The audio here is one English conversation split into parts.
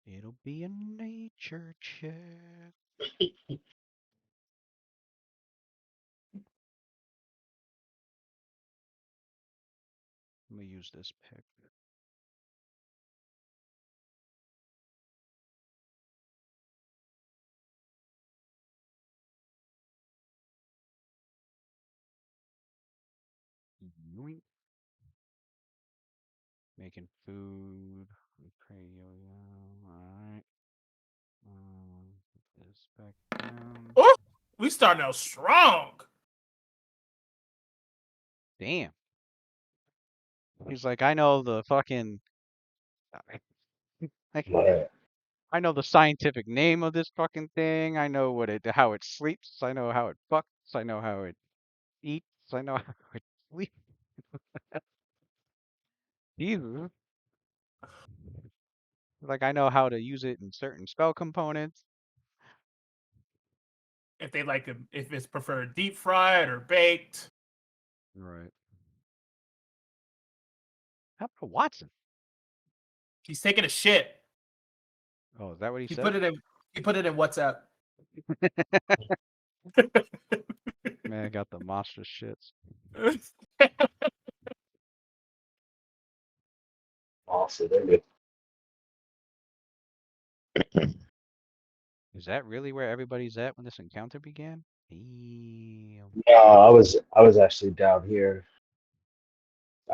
It'll be a nature check. Let me use this pick. Yoink. Making food. Okay, yo-yo. Alright. Put this back down. Oh, we starting out strong. Damn. He's like, I know the fucking. I, Right. I know the scientific name of this fucking thing. I know how it sleeps. I know how it fucks. I know how it eats. I know how it sleeps. Jesus. Like I know how to use it in certain spell components. If they like them, if it's preferred deep fried or baked. Right. How about Watson? He's taking a shit. Oh, is that what he He said? put it in. He put it in WhatsApp. Man, I got the monstrous shits. Also, there Is that really where everybody's at when this encounter began? Damn. No, I was actually down here.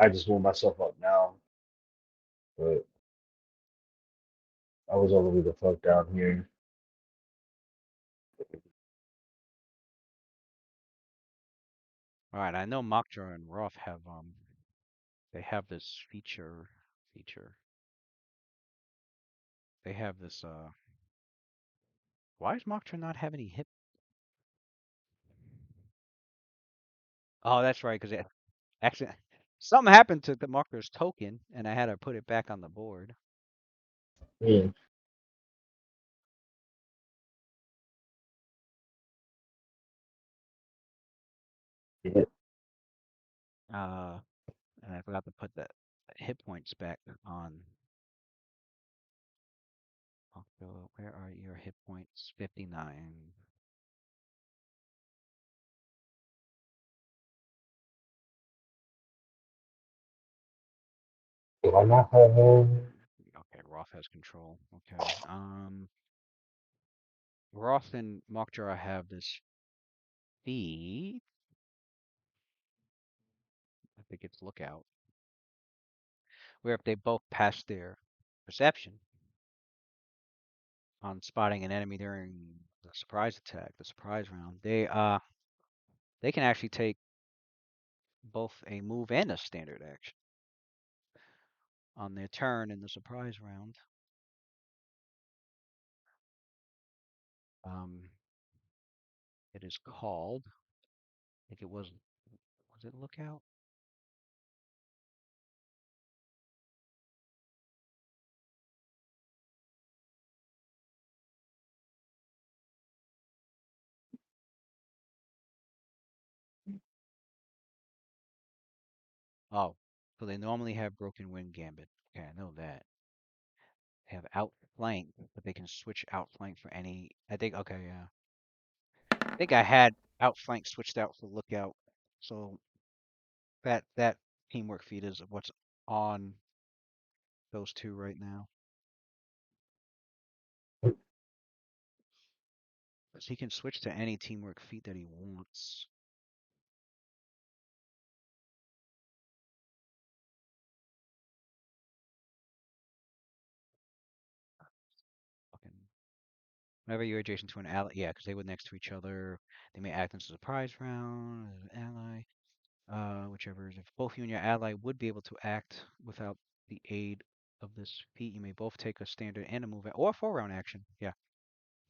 I just moved myself up now, but I was all the way the fuck down here. All right, I know Mockdraw and Roth have they have this feature. They have this why does Mockdraw not have any hit? Oh, that's right, because it actually something happened to the Mockdraw's token and I had to put it back on the board. Hmm. Yeah. Uh and I forgot to put the hit points back on. Mockdraw, where are your hit points? 59. Do I not have Okay, Roth has control. Okay. Roth and Mockdraw have this feat. I think it's Lookout, where if they both pass their perception on spotting an enemy during the surprise attack, the surprise round, they can actually take both a move and a standard action on their turn in the surprise round. Um, it is called. I think it was it Lookout? Oh, so they normally have Broken Wind Gambit. Okay, I know that. They have Outflank, but they can switch Outflank for any. I think. Okay, yeah. I think I had Outflank switched out for Lookout. So that teamwork feat is what's on those two right now. So he can switch to any teamwork feat that he wants. Fucking whenever you're adjacent to an ally, yeah, because they were next to each other. They may act in a surprise round as an ally. Whichever is if both you and your ally would be able to act without the aid of this feat, you may both take a standard and a move or a 4 round action. Yeah.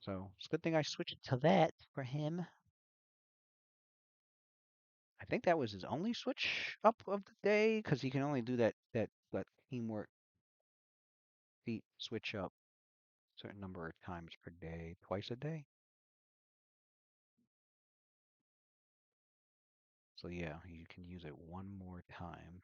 So it's a good thing I switched to that for him. I think that was his only switch up of the day because he can only do that teamwork feat switch up a certain number of times per day, twice a day. So yeah, you can use it one more time.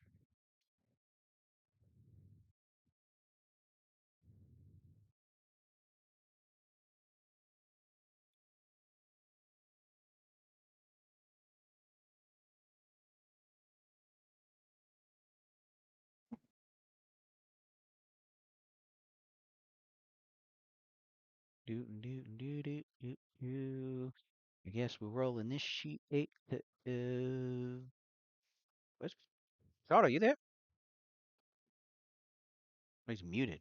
do do do do do do. I guess we're rolling this sheet. Where's Shadow? You there? Oh, he's muted.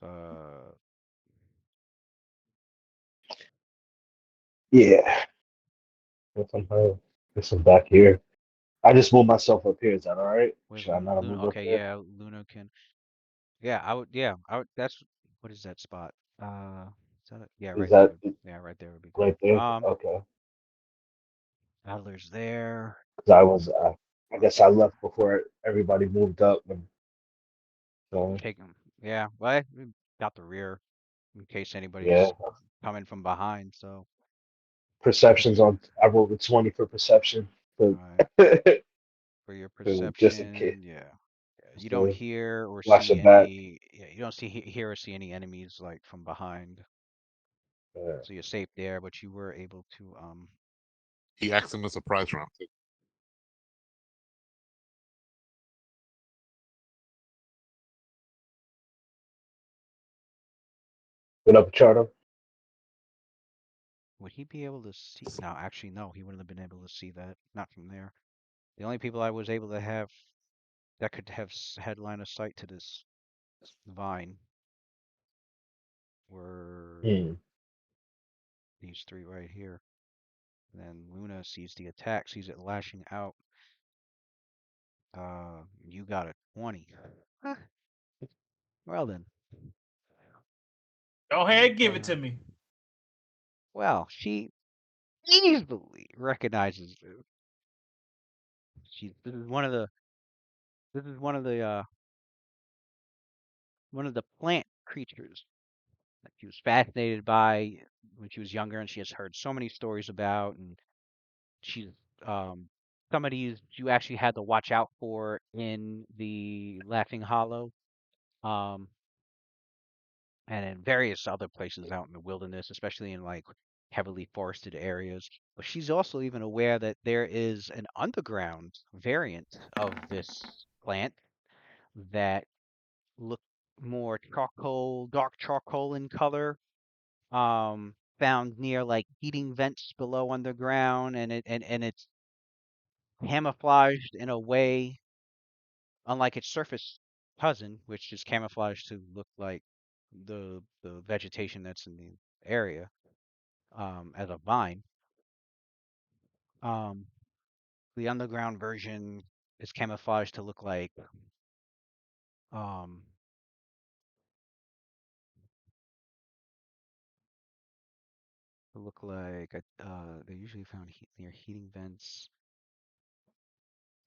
Uh, Yeah. Guess I'm back here. I just moved myself up here. Is that all right? where's Should I not Luna? move up Okay, there? yeah, Luna can. Yeah, I would. Yeah, I would. That's what is that spot? Is that it? Yeah, Is right that there. Yeah, right there would be good. right there? Okay. Adler's there. Because I guess I left before everybody moved up. And so, Take him. Yeah, well, we got the rear in case yeah, anybody's coming from behind. So, perceptions on. I rolled a 20 for perception for, uh, for your for just in case. perception, yeah. Yeah, you Just don't to hear or flash see it back. any. Yeah, you don't hear or see any enemies like from behind. Uh, So you're safe there, but you were able to He asked him a surprise round. what up, Charter? would he be able to see? No, actually, no, he wouldn't have been able to see that. Not from there. The only people I was able to have that could have had line of sight to this vine were Hmm. these three right here. And then Luna sees the attack, sees it lashing out. You got a 20. Huh. Well then, Go let me ahead, give play it her. to me. Well, she easily recognizes it. She this is one of the plant creatures that she was fascinated by when she was younger, and she has heard so many stories about, and she's um some of these you actually had to watch out for in the Laughing Hollow, um, and in various other places out in the wilderness, especially in like heavily forested areas. But she's also even aware that there is an underground variant of this plant that look more charcoal, dark charcoal in color, found near like heating vents below underground, and it's camouflaged in a way unlike its surface cousin, which is camouflaged to look like the vegetation that's in the area, as a vine. Um, the underground version is camouflaged um, to look like they're usually found near heating vents.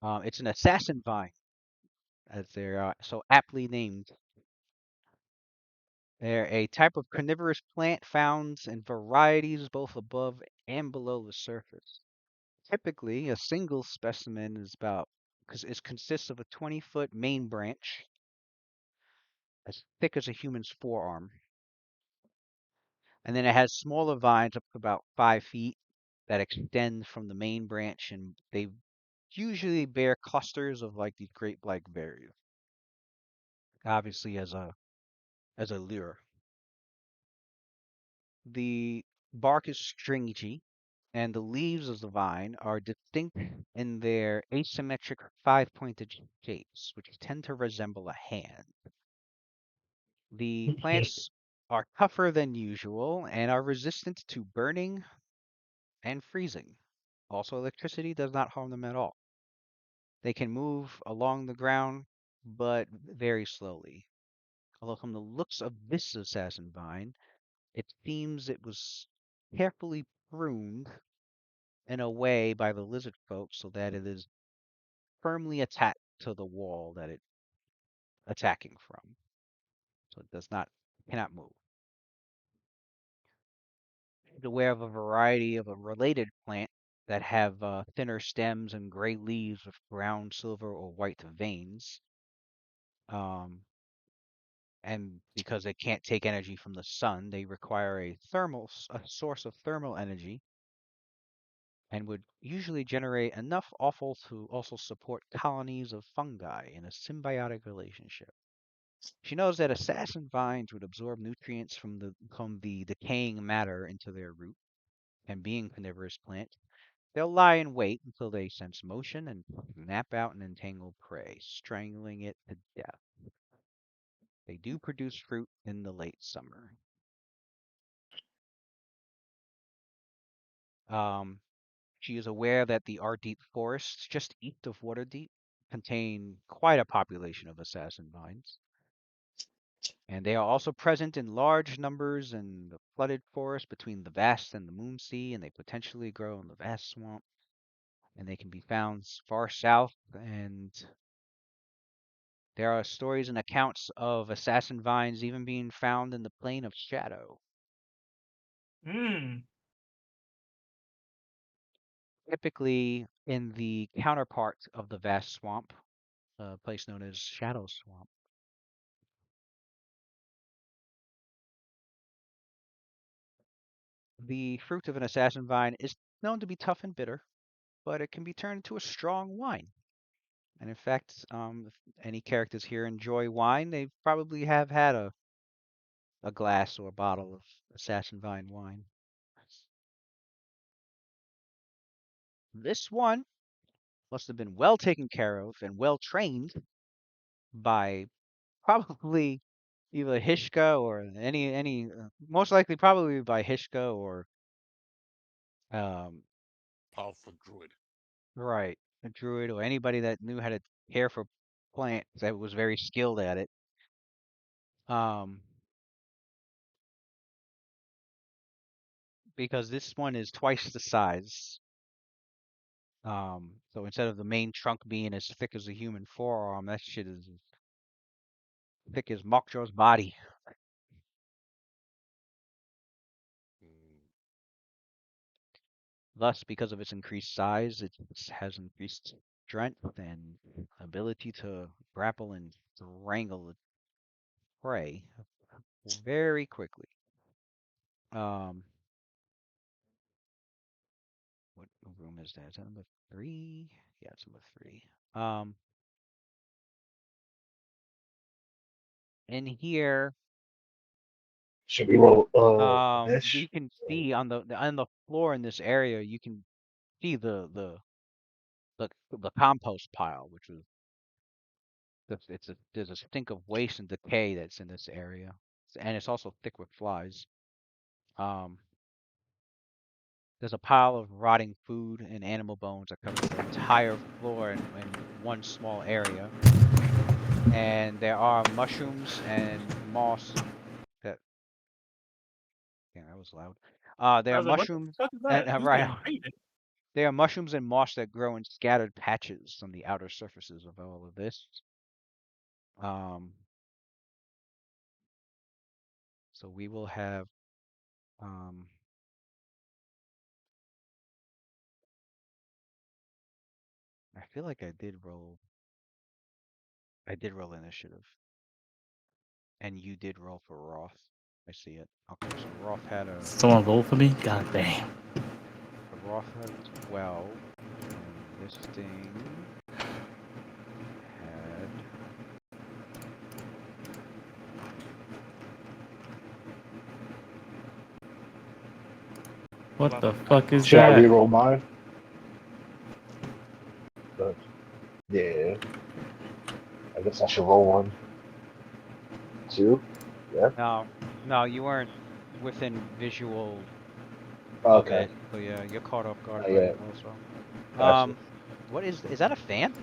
It's an assassin vine, as they're so aptly named. They're a type of carnivorous plant found in varieties both above and below the surface. Typically, a single specimen is about because it consists of a 20-foot main branch as thick as a human's forearm, and then it has smaller vines up to about 5 feet that extend from the main branch, and they usually bear clusters of like these great blackberries, obviously as a lure. The bark is stringy, and the leaves of the vine are distinct in their asymmetric five-pointed shapes, which tend to resemble a hand. The plants are tougher than usual and are resistant to burning and freezing. Also, electricity does not harm them at all. They can move along the ground, but very slowly. Although, from the looks of this assassin vine, it seems it was carefully pruned in a way by the lizard folk so that it is firmly attached to the wall that it's attacking from. So it cannot move. Is aware of a variety of a related plant that have thinner stems and gray leaves with brown, silver, or white veins. Um, and because they can't take energy from the sun, they require a source of thermal energy. and would usually generate enough offal to also support colonies of fungi in a symbiotic relationship. She knows that assassin vines would absorb nutrients from the decaying matter into their root, and being carnivorous plants, they'll lie in wait until they sense motion and snap out and entangle prey, strangling it to death. They do produce fruit in the late summer. Um, she is aware that the Ardeep forests just east of Waterdeep contain quite a population of assassin vines, and they are also present in large numbers in the flooded forest between the Vast and the Moon Sea, and they potentially grow in the Vast Swamp, and they can be found far south, and there are stories and accounts of assassin vines even being found in the Plane of Shadow. Hmm. Typically in the counterpart of the Vast Swamp, a place known as Shadow Swamp. The fruit of an assassin vine is known to be tough and bitter, but it can be turned into a strong wine. And in fact, if any characters here enjoy wine, they probably have had a glass or a bottle of assassin vine wine. This one must have been well taken care of and well trained by probably either Hishka or any most likely probably by Hishka or um Powerful druid. right, a druid or anybody that knew how to care for plants that was very skilled at it. Um because this one is twice the size. So instead of the main trunk being as thick as a human forearm, that shit is as thick as Mokjo's body. Mm, Thus, because of its increased size, it has increased strength and ability to grapple and strangle the prey very quickly. Um, what room is that? Is that number 3? Yeah, it's number 3. In here, Should we roll you Nish? can see on the floor in this area, you can see the compost pile, which was there's a stink of waste and decay that's in this area, and it's also thick with flies. Um, there's a pile of rotting food and animal bones that cover the entire floor in one small area, and there are mushrooms and moss that. Yeah, that was loud. There I are was like, what the mushrooms fuck is and that? Who's right. getting raided? There are mushrooms and moss that grow in scattered patches on the outer surfaces of all of this. Um, so we will have um, I feel like I did roll initiative, and you did roll for Roth. I see it. Okay, so Someone vote for me? God damn. Roth had a 12, and this thing had What the fuck is Should I that? re-roll mine? But, yeah. I guess I should roll one. 2? no, you weren't within visual of Okay. it, but yeah, you're caught off guard Not by it yet. also. Gotcha. What is that a fan?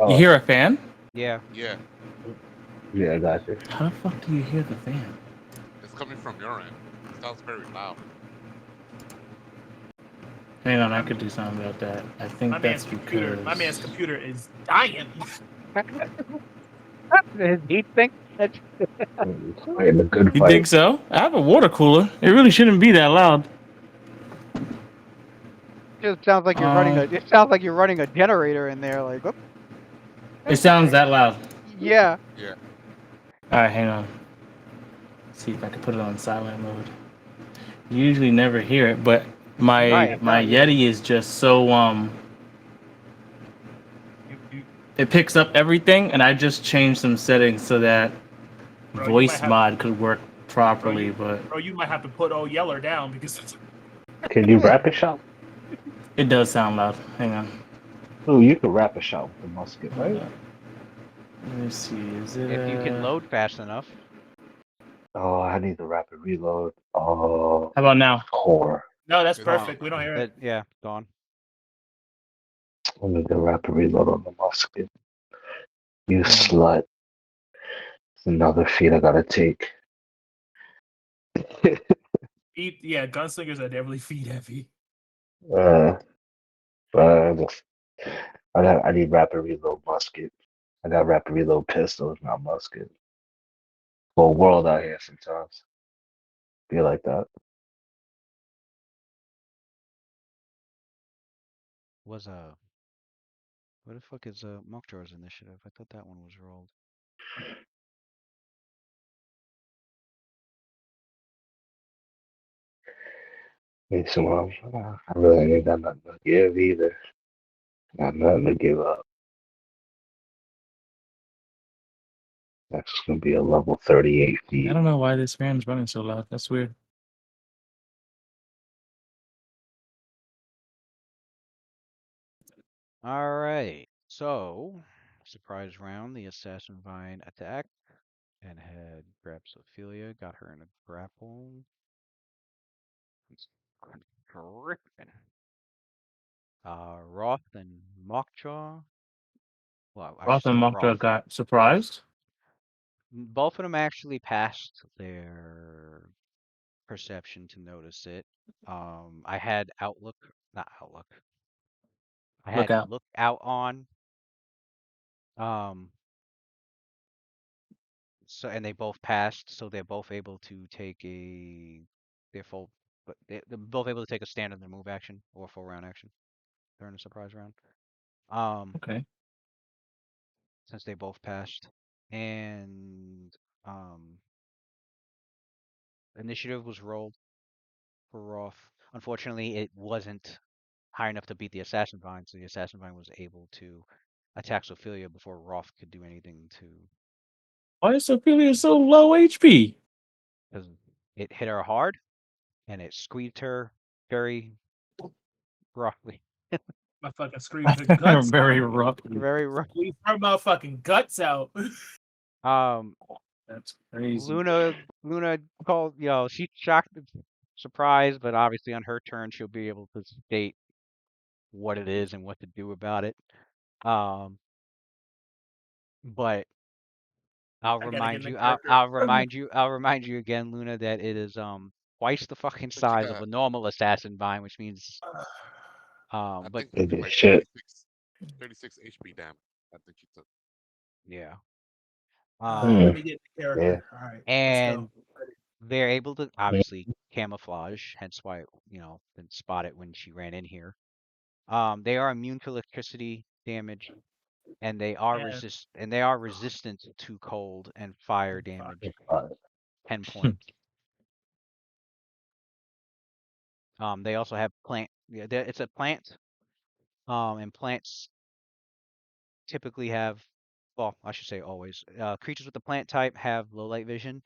You hear a fan? Yeah. yeah, Yeah, gotcha. How the fuck do you hear the fan? it's coming from your end. It sounds very loud. Hang on, I could do something about that. I think My that's man's because computer is dying. He thinks that Playing a good You fight. think so? I have a water cooler. It really shouldn't be that loud. just sounds like you're running it sounds like you're running a generator in there, like, whoop. It sounds that loud. Yeah. Yeah. Alright, hang on. See if I can put it on silent mode. You usually never hear it, but My Right, my right. Yeti is just so You, it picks up everything, and I just changed some settings so that bro, you might voice have, mod could work bro, properly. you, But bro, you might have to put old Yeller down because Can you rapid shot? it does sound loud. Hang on. Oh, you can rapid shot with the musket, Hold right? up. Let me see. Is it If you can load fast enough. Oh, I need the rapid reload. Oh, How about now? core. no, that's It's Gone. perfect. We don't hear it. Yeah, gone. I need the rapid reload on the musket. You Hmm. slut. It's another feat I gotta take. Yeah, gunslingers are definitely feet heavy. uh, but I need rapid reload musket. I got rapid reload pistols, not musket. Whole world out here sometimes. Feel like that. Was what the fuck is Mockjaw's initiative? I thought that one was rolled. Me some, I really ain't got nothing to give either. Got nothing to give up. That's just gonna be a level 38 I feat. don't know why this fan's running so loud. That's weird. All right. So, surprise round. The assassin vine attack and had grabbed Ophelia, got her in a grapple. It's dripping. Roth and Mockjaw. Well, I should Roth say and Roth. Mokta got surprised. Both of them actually passed their perception to notice it. I had Outlook, not Outlook. I Look had out. Look Out on. Um, so and they both passed, so they're both able to take their full, but they're both able to take a standard and move action or a full round action during the surprise round. Um, Okay. since they both passed, and um, initiative was rolled for Roth. Unfortunately, it wasn't high enough to beat the Assassin Vine, so the Assassin Vine was able to attack Ophelia before Roth could do anything to, Why is Ophelia so low HP? because it hit her hard and it squeezed her very roughly. My fucking screamed her guts Very out. rough. Very rough. Squeeze her motherfucking guts out. Um, That's crazy. Luna called, she's shocked and surprised, but obviously on her turn she'll be able to state what it is and what to do about it. Um, but I'll I gotta get remind in the you, character. I'll remind you again, Luna, that it is twice the fucking But you size of got, a normal assassin vine, which means I but think you Big took as like shit. 36 HP damage. I think you took. yeah. Hmm. Let me get in the Yeah. character. All right, let's go. And they're able to obviously camouflage, hence why didn't spot it when she ran in here. They are immune to electricity damage, and And they are resistant to cold and fire damage. 10 points. They also have plant. Yeah, it's a plant. And plants typically have, well, I should say always. Creatures with the plant type have low light vision,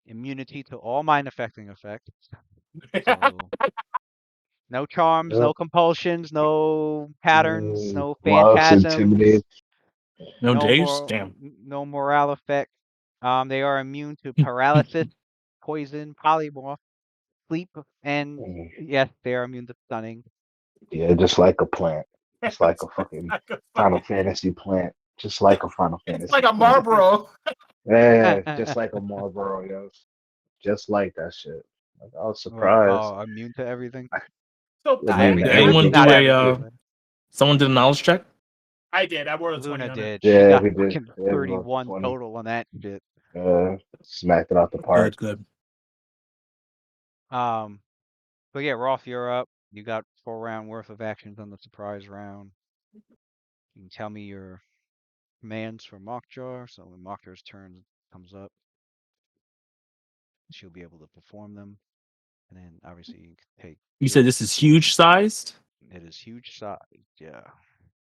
immunity to all mind affecting effects. So no charms, Yep. no compulsions, no patterns, no Gloves, intimidate. phantasms, No days? Damn. no morale effect. They are immune to paralysis, poison, polymorph, sleep, and Mm. yes, they are immune to stunning. Yeah, just like a plant. Just like it's a fucking like a Final fucking, Fantasy plant. Just like a Final it's Fantasy like a plant. Marlboro. Yeah, just like a Marlboro, yo. Just like that shit. Like, I was surprised. Immune to everything. So I Not mean, plant Did everything. anyone everything. do Not based. a everything, but someone did a knowledge check? I did. I rolled a 20 Luna on it. did. She Yeah, got we did. fucking Yeah, we got 31 20. total on that shit. Smacked it out the park. Good, good. Um, but yeah, Rolf, you're up. You got 4 round worth of actions on the surprise round. You can tell me your commands for Mockjaw. So when Mockjaw's turn comes up, she'll be able to perform them. And then obviously you can take. You said this is huge sized. It is huge size. Yeah.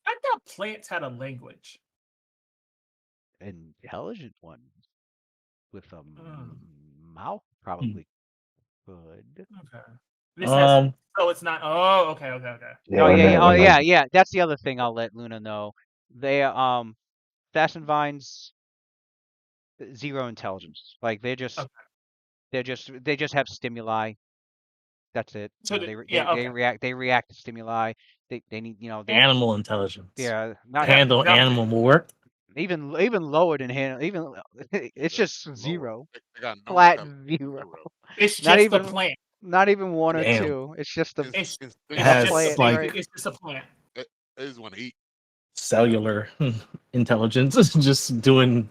I thought plants had a language. Intelligent one with a Oh. mouth probably could. Okay. This has Um, so it's not. Oh, okay. Oh when yeah, yeah, that oh when yeah, like yeah. That's the other thing I'll let Luna know. They Fast and Vines zero intelligence. Like Okay. they just have stimuli. That's it. So They okay. react to stimuli. They need they animal intelligence. yeah not Yeah. Handle Yeah. animal work. even lower than him. Even it's just Lower. zero, They got no flat intelligence. zero. Zero. It's Not just a even plant. not even one or Damn. two. It's just a It's It it's a just has plant, like right? it's just a plant. They just want to eat. cellular intelligence, just doing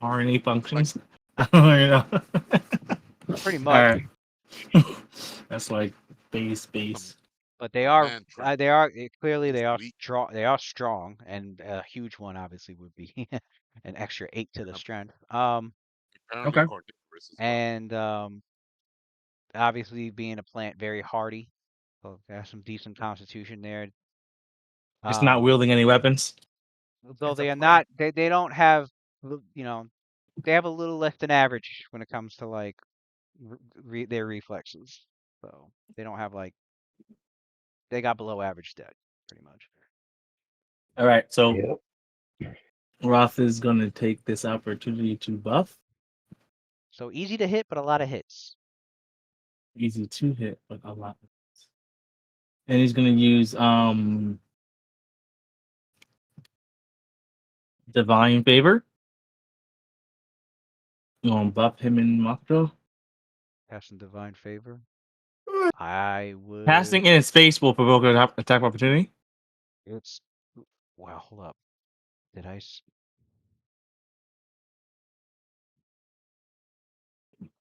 RNA Like functions. I don't know. Pretty All much. right. That's like base. But man train. clearly Just they are elite. strong. They are strong, and a huge one obviously would be an extra 8 to the And strength. apparently Okay. carnivorous as well. And obviously being a plant, very hardy. So they have some decent constitution there. It's not Um, wielding any weapons. though It's a they are plant. not, they don't have, they have a little less than average when it comes to like their reflexes. So they don't have like they got below average stat pretty much. All right. So yep. Roth is going to take this opportunity to buff. So easy to hit, but a lot of hits. Easy to hit, but a lot. And he's going to use Divine Favor. You want to buff him in Makto? Casting divine favor. I Casting would. in his face will provoke an attack opportunity. It's wow. Hold up. Did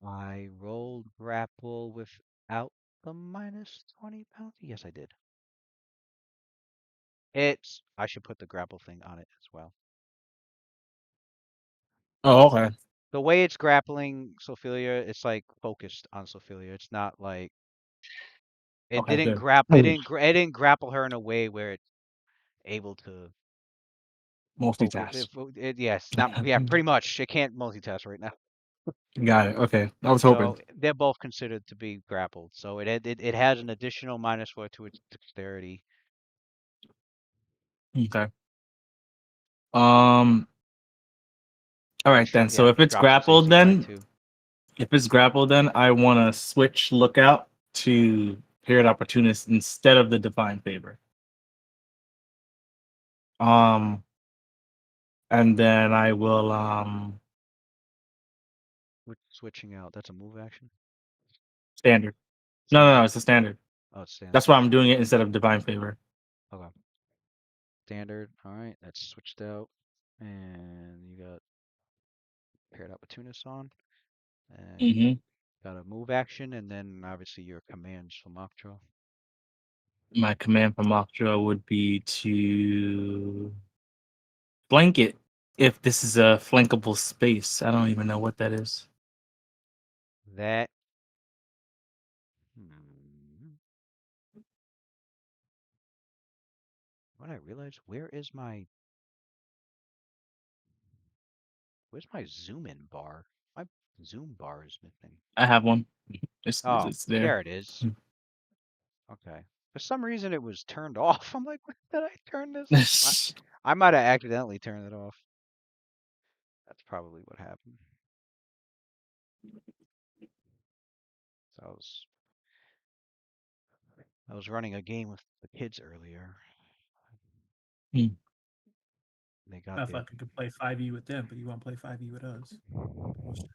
I rolled grapple without the -20 penalty? Yes, I did. I should put the grapple thing on it as well. Oh, okay. The way it's grappling Sophilia, it's like focused on Sophilia. It's not like it Okay, didn't good. grap. It didn't grapple her in a way where it's able to focus. Multitask. Yes, not yeah, pretty much. It can't multitask right now. Got it. Okay. I was hoping. So they're both considered to be grappled. So it has an additional -4 to its dexterity. Okay. All right then. So Yeah, if it's drops its grappled, AC by then 2. I want to switch Lookout to Period Opportunist instead of the Divine Favor. And then I will Switching out. That's a move action. standard. No, it's a standard. Oh, it's standard. That's why I'm doing it instead of Divine Favor. Okay. Standard. All right, that's switched out, and you got paired opportunist on, and Mm-hmm. got a move action, and then obviously your commands from Octro. My command from Octro would be to flank it. If this is a flankable space, I don't even know what that is. That. What I realized, where's my zoom in bar? My zoom bar is missing. I have one. Oh, It's there. there it is. Okay. For some reason it was turned off. I'm like, when did I turn this? I might have accidentally turned it off. That's probably what happened. So I was running a game with the kids earlier. Hmm. They got If their. I could play 5e with them, but you want to play 5e with us? Bullshit.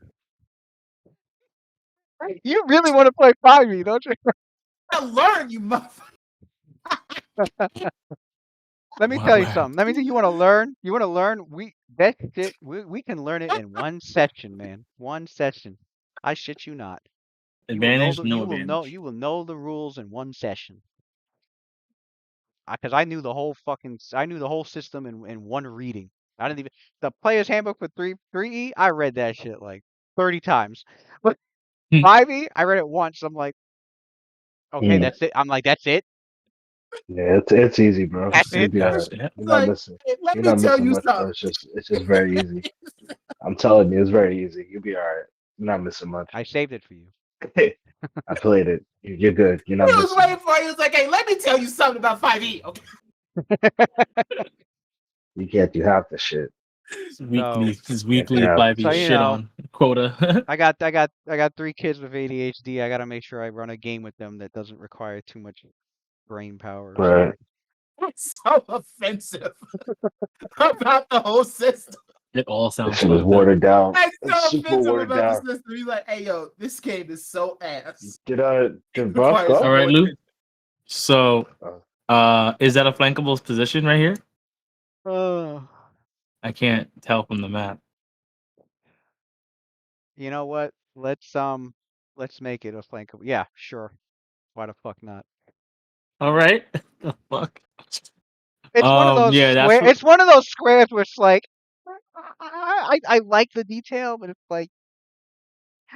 You really want to play 5e, don't you? I learn, you motherfucker. Let me tell you something. Let me tell you. You want to learn? You want to learn? That shit. We can learn it in one session, man. One session. I shit you not. You will know Advantage, the. no You will know. advantage. You will know the rules in one session. Because I knew the whole fucking. I knew the whole system in one reading. I didn't even the player's handbook for 3E. I read that shit like 30 times. But 5e, I read it once. I'm like, okay, Mm. that's it. I'm like, that's it. Yeah, it's easy, bro. That's You'll it. be That's alright. it. You're not Like, missing. hey, let You're me not tell missing you much, bro. something. It's just very easy. I'm telling you, it's very easy. You'll be alright. You're not missing much. I saved it for you. I played it. You're good. You're He not was missing waiting much. for you. He was like, hey, let me tell you something about 5e. Okay. You can't do half the shit. His Can't do weekly half the 5e So you shit. shit know, on quota. I got 3 kids with ADHD. I gotta make sure I run a game with them that doesn't require too much brain power. Right. Sorry. That's so offensive about the whole system. It all This sounds shit is fucked up. watered down. That's It's so super offensive watered about the down. system. He's like, hey, yo, this game is so ass. Did It Brock requires All go? right, more Lou. attention. So, is that a flankable position right here? Oh, I can't tell from the map. you know what? Let's make it a flank. Yeah, sure. Why the fuck not? All right. The fuck. It's one of those Yeah, that's square. what. It's one of those squares where it's like, I like the detail, but it's like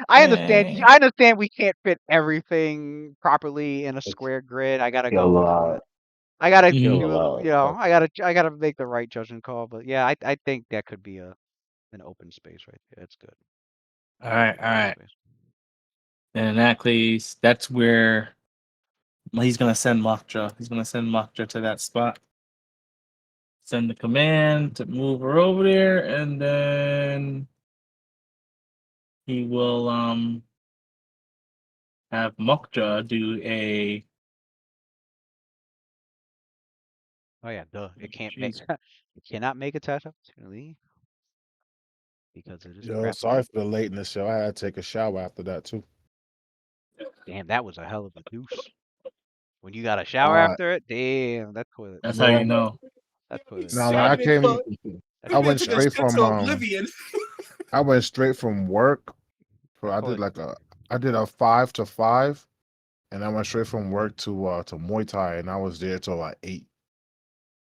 I understand. Eh, I understand we can't fit everything properly in a It's square grid. I gotta kill go a with lot. what I gotta mhm. Kill a do. lot. I gotta make the right judgment call. But yeah, I think that could be an open space right there. That's good. All right, all Open right. space. And in that case, that's where he's gonna send Mothra. He's gonna send Mothra to that spot. Send the command to move her over there, and then he will have Mokja do a. Oh yeah, duh. It can't make. Jeez. It cannot make attack opportunity because it is Yo, grappled. sorry for the lateness, yo. I had to take a shower after that too. Damn, that was a hell of a deuce. When you got a shower Uh, after it, damn, that toilet. That's how you bro. know. That toilet Now was when I That juicy. nigga, came, That I that man toilet went was took a straight juicy. shit from to oblivion. I went straight from work. For That I did toilet. like I did a 5 to 5, and I went straight from work to Muay Thai, and I was there till like 8.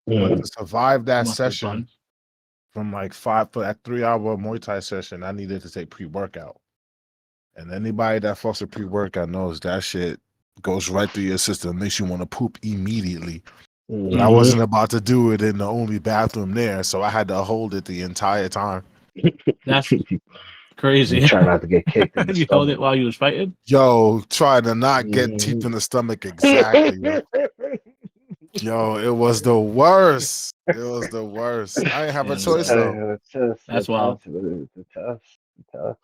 But to survive that Must be session fun. from like 5 for that 3 hour Muay Thai session, I needed to take pre-workout. And anybody that fucks with pre-workout knows that shit goes right through your system, makes you want to poop immediately. But I Mm-hmm. wasn't about to do it in the only bathroom there, so I had to hold it the entire time. That's You crazy. try not to get kicked in the You held it stomach. while you was fighting. Yo, trying to not get teeth Mhm. in the stomach exactly. Yo, it was the worst. It was the worst. I didn't have a Yeah, that's I'm choice wild. telling though. you, it's That's tough. wild. It's tough. It's tough.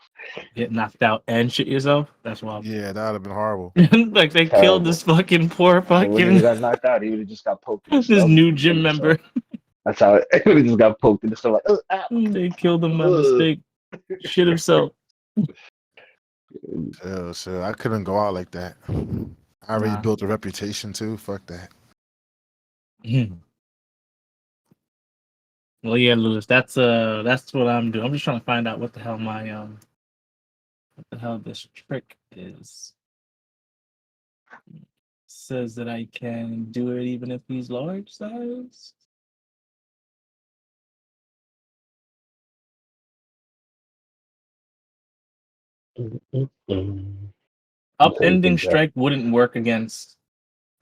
Get knocked out and shit yourself. That's wild. Yeah, that would have been horrible. Like they killed this Terrible. fucking poor He wouldn't even fucking got knocked out. He would have just got poked in the this stomach new and killed gym himself. member. That's how it, he just got poked in the stomach. Like, They killed him by ugh. mistake. Shit himself. So I couldn't go out like that. I already Nah. built a reputation too. Fuck that. Well, yeah, Lewis. That's what I'm doing. I'm just trying to find out what the hell my what the hell this trick is. Says that I can do it even if he's large size. Until you Upending think that. strike wouldn't work against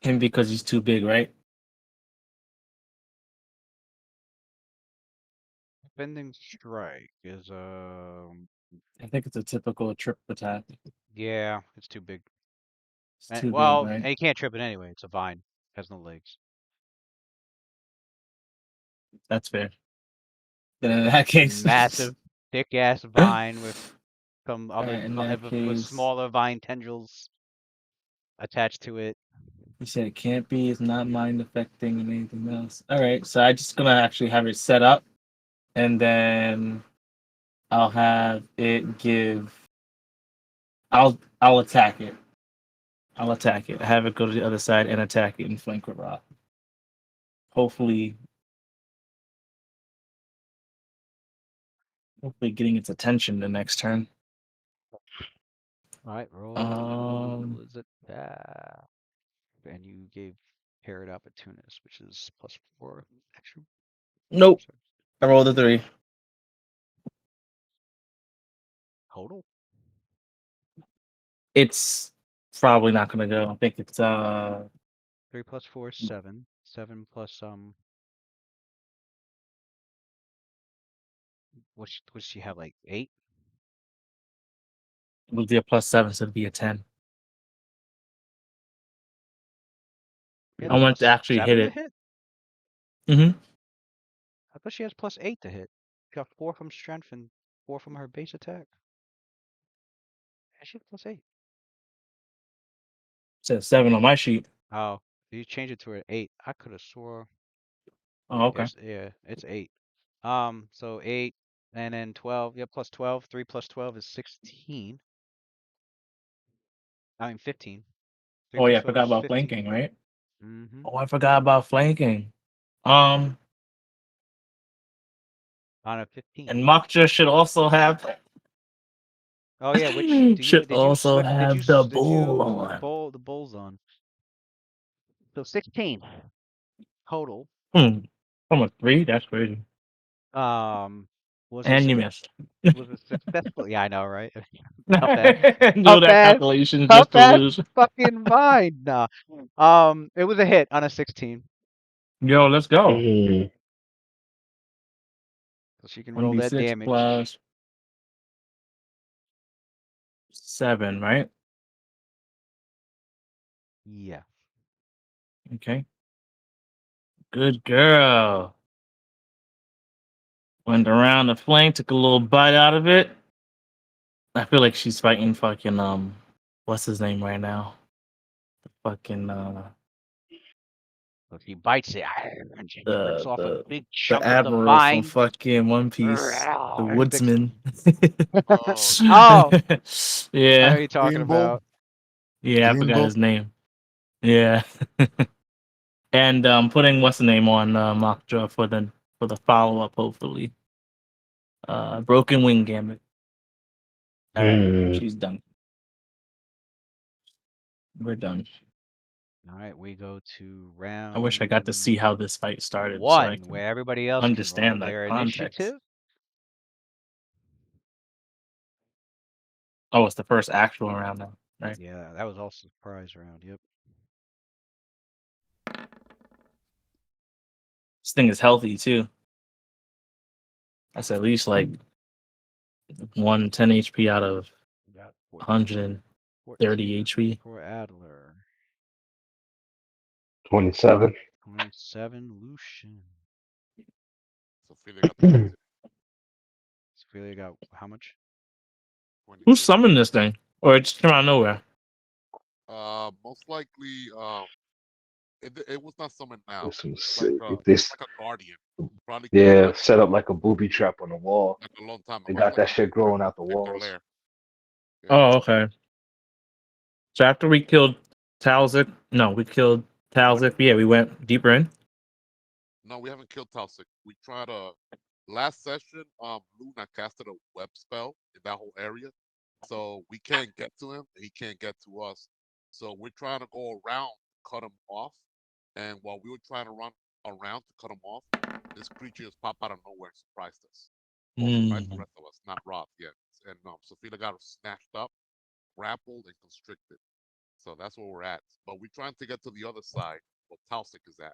him because he's too big, right? Bending strike is I think it's a typical trip attack. yeah, it's too big. It's And, too big, well, right? and you can't trip it anyway. It's a vine. Has no legs. That's fair. Then in that case, Massive, thick ass vine with some other alright, in that with case, smaller vine tendrils attached to it. you said it can't be, it's not mind affecting and anything else. Alright, so I'm just gonna actually have it set up and then I'll have it give I'll attack it. I'll attack it. Have it go to the other side and attack it and flank with rock. Hopefully getting its attention the next turn. All right, roll. Um Is it that? And you gave Parrot Opportunist, which is +4 extra. Nope. I rolled a 3. Total. It's probably not gonna go. I think it's 3 plus 4 is 7. 7 plus what she have, like 8? it would be a +7, so it'd be a 10. Yeah, I want to plus actually hit 7 to it. hit? Mm-hmm. I thought she has plus 8 to hit. Got 4 from strength and 4 from her base attack. Yeah, she has plus 8. Says 7 on my sheet. Oh, you change it to an 8. I could have swore. Oh, okay. Yeah, it's 8. So 8 and then 12. Yeah, plus 12. 3 plus 12 is 16. I mean 15. 3 Oh plus yeah, I 12 forgot is about 15. flanking, right? Mm-hmm. Oh, I forgot about flanking. Um, On a 15. and Makja should also have Oh yeah, which should did you also switch have the did bull you on. the bulls on? So 16 total. From a 3? That's crazy. Um was a And you missed. was a successful. Yeah, I know, right? How fast? Do How that fast? calculation How just to fast? lose. Fucking mind. Nah. It was a hit on a 16. Yo, let's go. So she can roll that 1d6 damage. plus 7, right? Yeah. Okay. Good girl. Went around the flank, took a little bite out of it. I feel like she's fighting fucking what's his name right now? Fucking So she bites it and she rips the off a the big the chunk of the admiral from vine. fucking One Piece, the And a big. woodsman. Oh, Oh, I know Yeah, what you're talking Green about. yeah, I Green forgot Bull. his name. Yeah, and putting what's the name on Mockjaw for the follow up, hopefully. Broken Wing Gambit. All right, she's done. We're done. All right, we go to I wish I got to see how this fight started so I 1, can where everybody else can roll understand that their context. initiative. Oh, it's the first actual round now, right? Yeah, that was also surprise round. Yep. This thing is healthy too. That's at least like 110 HP out of We got 14, 130 HP. for Adler. 27. 27, Lucian. Sophia got 22. Sophia got how much? Who 22. summoned this thing? Or it just came out of nowhere? Most likely, it was not summoned now. This was It's like sick. This, like a guardian. Probably killed yeah, set up like a booby trap on the wall. like a long time They ago. It's got like that shit growing out the like their walls. lair. Yeah. Oh, okay. So after we killed Talzik, no, we killed Talzik. Yeah, we went deeper in. No, we haven't killed Talsik. We tried last session. Luna casted a web spell in that whole area, so we can't get to him. He can't get to us. So we're trying to go around, cut him off. And while we were trying to run around to cut him off, this creature just popped out of nowhere and surprised us. Well, surprised the rest of us, not Roth yet. And Sophia got snatched up, grappled, and constricted. So that's where we're at. But we're trying to get to the other side where Talsik is at.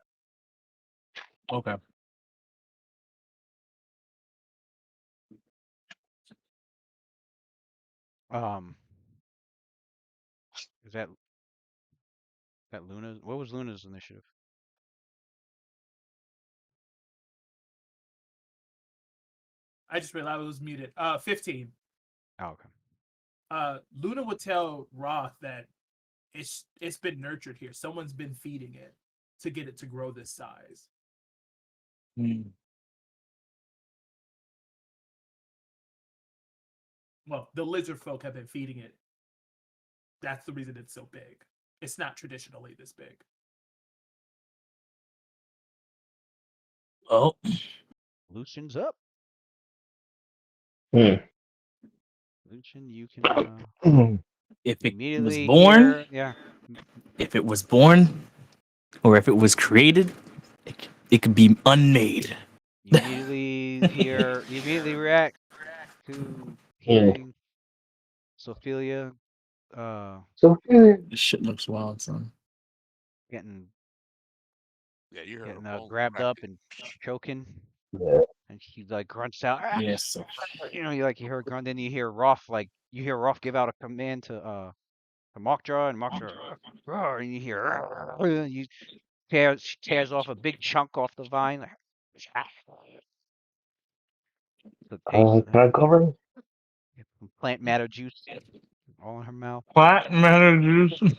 Okay. Is that Luna's? What was Luna's initiative? I just realized I was muted. 15. Oh, okay. Luna would tell Roth that it's been nurtured here. Someone's been feeding it to get it to grow this size. Well, the lizard folk have been feeding it. That's the reason it's so big. It's not traditionally this big. Oh, Lucian's up. Hmm. Lucian, you can if it was immediately born, hear. Yeah. if it was born, or if it was created, it could be unmade. You immediately hear. You immediately react to hearing Sophia So This shit looks wild, son. getting Yeah, you heard a getting bone grabbed up cracking. and choking, yeah. and she like grunts out. "Ah!" Yes. So. You know, you hear a grunt, then you hear Roth give out a command to Mockjaw, and Mockjaw, "Roar," and you hear, "Roar," and she tears off a big chunk off the vine. Like, the taste of Can I go over? some plant matter juice all in her mouth. Plant matter juice. You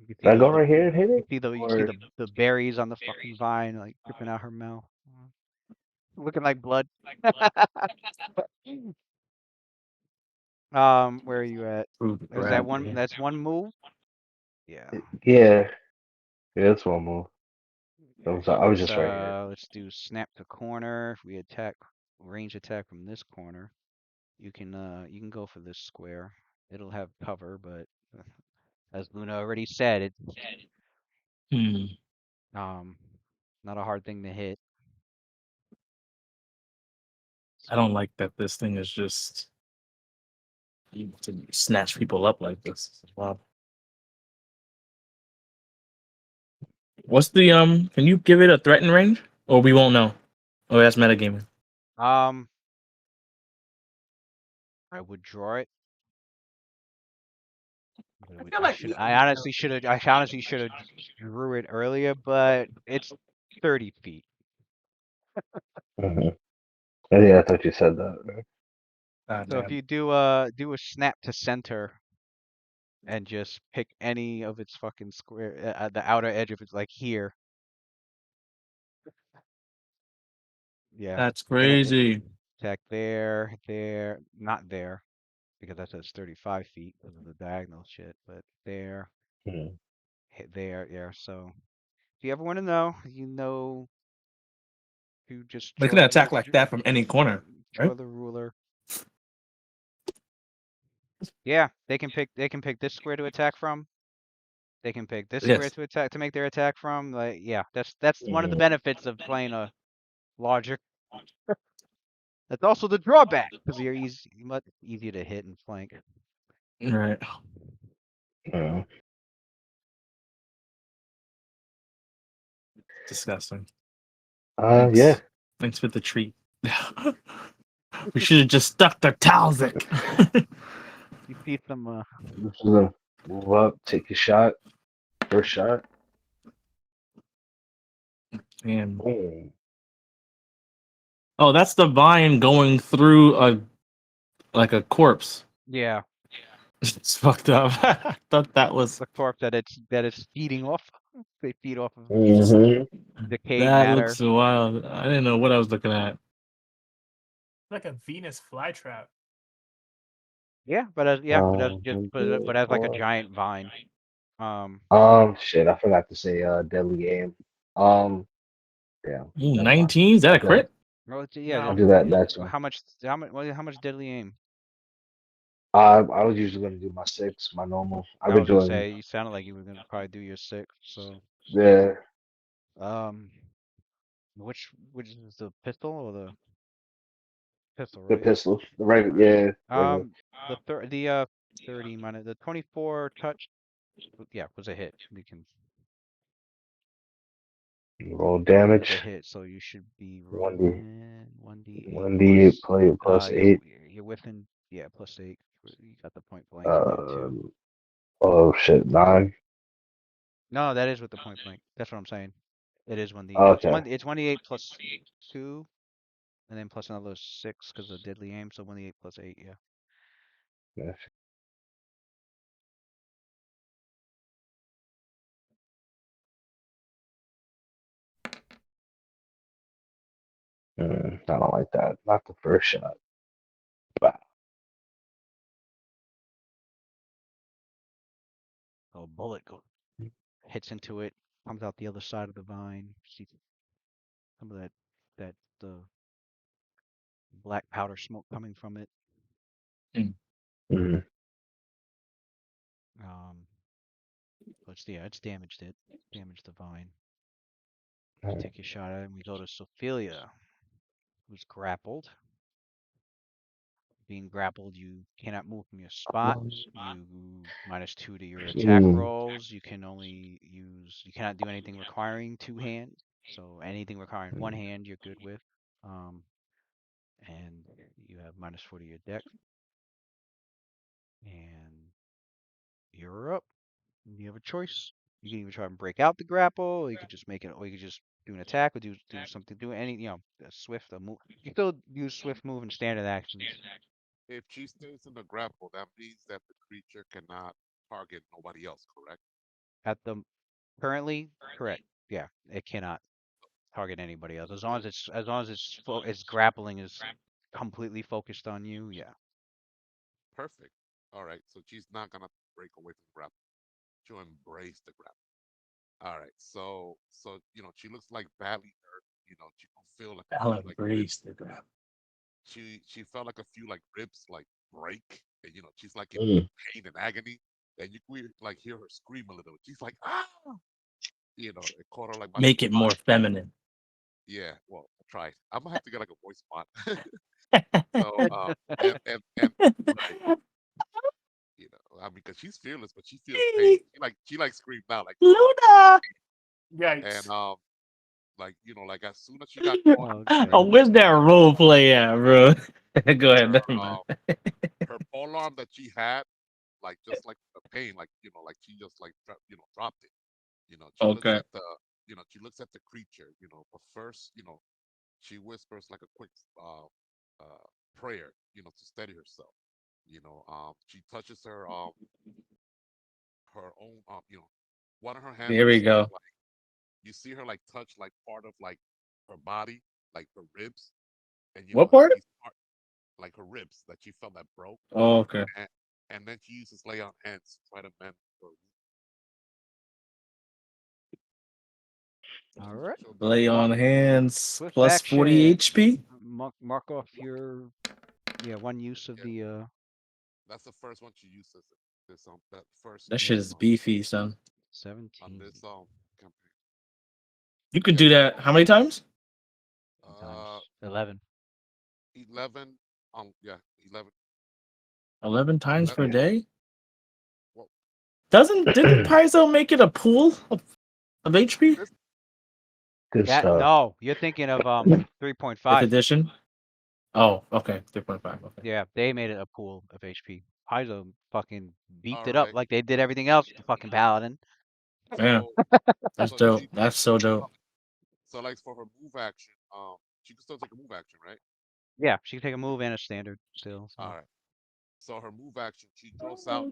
can see Can I go the right here and hit it? you see Or the berries on the fucking vine like dripping out her mouth, looking like blood. Where are you at? Fruit Is that grab. one? That's one move. Yeah. yeah, yeah, that's one move. Yeah. I was just right here. Let's do snap to corner. If we attack range attack from this corner, you can go for this square. It'll have cover, but as Luna already said, it's Hmm. um not a hard thing to hit. I don't like that this thing is just able to snatch people up like this. Wow. What's the Can you give it a threaten range, or we won't know? Oh, that's metagaming. Um, I would draw it. But I feel I like should. I honestly should have. I honestly should have drew it earlier, but it's 30 feet. Hmm. Yeah, I thought you said that. Right? God So if damn. you do a snap to center and just pick any of its fucking square, the outer edge of it, like here. Yeah. That's Then crazy. attack there, there, not there, because that says 35 feet because of the diagonal shit. But there, Mhm. hit there, yeah. So if you ever want to know, you know to just They draw can the attack like that from any corner, right? draw the ruler. Yeah, they can pick this square to attack from. They can pick this square Yes. to attack to make their attack from. Like, yeah, that's one of the Mhm. benefits of playing a larger. That's also the drawback because you're much easier to hit and flank. Right. Mhm. Disgusting. Yeah. Thanks. Thanks for the treat. We should have just stuck the Talzik. You see some This is a move up, take a shot, first shot. Damn. Boom. Oh, that's the vine going through a corpse. yeah, It's fucked up. I thought that was the corpse that it's feeding off. They feed off of Hmm. decayed that matter. looks wild. I didn't know what I was looking at. like a Venus flytrap. Yeah, but as just but as like a giant vine. Um, Shit, I forgot to say deadly game. Um, yeah, Ooh, never mind. 19? Is that I'll a do that. crit? well, yeah, I'll No, do that next one. how much deadly aim? I was usually gonna do my six, my normal. I've I been was gonna doing say you sounded like you were gonna probably do your six. So, the um, which is the pistol or the pistol, the right? pistol, the regular, yeah, regular. The 30 minus the 24 touch, yeah, was a hit. We can Roll was a damage. hit, so you should be 1d, rolling 1d8 1d8 plus play plus you're 8. within, yeah, plus 8. You got the point blank in there too. Um, oh shit, 9. No, that is with the point blank. That's what I'm saying. It is 1d. Okay. It's 1d8 plus 2 and then plus another 6 because of deadly aim, so 1d8 plus 8, yeah. Yes. I don't like that. Not the first shot. Wow. So a bullet hits into it, comes out the other side of the vine. See some of that the black powder smoke coming from it. Mhm. Um, but it's damaged it. Damaged the vine. Alright. Take a shot at it, and we go to Sophia, who's grappled. being grappled, you cannot move from your spot. You -2 to your attack Mm. rolls. You can only use. You cannot do anything requiring 2 hands. So anything requiring 1 hand, you're good with. And you have -4 to your deck, and you're up. You have a choice. You can either try and break out the grapple, or you could just make it, or you could just do an attack, or do something, do any, a swift, a move. You can still use swift move and standard actions. If she stays in the grapple, that means that the creature cannot target nobody else, correct? At the currently, correct. Yeah, it cannot target anybody else as long as its grappling is completely focused on you. Yeah. Perfect. All right, so she's not gonna break away from the grapple. She'll embrace the grapple. All right, so she looks like badly hurt. She can feel like a I'll few like ribs. embrace the grab. She felt like a few like ribs like break, and she's like in Mm. pain and agony. And you can like hear her scream a little. She's like ah, it caught her like by Make it more surprise. feminine. Yeah, well, I tried. I'm gonna have to get like a voice bot. So and right, I mean, because she's fearless, but she feels pain. She like screamed out like Luna. and Yikes. like as soon as she got caught, right, Oh, where's that role play at, bro? Go ahead. her Never mind. her pole arm that she had, like just like the pain, like she just like dropped it. She looks Okay. at the creature, but first, she whispers like a quick prayer, to steady herself. She touches her own, one of her hands. There we go. You see her like touch like part of like her body, like her ribs, and What part? these part like her ribs that she felt that broke, Oh, okay. and then she uses lay on hands to try to mend her. All right. She'll do Lay one. on hands Swift plus 40 action. HP. Mark off your one use of Yeah, the that's the first one she uses. This that first That shit yeah is beefy, son. on 17 this campaign. You could Yeah, do so that how many times? uh times 11. 11 yeah 11 11 times 11 per day? well Didn't Paizo make it a pool of HP? this Good That stuff. no, you're thinking of Fifth 3.5. edition? Oh, okay. 3.5. Okay. Yeah, they made it a pool of HP. Paizo fucking beefed all it up right like they did everything else with the fucking paladin. Yeah. so That's so dope. she That's so dope. so like for her move action she can still take a move action, right? Yeah, she can take a move and a standard still. So All right, so her move action, she draws out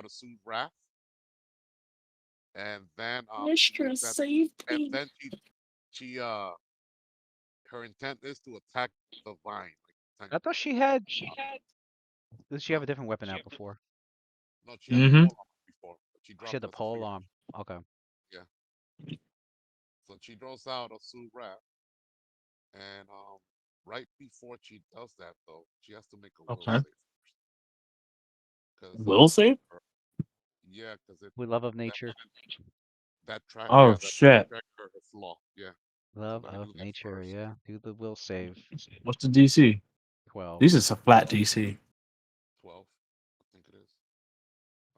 a soothe wrath, and then she Mistress, looks at save and me. then she her intent is to attack the vine like I potentially. thought she had. uh, Did she huh? have a different weapon out before? No, she had the Mm-hmm. pole armor before, but she She dropped had the it as a pole free arm. action. Okay. Yeah. So she draws out a Sue Rat, and right before she does that, though, she has to make a will Okay. save first, because Will save? her, yeah, because We love of that nature. Oh, that shit. check her flaw. Yeah. So Love let me of do that nature. first. Yeah. Do the will save. What's the DC? 12. This is a flat DC. 12, I think it is.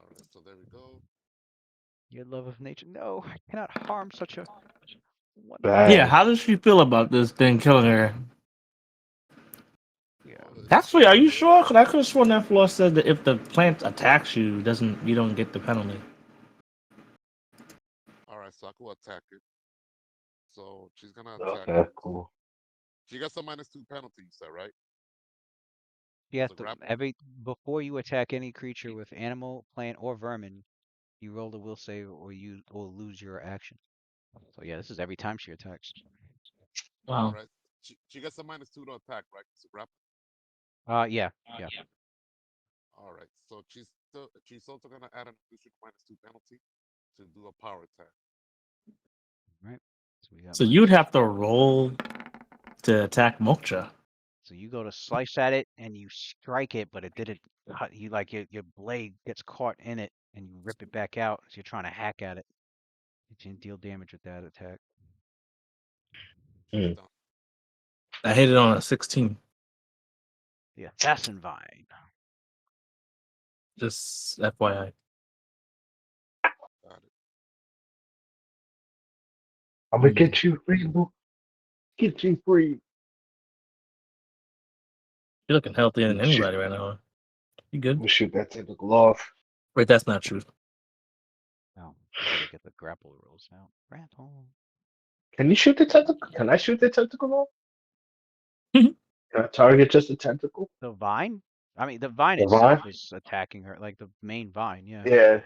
All right. So there we go. Your love of nature. No, I cannot harm such a wonderful. Yeah, Bad. how does she feel about this thing killing her? Yeah. Well, Actually, are you sure? Because I could have sworn that flaw said that if the plant attacks you, you don't get the penalty. all right. So I go attack it. So she's gonna attack Okay, it. cool. She gets a -2 penalty. You said right? You Because have the to grapple. before you attack any creature with animal, plant, or vermin, you roll the will save or lose your action. So yeah, this is every time she attacks. All Wow. right. She gets a -2 to attack, right? It's a grapple. Yeah, yeah. All right. So she's also gonna add an additional -2 penalty to do a power attack. All right. So we got So you'd minus. have to roll to attack Moksha. So you go to slice at it and you strike it, but it didn't cut. You like your blade gets caught in it and you rip it back out as you're trying to hack at it. You can deal damage with that attack. She's Mm. done. I hit it on a 16. The Assassin Vine. Just FYI. Got it. I'm gonna get you free, boo. Get you free. You're looking healthier than Shoot, anybody right now. You good? we'll shoot that tentacle off. Wait, that's not true. Oh, I gotta get the grapple rules out. Grapple. Can you shoot the tentacle? Can I shoot the tentacle off? Can I target just the tentacle? The vine? I mean, the vine The vine? itself is attacking her, like the main vine. Yeah, Yeah, that's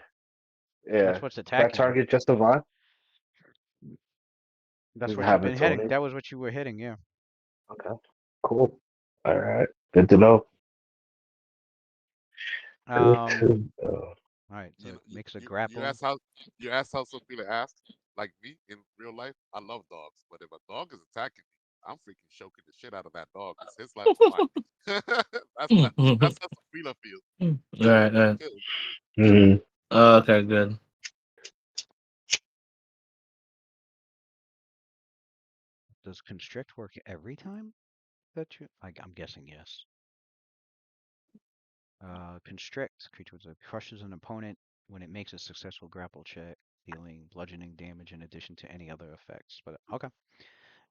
yeah. what's Can I attacking her. target just the vine? That's Does it what you've have been its hitting. own? That was what you were hitting. Yeah. Okay, cool. All right, good to know. Good Um. to know. All right. So You know, it makes a you grapple. ask how some people ask, like me in real life. I love dogs, but if a dog is attacking me, I'm freaking choking the shit out of that dog. It's his life or mine. That's how Sabrina feels. All He don't right, want all to right. get killed. Hmm. Okay, good. Does constrict work every time that you? I'm guessing yes. Constrict creature crushes an opponent when it makes a successful grapple check, dealing bludgeoning damage in addition to any other effects. But okay,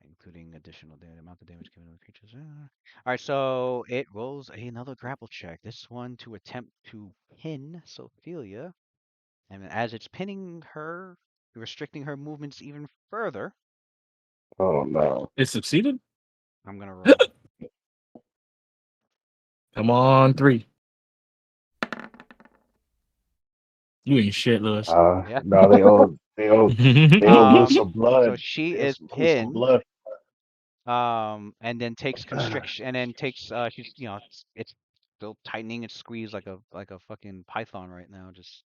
including additional amount of damage given to the creatures. All right, so it rolls another grapple check. This one to attempt to pin Sophia, and as it's pinning her, restricting her movements even further, Oh no. It succeeded? I'm gonna roll. Come on, 3. You ain't shit, Lewis. Yeah. No, they all lose some So blood. she They is lose some pinned. blood. And then takes constriction, and then takes she's it's still tightening its squeeze like a fucking python right now. Just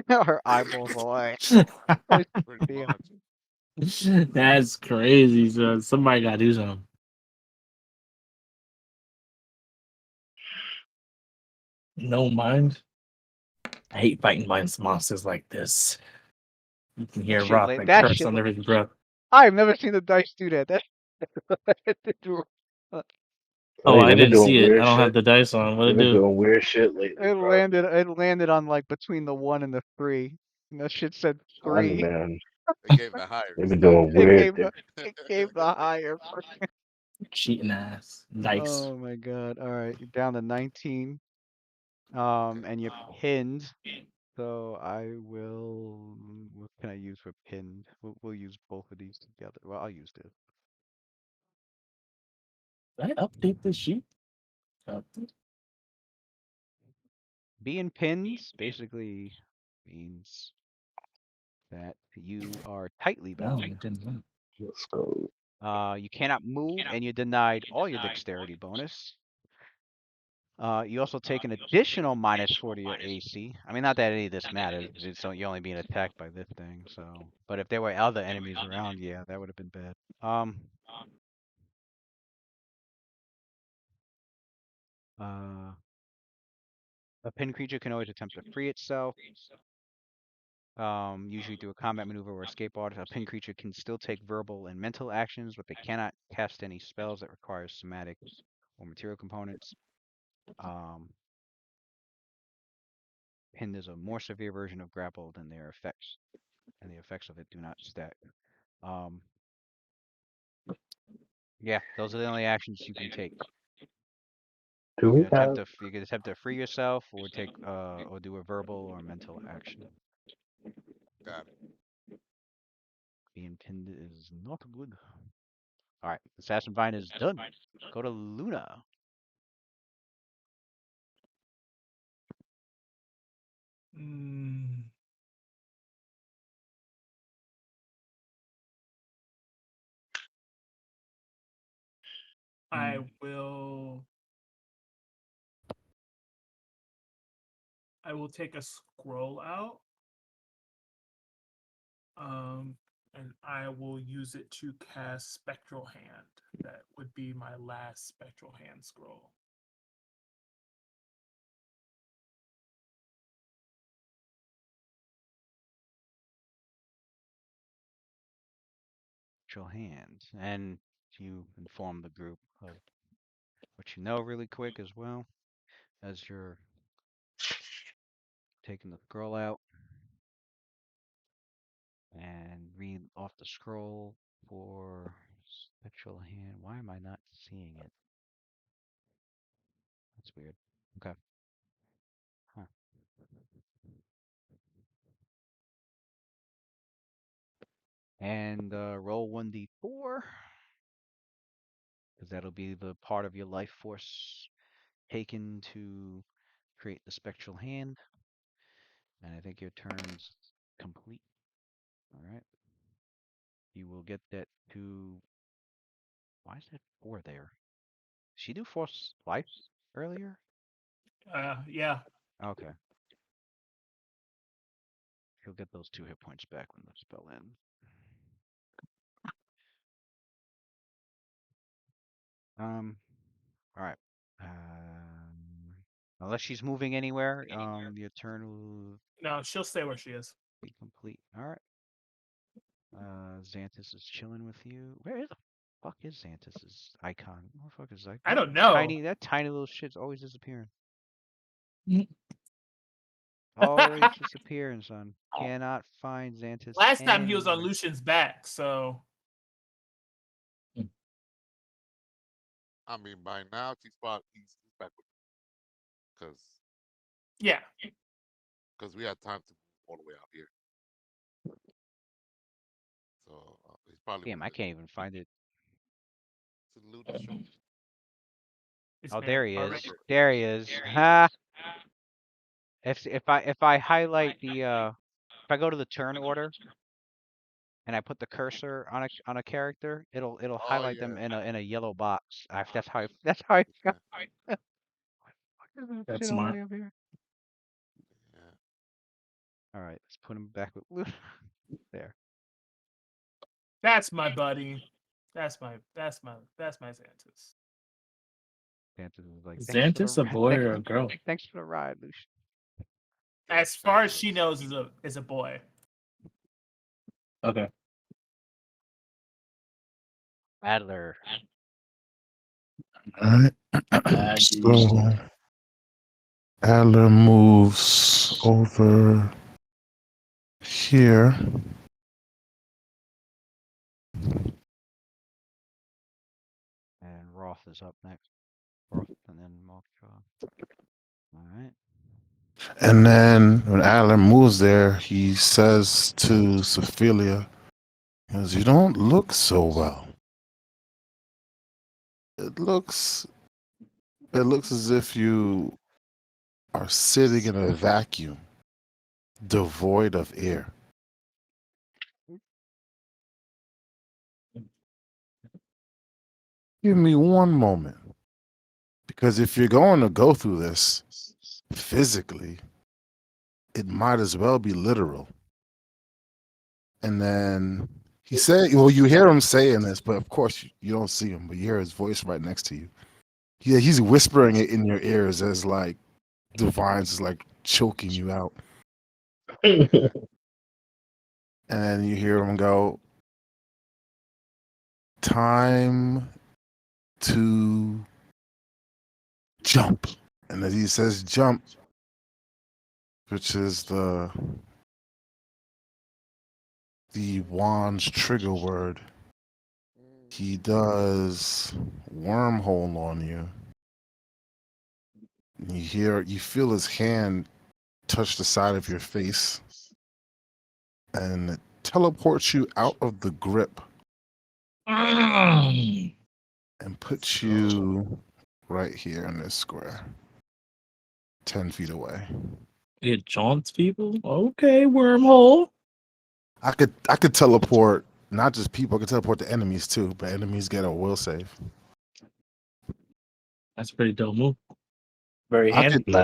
her eyeballs are like, oh, Pretty damn. much. That's crazy, son. Somebody gotta do something. No mind. I hate fighting monsters like this. You can hear Roth and That curse shit. under his breath. I've never seen the dice do that. That's Oh, Hey, I they've been didn't doing see it. I weird don't have shit. the dice on. What They've it been do? doing weird shit lately, bro. it landed on like between the 1 and the 3. And that shit said Fun 3. man. They gave the They've hires. been doing It weird. gave the it gave the higher. Cheating ass. Dice. Oh my god. All right, you're down to 19. Okay. And you're pinned. So I will. What can I use for pinned? We'll use both of these together. Well, I'll use this. Did I update this sheet? Update? Being pinned basically means that you are tightly No, bound. it didn't. Let's go. You cannot move, and you're denied all your dexterity bonus. You also take an additional -4 to your AC. I mean, not that any of this matters, 'cause you're only being attacked by this thing. So, but if there were other enemies around, yeah, that would have been bad. Uh, a pinned creature can always attempt to free itself. Usually through a combat maneuver or escape artist. A pinned creature can still take verbal and mental actions, but they cannot cast any spells that require somatic or material components. Um, Pinned is a more severe version of grapple than their effects, and the effects of it do not stack. Um, yeah, those are the only actions you can take. Do we have? You can attempt to free yourself, or take or do a verbal or mental action. Got it. Being pinned is not good. All right, Assassin Vine is done. Go to Luna. Mm, I will. I will take a scroll out. And I will use it to cast Spectral Hand. That would be my last Spectral Hand scroll. Your hand, and you inform the group of what you know really quick as well as you're taking the scroll out and read off the scroll for spectral hand. Why am I not seeing it? That's weird. Okay. Huh. And roll 1d4 because that'll be the part of your life force taken to create the spectral hand. And I think your turn's complete. All right. You will get that to. Why is that 4 there? Did she do force life earlier? Yeah. Okay. She'll get those 2 hit points back when the spell ends. All right. Unless she's moving anywhere, your turn will No, she'll stay where she is. be complete. All right. Xanthus is chilling with you. Where the fuck is Xanthus's icon? Where the fuck is that? I don't know. That tiny little shit's always disappearing. Mm. Always disappearing, son. Cannot find Xanthus. Last time he was on anywhere. Lucian's back, so I mean, by now he's back with because yeah. we had time to move all the way out here. So he's probably Damn, I can't even find it. to Luda show. This Oh, man there he is. already- There he is. Ha! If I highlight the if I go to the turn order and I put the cursor on a character, it'll Oh, highlight yeah. them in a yellow box. That's how I Yeah. That's shit all the smart. way up here. Yeah. All right, let's put him back with Luda. There. That's my buddy. That's my Xantus. Xanthus is like, Is thanks for the Xanthus a boy or a girl? thanks for the ride, Lucian. As far as she knows, is a boy. Okay. Adler. All right. So Adler moves over here. And Roth is up next. Roth and then Malkjaw. All right. And then when Adler moves there, he says to Sophia, he goes, "You don't look so well. It looks as if you are sitting in a vacuum, devoid of air." Give me one moment. Because if you're going to go through this physically, it might as well be literal. And then he said, well, you hear him saying this, but of course you don't see him, but you hear his voice right next to you. Yeah, he's whispering it in your ears as like the vines is like choking you out. And you hear him go, "Time to jump." And as he says jump, which is the wand's trigger word, he does wormhole on you. You feel his hand touch the side of your face, and it teleports you out of the grip and puts you right here in this square, 10 feet away. It jaunts people? Okay, wormhole. I could teleport not just people, I could teleport the enemies too, but enemies get a will save. That's a pretty dope move. Very I handy. could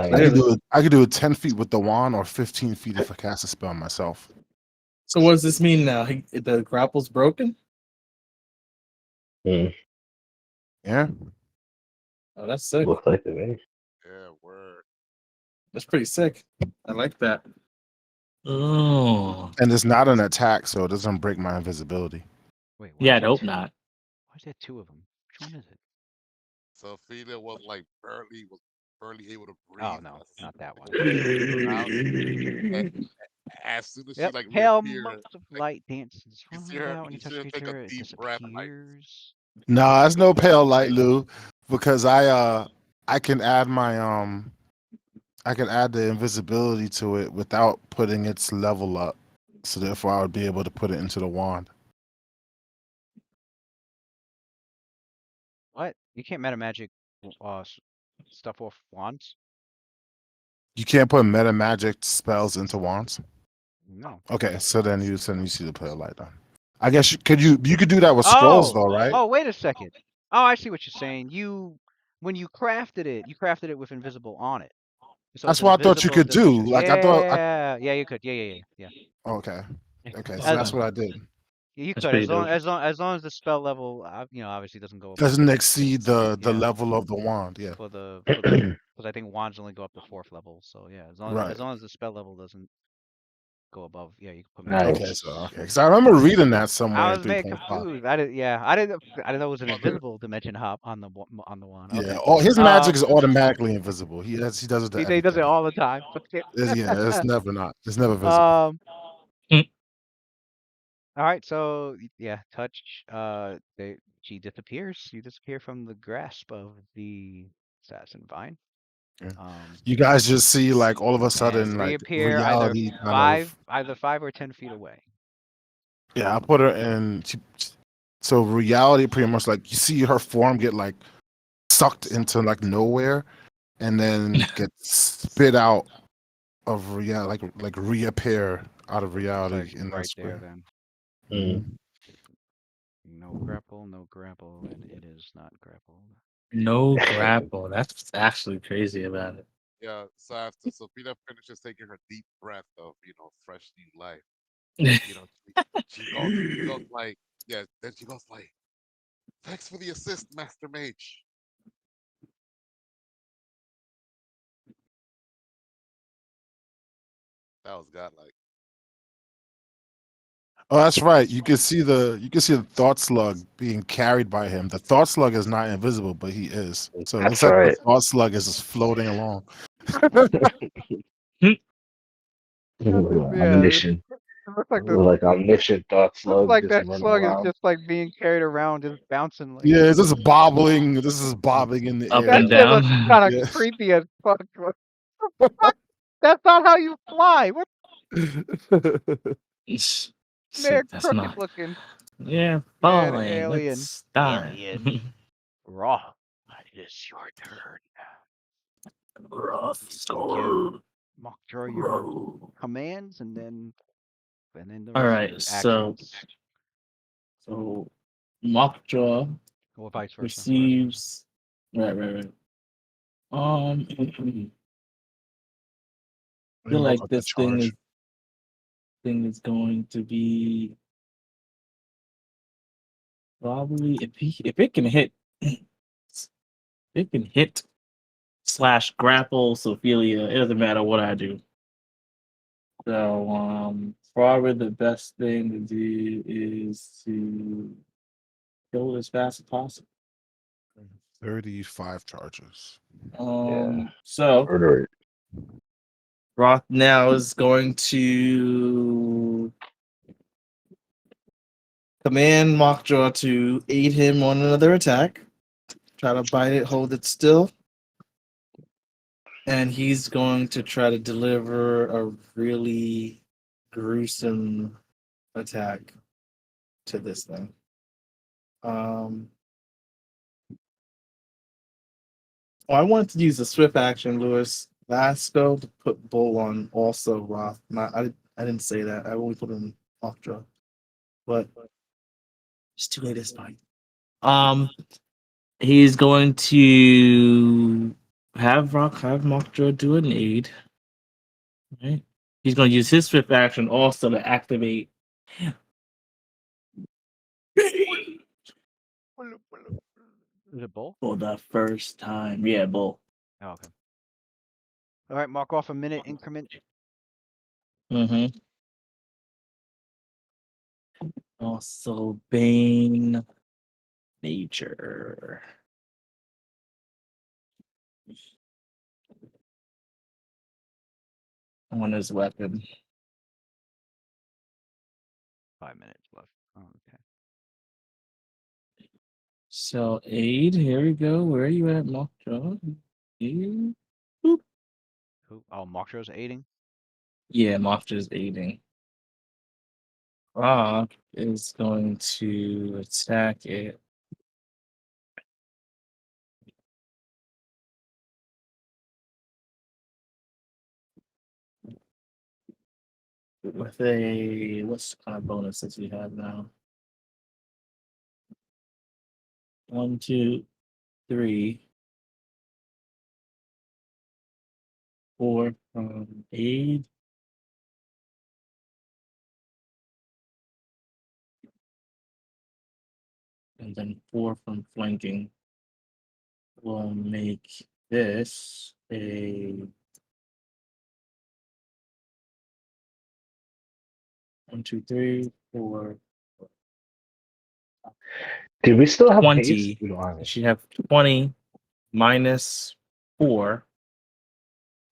I could do it 10 feet with the wand or 15 feet if I cast a spell myself. So what does this mean now? The grapple's broken? Mm, Yeah. Oh, that's sick. looks like it, man. Yeah, word. That's pretty sick. I like that. Oh. And it's not an attack, so it doesn't break my invisibility. Wait, what? Yeah, I'd hope not. Why is there two of them? Which one is it? So Ophelia was barely able to Oh breathe no, as, not that one. as she came out. A- As soon as she Yep, like pale reappeared, motes of like light dances you see round her, about when you you see touch a her take a creature, it deep breath and like disappears. Nah, that's no pale light, Lou, because I can add my I can add the invisibility to it without putting its level up. So therefore, I would be able to put it into the wand. What? You can't meta magic stuff off wands? You can't put meta magic spells into wands. No. Okay, so then you see the pale light then. I guess you could do that with scrolls Oh! though, right? Oh, wait a second. Oh, I see what you're saying. When you crafted it with invisible on it. So it's That's what I thought you invisible could to the do. Like I thought. Yeah, you could. Yeah. Okay, okay, so As that's what I did. Yeah, you That's could pretty dope. as long as the spell level, obviously doesn't go above Doesn't exceed the yeah level of the wand. Yeah, for the because I think wands only go up to fourth level. So yeah, right. as long as the spell level doesn't go above, yeah, you can put meta Okay, magic. Nice. so okay, because I remember reading that somewhere I in was very 3.5. confused. I didn't know it was an other invisible dimension hop on the wand. Yeah, Okay. all his magic is automatically invisible. He does it to He does it everything. all the time. Yeah, it's never not. It's never visible. um. Mm. All right. So yeah, touch. She disappears. You disappear from the grasp of the assassin vine. Yeah. Um. You guys just see like all of a And sudden like reappear reality kind of. either 5 or 10 feet away. Yeah, I put her in. So reality pretty much like you see her form get like sucked into like nowhere, and then get spit out of reality, like reappear out of It's reality like in that right there square. then. Mm. No grapple, and it is not grappled. No grapple. That's actually crazy about it. yeah. So after Sophia finishes taking her deep breath of fresh new life, you know, she goes like, yeah. Then she goes like, thanks for the assist, Master Mage. That was godlike. Oh, that's right. You can see the thought slug being carried by him. The thought slug is not invisible, but he is. So it looks That's like the right. thought slug is just floating along. Yeah, Omniscient, it looks like like omniscient thought looks slug like just that running slug is around. just like being carried around, just bouncing like. Yeah, it's just bobbling. This is bobbing in the Up That and air. shit looks down. kind of Yeah. creepy as fuck. What the fuck? That's not how you fly. What So man, that's crooked not. looking Yeah, man, falling. alien, It's time. alien, raw. It is your turn. Rough You can give sword. Mockdraw your commands, and then the All rest right, your actions, so Mockjaw or vice versa. receives. Right. You Feel know, like like the this charge. thing is going to be probably if it can hit it can hit slash grapple Sophelia. It doesn't matter what I do. So probably the best thing to do is to kill it as fast as possible. 35 charges. Yeah, So murder it. Rock now is going to command Mockjaw to aid him on another attack. Try to bite it, hold it still. And he's going to try to deliver a really gruesome attack to this thing. I wanted to use a swift action, Lewis. Last go to put Bull on also Roth. I didn't say that. I only put him Mockjaw. But it's too late this fight. He's going to have Mockjaw do an aid. Right? He's going to use his swift action also to activate Is it bull? for the first time. Yeah, Bull. Oh, okay. All right, mark off a minute increment. Mm-hmm. Also, Bane Nature. On his weapon. 5 minutes left. Oh, okay. So aid, here we go. Where are you at, Mockjaw? You? Who? Oh, Mockjaw's aiding. Yeah, Mockjaw's aiding. Rock is going to attack it. With a what's the kind of bonus that you have now? 1, 2, 3, 4 from aid. And then 4 from flanking. Will make this a 1, 2, 3, 4, Did we still have haste? 20. We don't have You it. should have 20 minus 4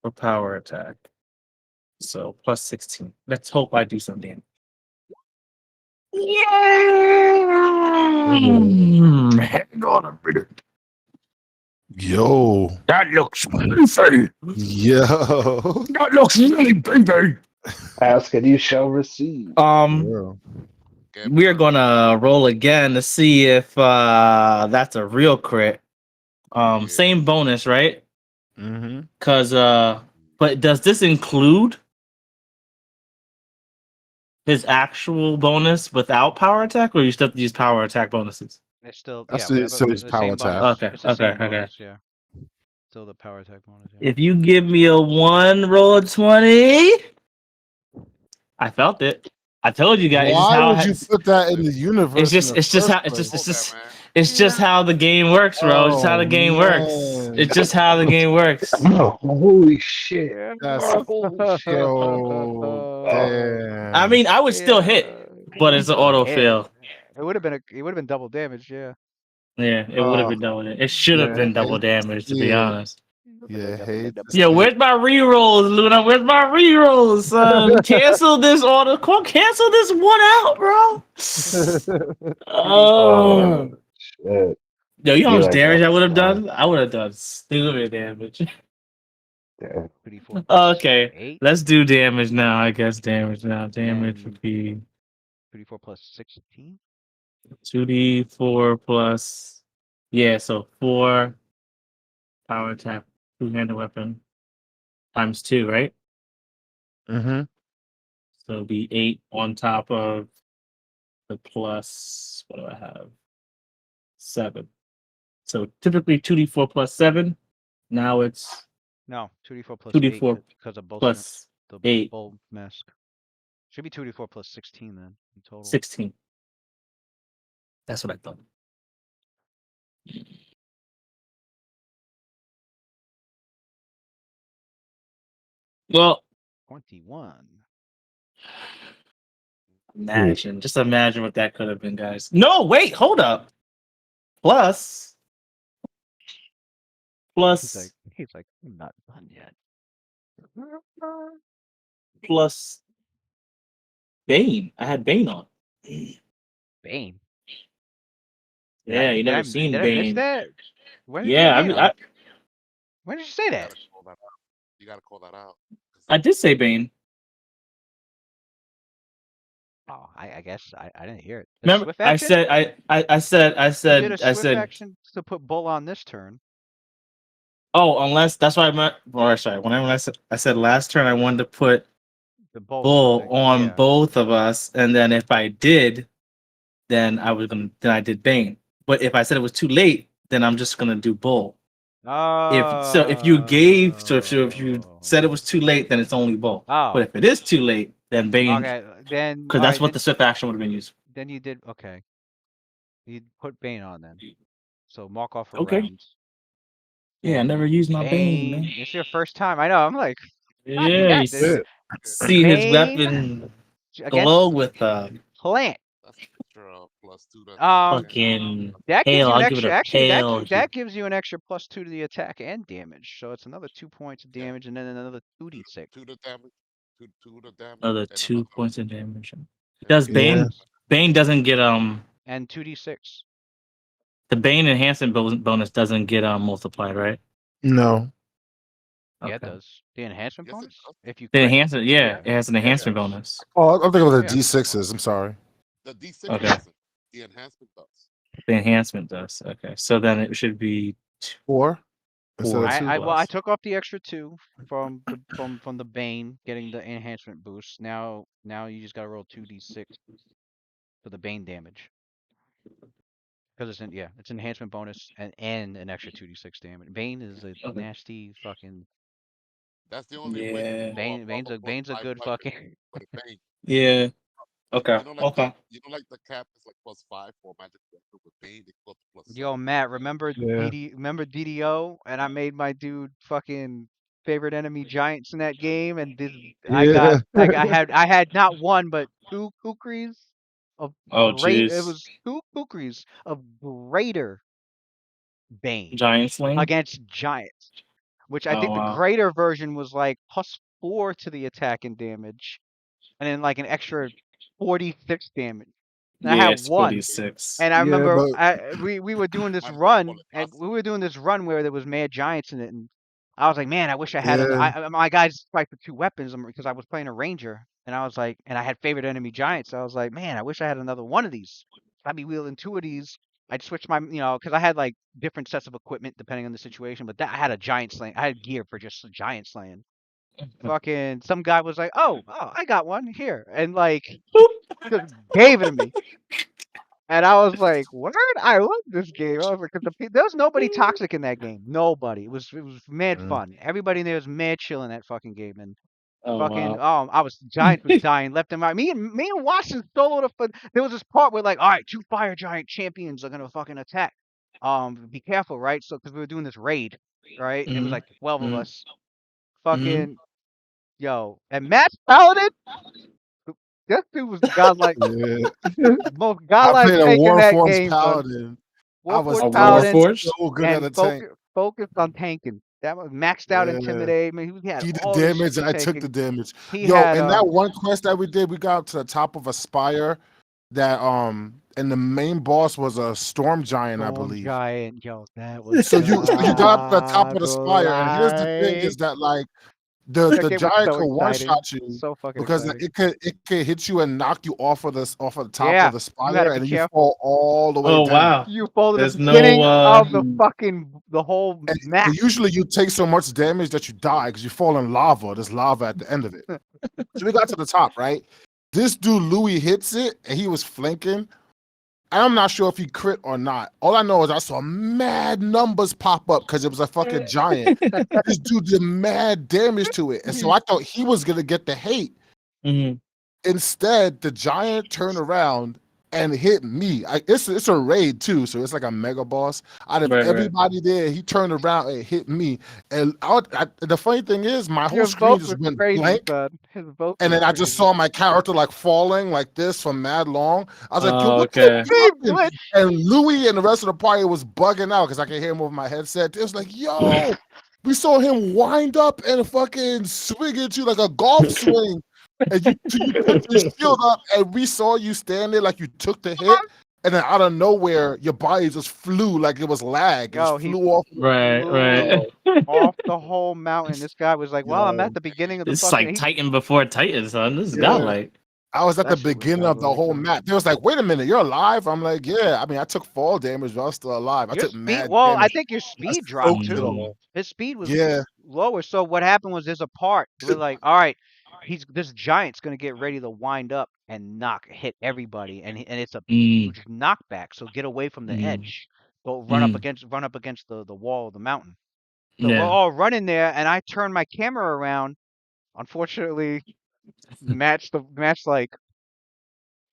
for power attack. So plus 16. Let's hope I do some damage. Yeah! Hang on a minute. Yo. That looks fancy. Yo. That looks really big. Ask and you shall receive. Yeah. Get We're burned. gonna roll again to see if that's a real crit. Yeah. Same bonus, right? Mm-hmm. Cause but does this include his actual bonus without power attack, or you still have to use power attack bonuses? It's still That's yeah, it. whatever. So it's The power same attack. bonus. Okay, It's the okay, same okay. bonus. Yeah. Still the power attack bonus. Yeah. If you give me a 1, roll a 20. I felt it. I told you guys. It's just Why how would you put that in the universe? it's just how Hold that, man. it's just how the game works, bro. It's just how Oh the game works. man. It's just how the game works. Oh, holy shit. Yeah. That's Holy shit. so damn. I mean, I would still hit, but it's an Still auto hit. fail. It would have been double damage. Yeah. Yeah, it would have been double damage. It should have been double damage, to be yeah. honest. Yeah, hate. Yo, where's my rerolls, Luna? Where's my rerolls, son? Cancel this order. Cancel this one out, bro. Oh, Oh. shit. Yo, you know how Be much like damage that. I would have done? I would have done stupid damage. Yeah. 2d4 plus Okay, 8. let's do damage now. I guess damage now. Damage And- would be 2d4 plus 16. 2d4 plus. Yeah, so 4 power attack, 2-handed weapon times 2, right? Mm-hmm. So it'd be 8 on top of the plus. What do I have? 7. So typically 2d4 plus 7. Now it's No, 2d4 plus 2d4 8 because of both plus the 8, bold mask. Should be 2d4 plus 16 then in total. 16. That's what I thought. Well, 21. just imagine what that could have been, guys. No, wait, hold up. Plus, He's like, I'm not done yet. plus Bane. I had Bane on. Bane. Yeah, you never seen Did I miss Bane. that? When did you Yeah, put I Bane mean, on? When did you say You that? gotta call that out. You gotta call that out. I did say Bane. Oh, I guess I didn't hear it. The Remember, swift I action? said, You did a swift action to put Bull on this turn. Oh, unless that's why I meant. Or sorry, when I said last turn, I wanted to put The Bull Bull swifting. on Yeah. both of us, and then if I did, then I did Bane. But if I said it was too late, then I'm just gonna do Bull. If you said it was too late, then it's only Bull. Oh. But if it is too late, then Bane, Okay, then because that's what the swift action would have been used. Then you did okay. You put Bane on then. So mark off a Okay. round. Yeah, I never used my Bane, man. It's your first time. I know. I'm like, Yeah, you you got this. see his Bane weapon against glow with plant. That's extra plus +2 to Um, attack and Fucking that gives pale. you an I'll give it extra. a Actually, pale. that gives you an extra +2 to the attack and damage. So it's another 2 points of yeah, damage, and then another 2d6. 2 to damage, 2 to damage, Another and 2 points of damage. and Does another Yeah. Bane? Bane doesn't get And 2d6. the Bane enhancement bonus doesn't get multiplied, right? No. Yeah, it Okay. does. The enhancement yes, it bonus. does. If you The crit, enhancement, yeah, yeah, it has an yeah, it enhancement does. bonus. Oh, I'm thinking of the Yeah. D6s. I'm sorry. The D6 Okay. doesn't. The enhancement does. The enhancement does. Okay, so then it should be 4 instead four of 2. Well, I plus. took off the extra 2 from the Bane getting the enhancement boost. Now you just gotta roll 2d6 for the Bane damage. Because it's enhancement bonus and an extra 2d6 damage. Bane is a Okay. nasty fucking. That's the only way you Yeah. can go above a Bane's a +5 good fighter fucking. with a Bane. Yeah. Okay. You know, like Okay. the cap is like +5 for magic weapon with Bane. They go to Yo, +7. Matt, remember Yeah. Remember DDO? And I made my dude fucking favorite enemy giants in that game, and this Yeah. I had not one but two kukris of Oh, great. It jeez. was two kukris of greater Bane Giant sling. against giants, which I Oh think the wow. greater version was like +4 to the attack and damage, and then like an extra 46 damage. And I Yeah, had it's one. 46. And I Yeah, remember but we were doing this Might as well call run, it and Nazi. we were doing this run where there was mad giants in it, and I was like, man, I wish I had yeah, my guys fight with two weapons because I was playing a ranger, and I was like, and I had favorite enemy giants. So I was like, man, I wish I had another one of these. I'd be wielding two of these. I'd switch my, because I had like different sets of equipment depending on the situation, but I had a giant slaying. I had gear for just giant slaying. Fucking some guy was like, oh, I got one here, and like just gave it to me. And I was like, "Word, I love this game." I was like, 'cause there was nobody toxic in that game. Nobody. It was mad mm, fun. Everybody in there was mad chill in that fucking game. And Oh fucking wow. Giants was dying left and right. Me and Watson soloed there was this part where like, all right, two fire giant champions are gonna fucking attack. Be careful, right? So because we were doing this raid, right? And it was Hmm. like 12 of Hmm. us. Hmm. Fucking yo, and Matt Paladin, this dude was godlike, yeah. most I godlike played a tank in that Warforged game, son. Paladin. I was Warforged A Paladin Warforged. so good at and a tank. focused on tanking. That was maxed out Yeah. intimidate. I mean, he had He did all this damage and I took the tanking. damage. He Yo, had in that one quest that we did, we got to the top of a spire that and the main boss was a storm giant, I Storm believe. Giant. Yo, that was So you got up to the top of the spire, and here's the thing godlike. is that like the That the game was giant so could one exciting. shot you So fucking because exciting. it could hit you and knock you off of the top Yeah, of the you had to spire, be and then you careful. fall all the way Oh down. wow. You fall to the There's no beginning of the whole And map. usually you take so much damage that you die because you fall in lava. There's lava at the end of it. So we got to the top, right? This dude Louis hits it, and he was flanking. I'm not sure if he crit or not. All I know is I saw mad numbers pop up because it was a fucking giant. This dude did mad damage to it, and so I thought he was gonna get the hate. Mhm. Instead, the giant turned around and hit me. It's a raid too, so it's like a mega boss. Out of Right, right. everybody there, he turned around and hit me. And the funny thing is, my whole His screen vote just was went crazy, blank. son. His vote And was then I just crazy. saw my character like falling like this for mad long. I was like, yo, Oh, what okay. He happened? glitched. And Louis and the rest of the party was bugging out because I could hear him over my headset. It was like, yo, we saw him wind up and fucking swing at you like a golf swing. And you put your shield up, and we saw you stand there like you took the hit. And then out of nowhere, your body just flew like it was lag. It Yo, just he flew off. Right, right. Yo, off the whole mountain. This guy was like, "Well, I'm yo, at the beginning of the It's like fucking." Titan before Titan, son. This is yeah. godlike. I was at That the shit was beginning of the godlike, whole man. map. They was like, wait a minute, you're alive? I'm like, yeah. I mean, I took fall damage, but I was still alive. I Your took speed, mad well, I damage. think your I speed dropped soaked it too. all. His speed was Yeah. lower. So what happened was there's a part we're like, all right, this giant's gonna get ready to wind up and hit everybody, and it's a Mm, huge knockback. So get away from the mm, edge. Go mm. run up against the wall of the mountain. So we're Yeah. all running there, and I turn my camera around. Unfortunately, match like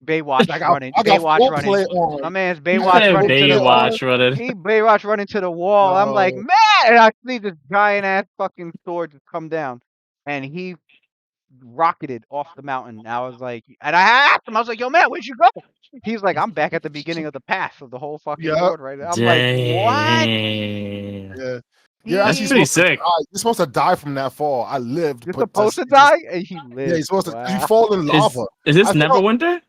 It's like I got Baywatch running. foreplay My on. man's You You had Baywatch said running to foreplay the on. Baywatch running. he Baywatch running to the wall. I'm like, Yo. man, and I see this giant ass fucking sword just come down, and he rocketed off the mountain. I was like, and I asked him, I was like, "Yo, man, where'd you go?" He's like, "I'm back at the beginning of the path of the whole fucking Yep. board right now." I'm like, "What? Dang. Yeah. You're That's actually pretty He, supposed to sick. die. You're supposed to die from that fall. I lived, you're but supposed just to you just die?" And he yeah, you're lived. supposed to you Wow. fall in lava. Is this I felt Neverwinter?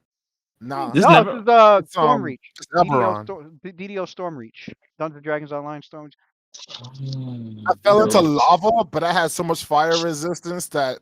nah. This No, this never. is It's Stormreach. it's DDO Eberron. Storm DDO Stormreach. Dungeons and Dragons Online Stormreach. I fell into Okay. lava, but I had so much fire resistance that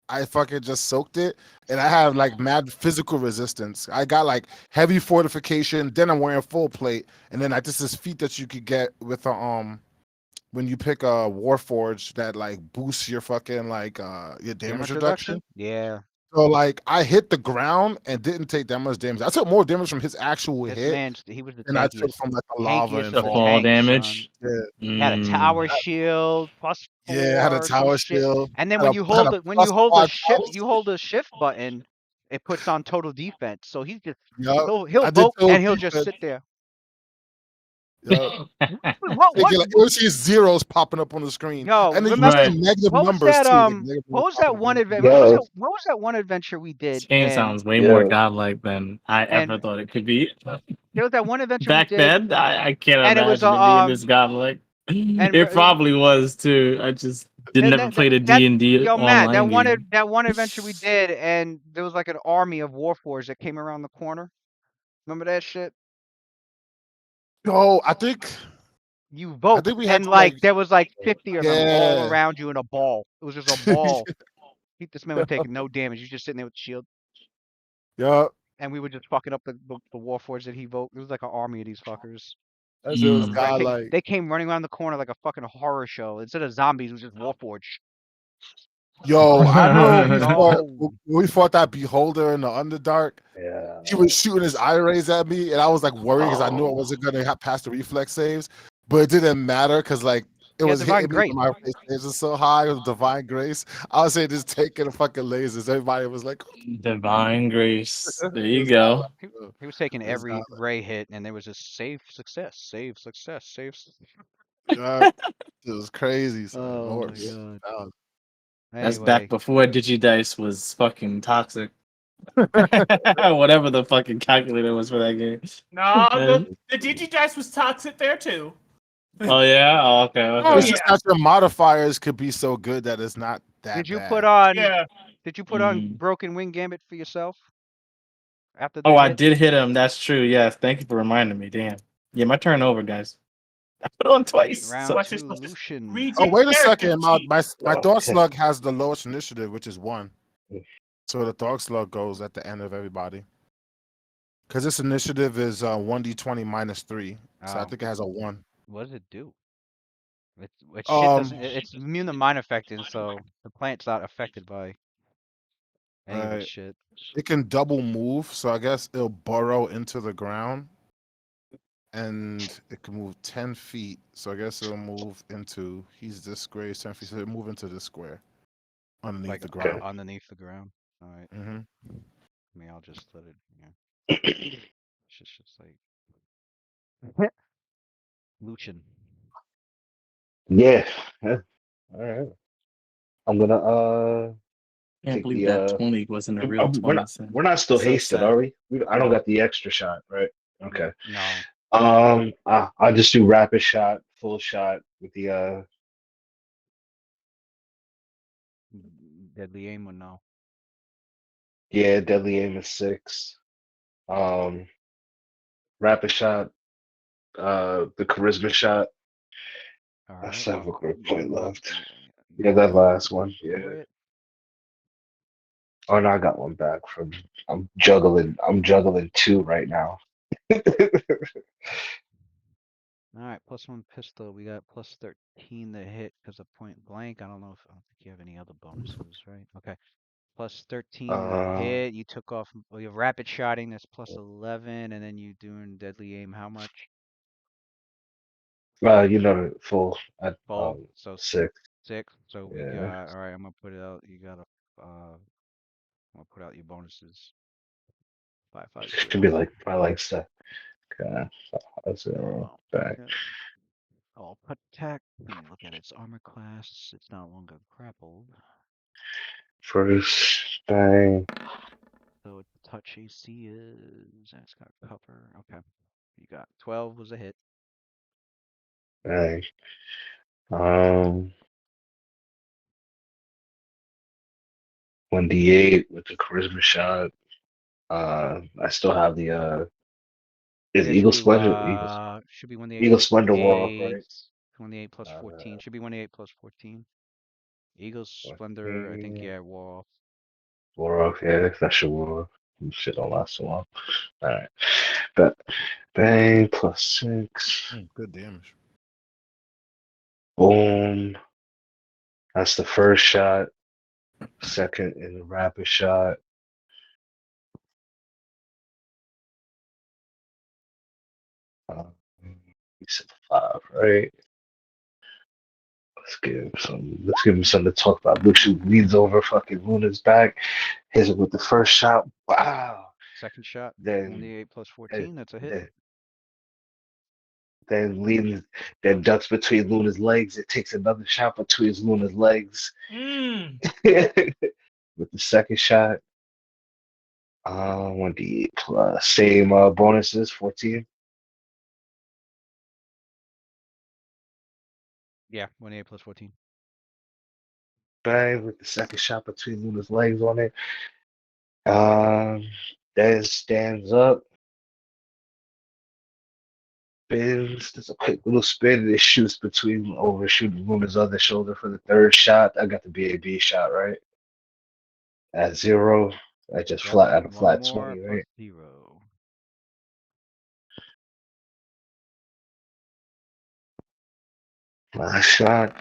I fucking just soaked it, and I have like mad physical resistance. I got like heavy fortification. Then I'm wearing full plate, and then I just this feat that you could get with when you pick a Warforge that like boosts your fucking like your damage reduction. Yeah. So like I hit the ground and didn't take that much damage. I took more damage from his actual This hit man's he was the than I took tankiest. from like the lava Tankiest and The of the fall. fall tanks, son. damage. Yeah, He had a Mm. tower shield plus yeah. I had a 4 some tower shit. shield. And then Had when a you had hold a the plus five towers. shift button, it puts on total defense. So he's just Yup. he'll I did vote total and he'll just defense. sit there. Yup. What Like, you'll see zeros popping up on the screen, yo, and then you see remember Right. negative what was numbers that too. Like negative what numbers was popping that up on one the adventure screen. Yo, what was that one adventure we This did game and sounds way more yo, godlike than I and ever thought it could be. there was that one adventure we Back did then, I can't and it was imagine it being this godlike. and It probably was too. I just did then never play the that D&D yo Matt, online game. that one adventure we did and there was like an army of warforged that came around the corner. Remember that shit? Yo, You I vote think we had and to like like there was like 50 of them all yeah. around you in a ball. It was just a ball. This man was taking no damage. He's just sitting there with the shield. Yup. And we were just fucking up the warforged that he vote. It was like an army of these fuckers. That shit was Fucking Mm. godlike. they came running around the corner like a fucking horror show. Instead of zombies, it was just warforged. Yo, I remember when Yo. we fought that beholder in the Underdark. yeah. He was shooting his eye rays at me, and I was like worried because I knew I wasn't gonna pass the reflex saves, but it didn't matter because like it Yeah, was divine hitting me, grace. but my face saves was so high with divine grace. I was saying just taking the fucking lasers. Everybody was like, Divine grace. There it you was go. He, godlike. he was taking It was every godlike. ray hit, and there was just save success. Yeah, it was crazy. Son. Oh Lord, my yeah, god. that That's back Anyway, before Digidice was fucking toxic. Whatever the fucking calculator was for that game. No, And- the Digidice was toxic there too. oh yeah. Oh, okay. Oh it's Okay. just yeah, that your modifiers could be so good that it's not that did you bad. put on yeah. Mm. Broken Wing Gambit for yourself after Oh, the I hit? did hit him. That's true. Yes. Thank you for reminding me. Damn. Yeah, my turn over, guys. I put it on twice. Round So Watch this. 2, Watch this. Lucian. Read Oh, your wait a character second. sheet. My Oh, Dog Slug has the lowest initiative, which is 1. So the Dog Slug goes at the end of everybody. Because this initiative is 1d20 minus 3. So I Oh, think it has a 1. what does it do? It's shit Um, doesn't. It's immune to mind affecting, so the plant's not affected by any of its right. shit. It can double move, so I guess it'll burrow into the ground. And it can move 10 feet. So I guess it'll move into, he's this square, he's 10 feet. So it'll move into this square underneath Like the ground. underneath the ground. All right. Mm-hmm. I mean, I'll just let it. Yeah. It's just like Lucian. Yeah. Yeah. All right. I'm gonna can't take believe the that 20 wasn't a real we're 20. not we're not still So hasted, sad. are we? I don't No, got the extra shot, right? Okay. no. I'll just do rapid shot, full shot with the Deadly aim or no? yeah, deadly aim is 6. Um, rapid shot, the charisma shot. All I right. still have a good point left. Yeah, You that want last one. to Yeah. do it? Oh no, I got one back from. I'm juggling. I'm juggling 2 right now. All right. +1 pistol. We got +13 to hit because of point blank. I don't think you have any other bonuses, right? Okay. +13 to uh, hit. You took off. Well, you have rapid shotting. That's +11, and then you doing deadly aim. How much? full at Full. So 6. 6. So we Yeah, got. All right. I'm gonna put it out. You gotta. I'm gonna put out your bonuses. should be 550. like probably like 7. Okay, 5-0 Oh, back. yeah. I'll put tech. Let me look at its armor class. It's no longer grappled. First bang. So touch AC is that's got cover. Okay. You got 12 was a hit. Bang. Um, 1d8 with the charisma shot. I still have the is Yeah, Eagle Splendor Eagle should be 1d8 Eagle plus Splendor wore off, 8. right? 1d8 plus Uh, 14. Should be 1d8 plus 14. Eagle's Splendor, I think, 14 yeah, wore off. wore off. Yeah, that should wore off. Shit don't last so long. All right, but bang plus 6. Good damage. Boom. That's the first shot. Second is a rapid shot. You said 5, right? Let's give him something to talk about. Lucian leans over fucking Luna's back, hits it with the first shot. Wow. Second shot, Then 1d8 plus then 14. That's a hit. then, then leans then ducks between Luna's legs. It takes another shot between Luna's legs. Mm. With the second shot. 1d8 plus same bonuses, 14. Yeah, 1d8 plus 14. Bang with the second shot between Luna's legs on it. Um, then stands up, spins, does a quick little spin, and it shoots between overshooting Luna's other shoulder for the third shot. I got the BAB shot right at 0. I just Yep, flat at a one flat more 20, plus right? 0. Last shot,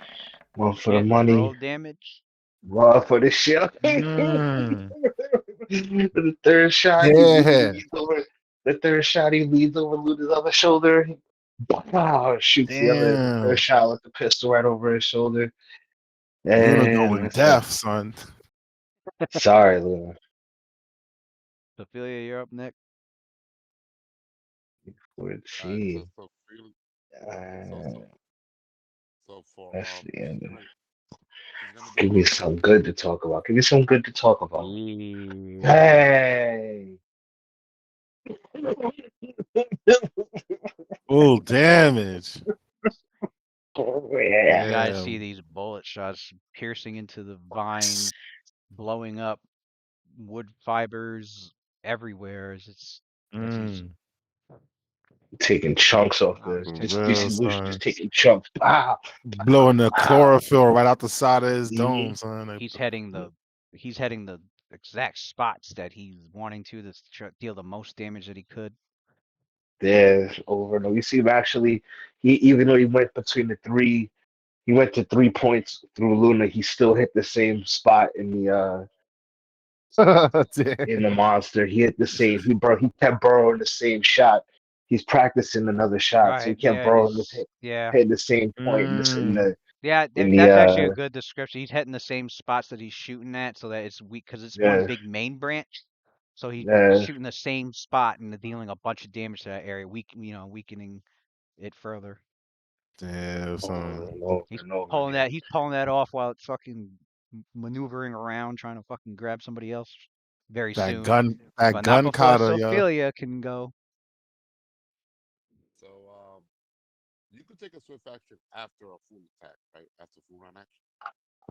one for the Hit, roll money, damage. one for the shot. Mm. The third shot, Yeah. leans over. The third shot, he leans over Luna's other shoulder. Wow, shoots the Damn. first shot with the pistol right over his shoulder. Luna And going that's it. deaf, son. Sorry, Luna. Ophelia, you're up next. All right. 14. So feel so Uh, so so for that's the end. P3, he's gonna do Give me one more. some good to talk about. Give me some good to talk about. Yeah. Hey. Full damage. Oh, You yeah. guys see Damn. these bullet shots piercing into the vines, blowing up wood fibers everywhere. As he's Mm. Taking chunks off wow, the he's For taking just real, chunks. Lucian just son. taking chunks. Wow. Blowing the Wow. chlorophyll right out the side of his Mhm. dome, son. Like, He's what the heading the he's heading the exact spots that he's wanting to deal the most damage that he could. There over and over. You see him actually, he even though he went between the three, he went to 3 points through Luna, he still hit the same spot fuck? Damn. in the monster. He hit the same he kept burrowing the same shot. He's practicing another shot, so he Right. kept Yeah, burrowing he's yeah. hitting the same point Mm. Yeah, in the that's actually a good description. He's hitting the same spots that he's shooting at, so that it's weak because it's one the big main branch. So he's the shooting the same spot and dealing a bunch of damage to that area, weakening it further. Damn, over son. and over He's and over pulling again. that. He's pulling that off while it's fucking maneuvering around, trying to fucking grab somebody else very soon. That But not gun before kata, yo. Sophia can go. So you could take a swift action after a full attack, right? After full run action,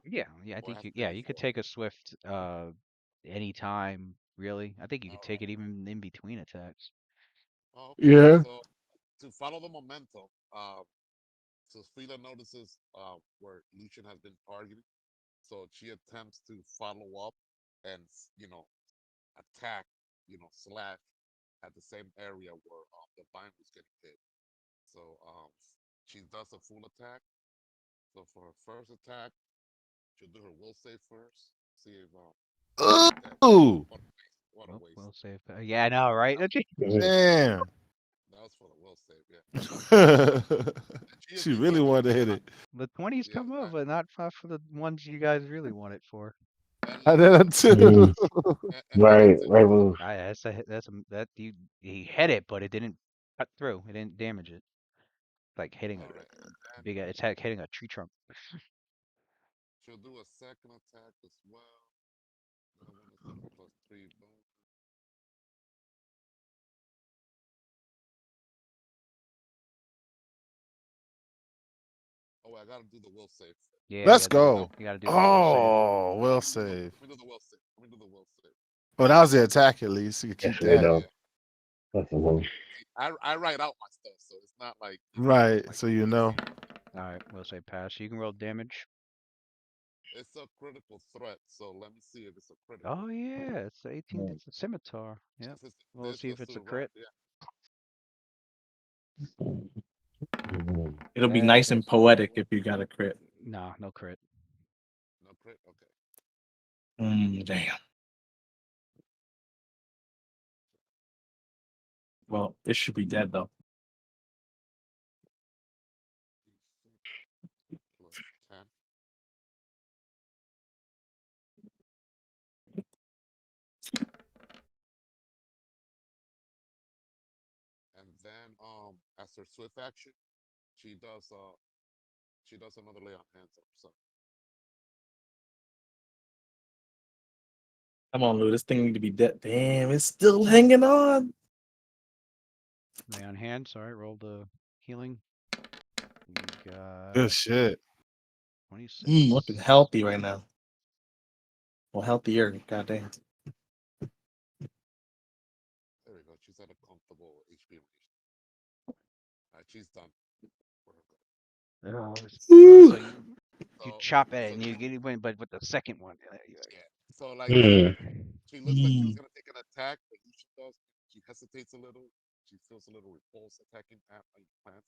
Yeah, I or it think has to be yeah, you could before. take a swift anytime, really. I think you could All take right. it even in between attacks. Oh, okay. Yeah. So to follow the momentum, so Frida notices where Lucian has been targeted. So she attempts to follow up and attack, slash at the same area where the bind was getting hit. So she does a full attack. So for her first attack, she'll do her will save first. See if that Ooh. what a Oh, waste. well safe. Yeah, I know, right? Mhm. Damn. That was for the will save, yeah. And she She agrees really with wanted to the hit it. The 20s yeah, come up, but not for the ones you guys really want it for. and I did it too. Mhm. and Right, it's right move. That he hit it, but it didn't cut through. It didn't damage it. Like hitting all right. And it's like hitting a tree trunk. she'll do a second attack as well. plus 3 bonus. Oh, I gotta do the will save. Yeah, Let's yeah. Do go. you got to do the will save. Oh, will Let me save. do the will save. Let me do the will save. Well, that was the attack at least. You can Yes, keep we that. know. Yeah. That's a move. See, I write out my stuff, so it's not like Right. like So you know. All right, will save pass. You can roll damage. it's a critical threat. So let me see if it's a critical. Oh yeah, it's 18. Mm. It's a scimitar. Yep. This is We'll this see if let's it's a do rough. crit. Yeah. Mm. It'll be That nice and does poetic if you got a crit. nah, no crit. No crit. Okay. Damn. Well, it should be dead though. Plus 10. And then as her swift action, she does uh she does another lay on hands on herself. Come on, Lou. This thing need to be dead. Damn, it's still hanging on. Lay on hands. All right, roll the healing. You Good got shit. 26. Looking healthy right now. Well, healthier. Goddamn. There we go. She's at a comfortable HP ratio. Alright, she's done. For her go. Oh, Woo. so you So chop at it so and you get it, but with the second one, yeah. So like Mm. she looks like she was Mm. gonna take an attack, but Lucian does. She hesitates a little. She feels a little repulse attacking at like plants.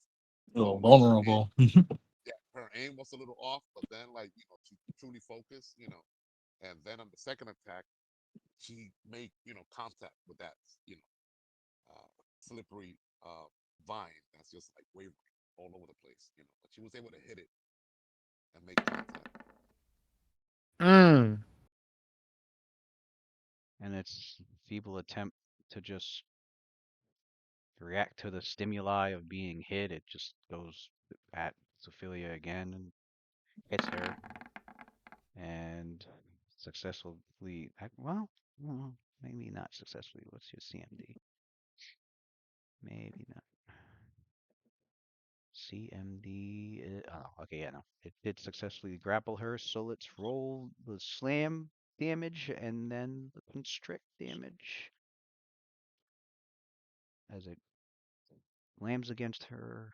A little Like her aim, vulnerable. yeah, her aim was a little off, but then like she truly focused, and then on the second attack, she made contact with that slippery vine that's just like wavering all over the place, but she was able to hit it and make contact. Mm. and its feeble attempt to just react to the stimuli of being hit, it just goes at Sophia again and hits her and successfully. Well, maybe not successfully. What's your CMD? Maybe not. CMD. Oh, okay, yeah, no. It did successfully grapple her, so let's roll the slam damage and then the constrict damage as it slams against her,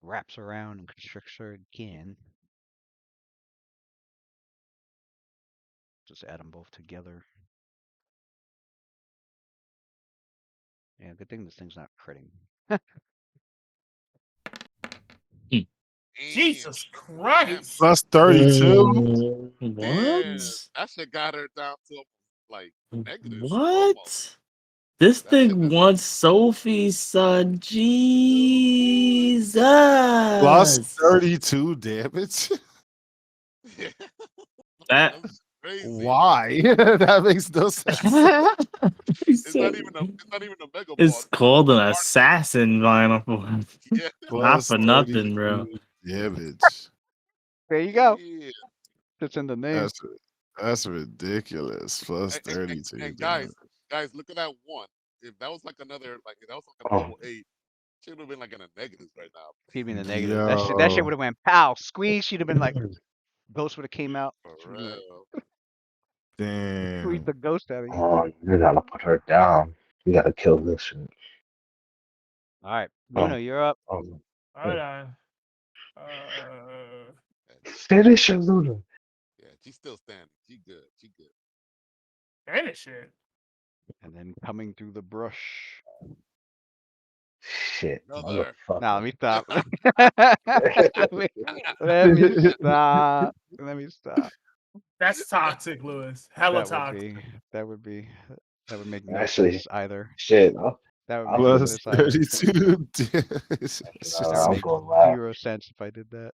wraps around, and constricts her again. Just add them both together. Yeah, good thing this thing's not critting. Damn, Jesus damn, Christ! Plus 32. Mm. damn, What? that shit got her down to like negative almost. What? This That shit thing messed. wants Sophie's son. Plus Jesus. 32 damage. Yeah, That. that's crazy. Why? That makes no sense. It's not even a mega It's boss. called an Hard. assassin vinyl. Yeah, Not Plus for nothing, bro. 32 damage. There you go. yeah. It's in the name. That's ridiculous. Plus And, 32 guys, damage. look at that one. If that was like another, like if that was like a Oh, level 8, she would have been like in the negatives right now. She'd be in the negative. That shit Yo. would have went pow, squeeze. She'd have been like, ghost would have came out. For She'd been like, real. squeeze Damn. the ghost out of you. oh, you gotta put her down. You gotta kill this shit. All right, Oh, Luna, you're up. oh. Hold on. Uh, And, Finish her, Luna. yeah, she's still standing. She good. She good. finish it. And then coming through the brush. Shit, Another. Nah, let motherfucker. me stop. let me let me stop. Let me stop. That's toxic, Lewis. Hella That would toxic. be that would be that would make no Actually, sense either. shit. That would I'll make no finish. Plus sense either. 32 damage. That would I'll make go last. 0 sense if I did that.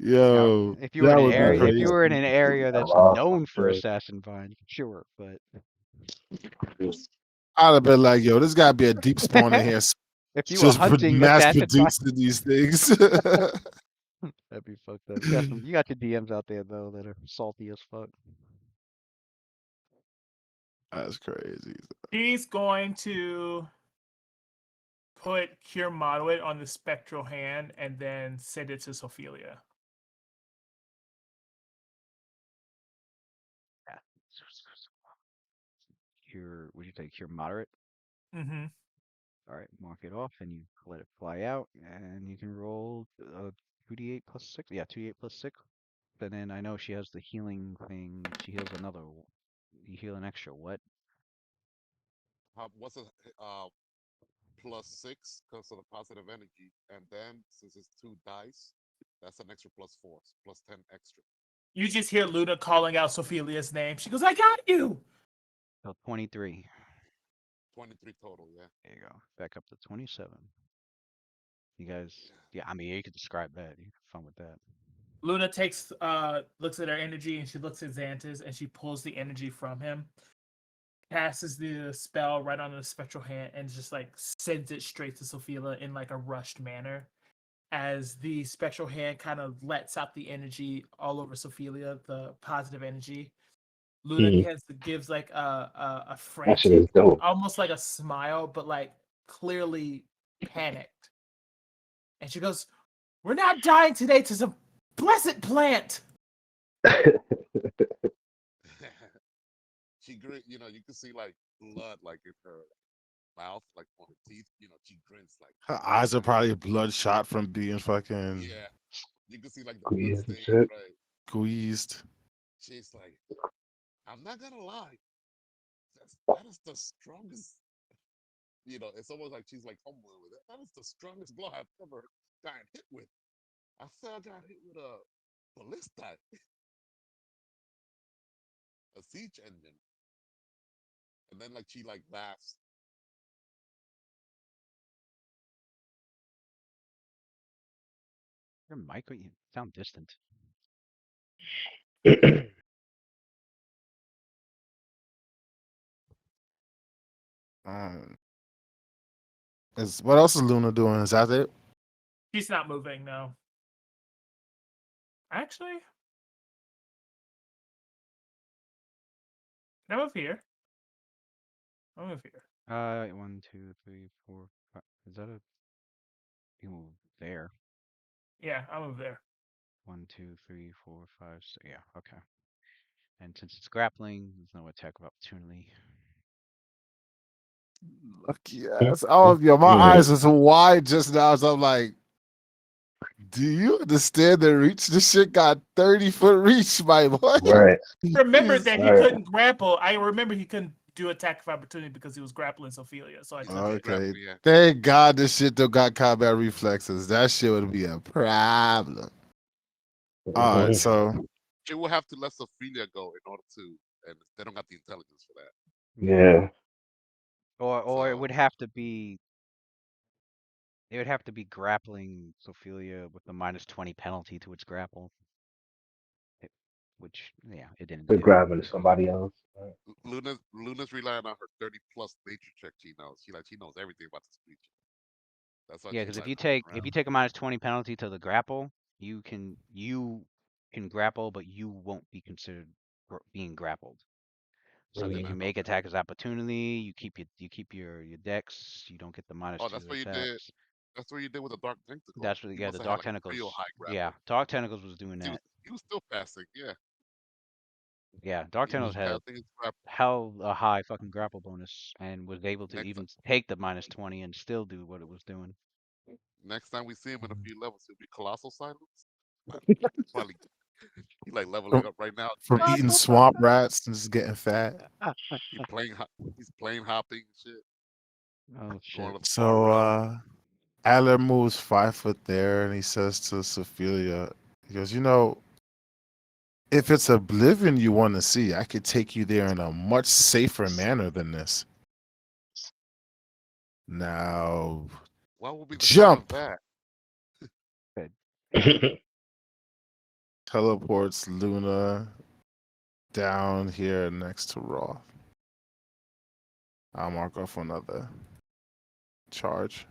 Now, Yo, if you were that in an would be area, if you crazy. were in an area I that's lost my known for shit. assassin vines, sure, but I'd have been like, yo, there's gotta be a deep spawn in here if you were just hunting mass assassin vines, producing these things. that'd be fucked up. You got your DMs out there though that are salty as fuck. That's crazy. He's going to put Cure Moderate on the spectral hand and then send it to Sophelia. Yeah. Cure, would you say cure moderate? Mm-hmm. All right, mark it off, and you let it fly out, and you can roll 2d8 plus 6. Yeah, 2d8 plus 6. And then I know she has the healing thing. She heals another. You heal an extra what? What's a +6 because of the positive energy, and then since it's 2 dice, that's an extra +4, +10 extra. You just hear Luna calling out Sophelia's name. She goes, "I got you!" So 23. 23 total, yeah. There you go. Back up to 27. You guys, yeah, I mean, you could describe that. You have fun with that. Luna looks at her energy and she looks at Xantus and she pulls the energy from him, passes the spell right onto the spectral hand, and just like sends it straight to Sophia in like a rushed manner. As the spectral hand kind of lets out the energy all over Sophia, the positive energy, Luna gives like a That shit frantic, is dope. almost like a smile, but like clearly panicked. And she goes, "We're not dying today to some blessed plant." She you know, you can see like blood like in her mouth, like on her teeth. You know, she grins like. Her eyes are probably bloodshot from being fucking Yeah, you can see like the blood Queens and stain, shit. right? squeezed. She's like, I'm not gonna lie, that is the strongest. You know, it's almost like she's like humbling with it. That is the strongest blow I've ever gotten hit with. I said I got hit with a ballista, a siege engine, and then like she like laughs. Your mic, you sound distant. Um, what else is Luna doing? Is that it? She's not moving, no. Actually, can I move here? I'll move here. 1, 2, 3, 4, 5. Is that a? You move there. Yeah, I'll move there. 1, 2, 3, 4, 5, 6. Yeah, okay. And since it's grappling, there's no attack of opportunity. Lucky ass. Oh, yo, my eyes was wide just now. So I'm like, do you understand the reach? This shit got 30-foot reach, my boy. Right. Remember that he Right. couldn't grapple. I remember he couldn't do attack of opportunity because he was grappling Sophelia. So I He's took it. Okay. yeah. Thank God this shit don't got combat reflexes. That shit would be a problem. All right, so She will have to let Sophia go in order to, and they don't got the intelligence for that. Yeah. Or it So, would have to be. It would have to be grappling Sophelia with the -20 penalty to its grapple. Which, yeah, it didn't To do. grabbing somebody else. Right. Luna's relying on her 30+ nature check. She knows. She knows everything about this creature. That's why Yeah, she's because like humping if you around. take a -20 penalty to the grapple, you can grapple, but you won't be considered being grappled. So And then you I, can make okay. attack as opportunity. You keep your dex. You don't get the Oh, -2 that's to what you did. attacks. That's what you did with the dark tentacle. That's what, He yeah, must the have had dark like a real tentacles. high Yeah, grapple. dark tentacles was doing He was that. he was still passing. Yeah, Yeah, dark he was tentacles had a passing his grapple. hell a high fucking grapple bonus and was able to Next even take the -20 and still do what it was doing. next time we see him in a few levels, he'll be colossal silence. Probably he like leveling from, up right now. from Crazy. eating swamp rats and just getting fat. He playing he's playing hopping and shit. Oh Going shit. to the far So realm. Adler moves 5 foot there and he says to Sophia, he goes, if it's Oblivion you want to see, I could take you there in a much safer manner than this. Now, What will be the sign of jump that? Good. teleports Luna down here next to Roth. I'll mark off another charge.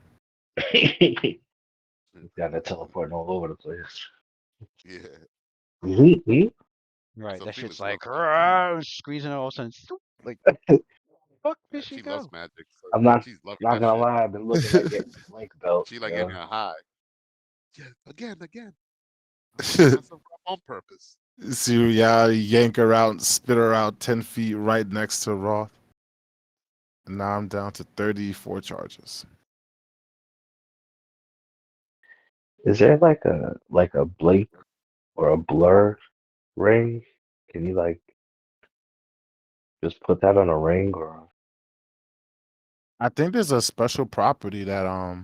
Got that teleporting all over the place. Yeah. Mhm. Right, So that shit's Felix like loves that too. squeezing it all of a sudden. Like, fuck Yeah, did she she loves go? magic. So I'm not she's loving not that gonna shit. lie. I've been looking at getting a Blink belt. She like getting Yeah. a high. Yeah, again. I'm gonna make myself up on purpose. See, yeah, yank her out, spit her out 10 feet right next to Roth. And now I'm down to 34 charges. Is there like a Blink or a Blur ring? Can you like just put that on a ring or? I think there's a special property that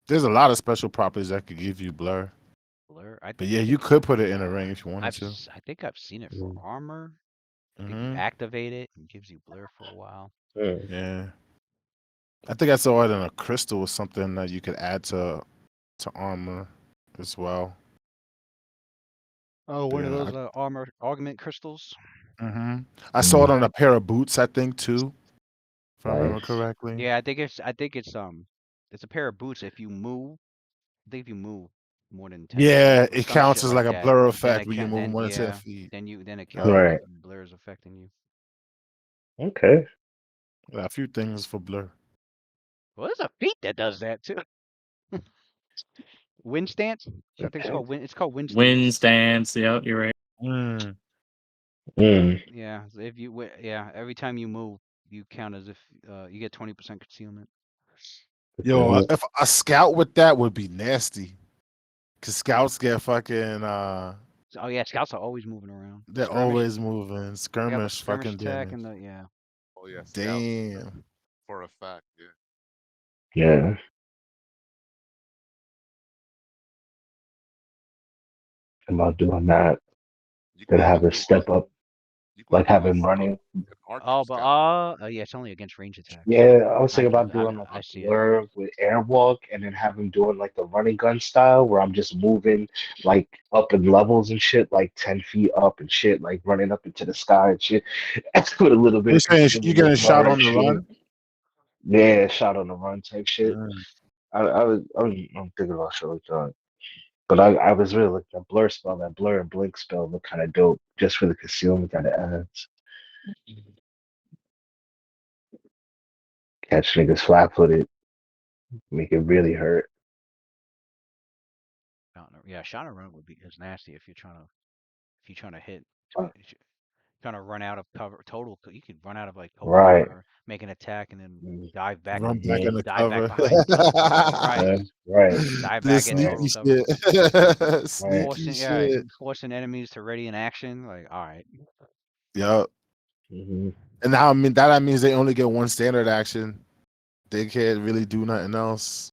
there's a lot of special properties that could give you blur. Blur. But yeah, you could put it in a ring if you wanted to. I think I've seen it for Mm, armor. If you Hmm. activate it, it gives you blur for a while. mm, Yeah. I think I saw it in a crystal or something that you could add to armor as well. Oh, one of Yeah. those armor augment crystals. I saw it mm, on a pair of boots, I think, too, if I remember nice. correctly. Yeah, I think it's a pair of boots. If you move, I think if you move more than 10 feet Yeah, or it some counts shit as like like a that, blur then effect it when you can move then more than 10 yeah, feet. then it counts Yup. as Right. if blur is affecting you. Okay. Yeah, a few things for blur. Well, there's a feat that does that too. Wind stance. I think it's Okay. called wind. It's called wind stance. Wind stance. Yep, you're right. Mm. Mm, Yeah, so if you yeah, every time you move, you count as if you get 20% concealment. Yo, if a scout with that would be nasty. Cause scouts get fucking Oh yeah, scouts are always moving around. they're Skirmish. always moving. They got the Skirmish skirmish fucking attack damage. and the yeah. Oh yeah, scout Damn. for a fact. Yeah. yeah. I'm about doing that. You could Gonna have even a do step up, you could like do having running. an archer Oh, but scout. yeah, it's only against range attacks. Yeah, I was I thinking do. about doing like I a see it. blur with airwalk and then having doing like the running gun style where I'm just moving like up in levels and shit, like 10 feet up and shit, like running up into the sky and shit. With a little bit You're of saying you concealment with getting shot blur on and the shit. run? Yeah, shot on the run type shit. Mm. I'm thinking about shit like that. But I was really looking at blur spell, that blur and blink spell look kind of dope just for the concealment that it adds. Catch niggas flat footed, make it really hurt. Yeah, shot and run would be is nasty if you're trying to hit Uh, if you're trying to run out of cover total. You could run out of like total Right. cover, make an attack, and then Mm-hmm. Run back in the dive back cover. behind cover. Right, Right. dive The back in Right. total sneaky cover. shit. Right. Sneaky shit. Forcing enemies to ready in action. Like, all right, Yup. Mm-hmm. And now I mean that means they only get one standard action. They can't really do nothing else.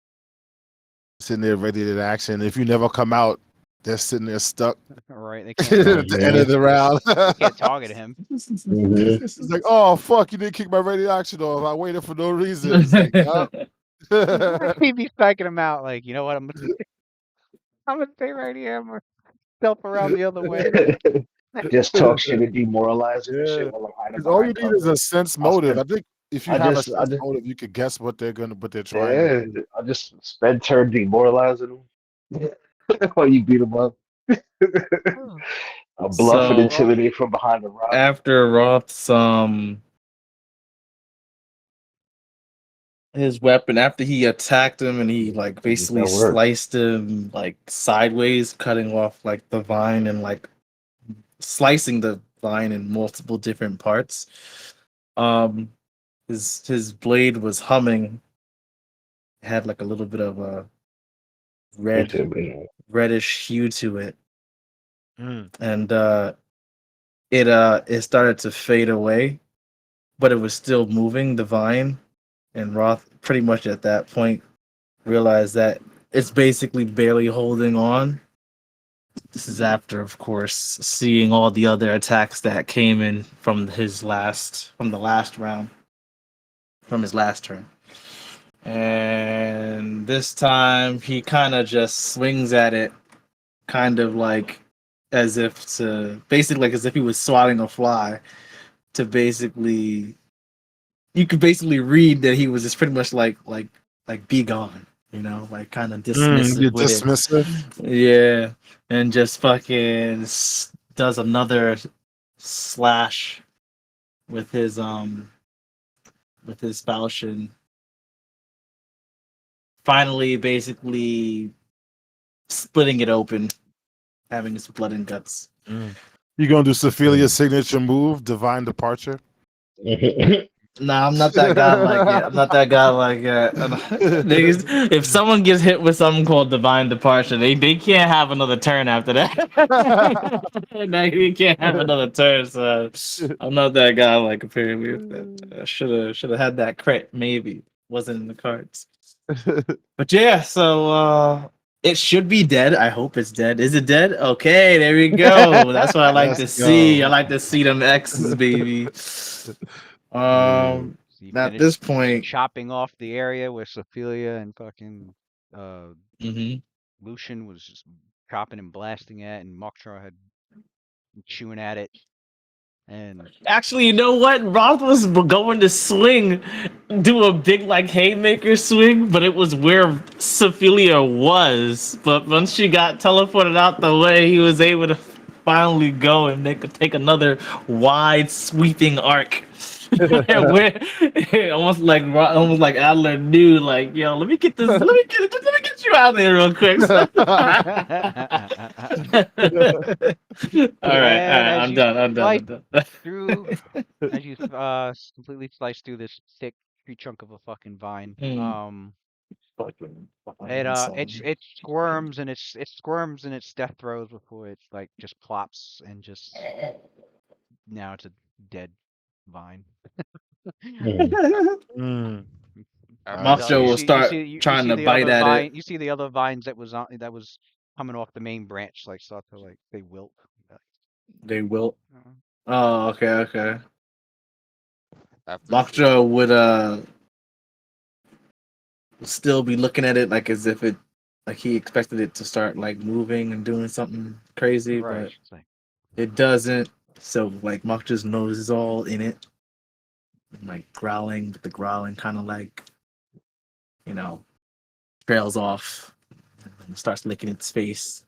Sitting there ready to action. If you never come out, they're sitting there stuck all right. They at can't the end of the round. you can't target him. Mm-hmm. It's like, oh fuck, you didn't kick my ready action off. I waited for no reason. It's like, yup. He'd be striking him out. Like, you know what? I'm gonna stay right here. I'm gonna stealth around the other way. Just talk shit and demoralize them and shit Yeah. while I'm hiding Because all you behind need is cover. a sense I'll motive. spend I think if you have a I sense just motive, you could guess what they're trying to yeah, do. I just spend turn demoralizing them while you beat them up. I bluff and Yeah, So Roth. intimidate from behind the rock. after Roth's his weapon, after he attacked him and he like Make basically that work. sliced him like sideways, cutting off like the vine and like slicing the vine in multiple different parts. Um his blade was humming, had like a little bit of a red reddish hue to it. And it started to fade away, but it was still moving, the vine. And Roth pretty much at that point realized that it's basically barely holding on. This is after, of course, seeing all the other attacks that came in from the last round, from his last turn. And this time he kind of just swings at it, kind of like as if to basically like as if he was swatting a fly to basically you could basically read that he was just pretty much like be gone, you know, like kind of You're dismissive with it. dismissive. Yeah, and just fucking does another slash with his falchion, finally basically splitting it open, having its blood and guts. You gonna do Sophilia's signature move, Divine Departure? Nah, I'm not that godlike yet. I'm not that godlike yet. Niggas, if someone gets hit with something called divine departure, they can't have another turn after that. They can't have another turn. So I'm not that godlike apparently. I should have had that crit. Maybe wasn't in the cards. But yeah, so it should be dead. I hope it's dead. Is it dead? Okay, there we go. That's what I like to Let's see. go. I like to see them X's, baby. So you At finished this point, chopping off the area where Sophia and fucking mhm. Lucian was just chopping and blasting at, and Mokhtar had been chewing at it, and Actually, you know what? Roth was going to swing, do a big like haymaker swing, but it was where Sophia was. But once she got teleported out the way, he was able to finally go and take another wide sweeping arc. Where almost like Adler knew, like, yo, let me get you out there real quick. All right, and as I'm you done. I'm slice done. I'm done. through, as you completely slice through this thick tree chunk of a fucking vine, Mm. it Insane. it squirms and it squirms in its death throes before it like just plops and just now it's a dead vine. Mm. After So Mothjo you will seeing see you start see you trying see to the bite other at it. vine you see the other vines that was coming off the main branch like start to like they wilt. They will. Uh, Oh, okay. after seeing Mothjo would still be looking at it like as if it like he expected it to start like moving and doing something crazy, Right. but It's like, it doesn't. So like Mothjo's nose is all in it, and, like growling, but the growling kind of like you know trails off and starts licking its face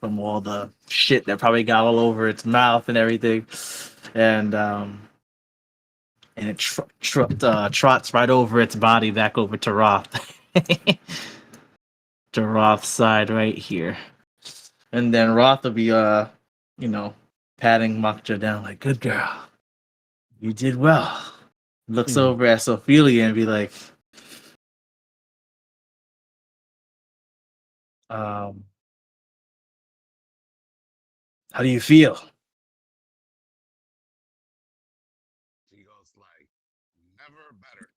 from all the shit that probably got all over its mouth and everything, and it trots right over its body back over to Roth. To Roth's side right here. And then Roth will be patting Mockja down like, good girl. You did well. Looks over at Ophelia and be like, how do you feel? he goes like, never better.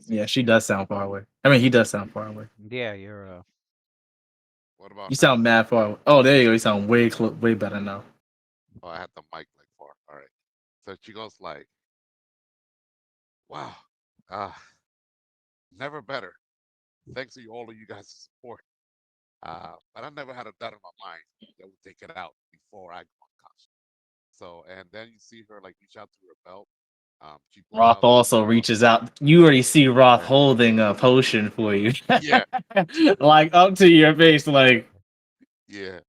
Yeah, she does sound far away. I mean, he does sound far away. yeah, you're What about You now? sound mad far away. Oh, there you go. You sound way better now. Oh, I had the mic like far. All right. So she goes like, wow, never better. Thanks to all of you guys' support. But I never had a doubt in my mind that would take it out before I go unconscious. So, and then you see her like reach out to her belt. She pulls Roth out the also reaches out. You already see Roth holding a potion for you. yeah, Like up to your face, yeah,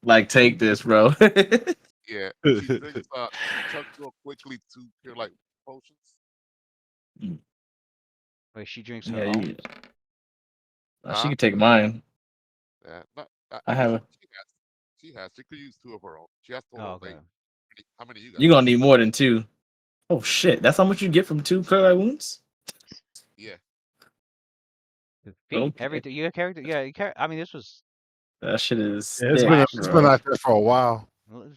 like take this, bro. yeah. She drinks. She chugs real quickly two pure like potions. like she drinks her Yeah, own. she Huh? can take mine. Yeah. No, I I have mean, a. she has. She has. She could use two of her own. She has Oh, total of okay. eight. How many you got? You're gonna need more than two. Oh shit! That's how much you get from two clear wounds. Yeah. The feet, Okay, everything. Your character, yeah. I mean, this was that shit is Yeah, thick, it's been bro. out there for a while.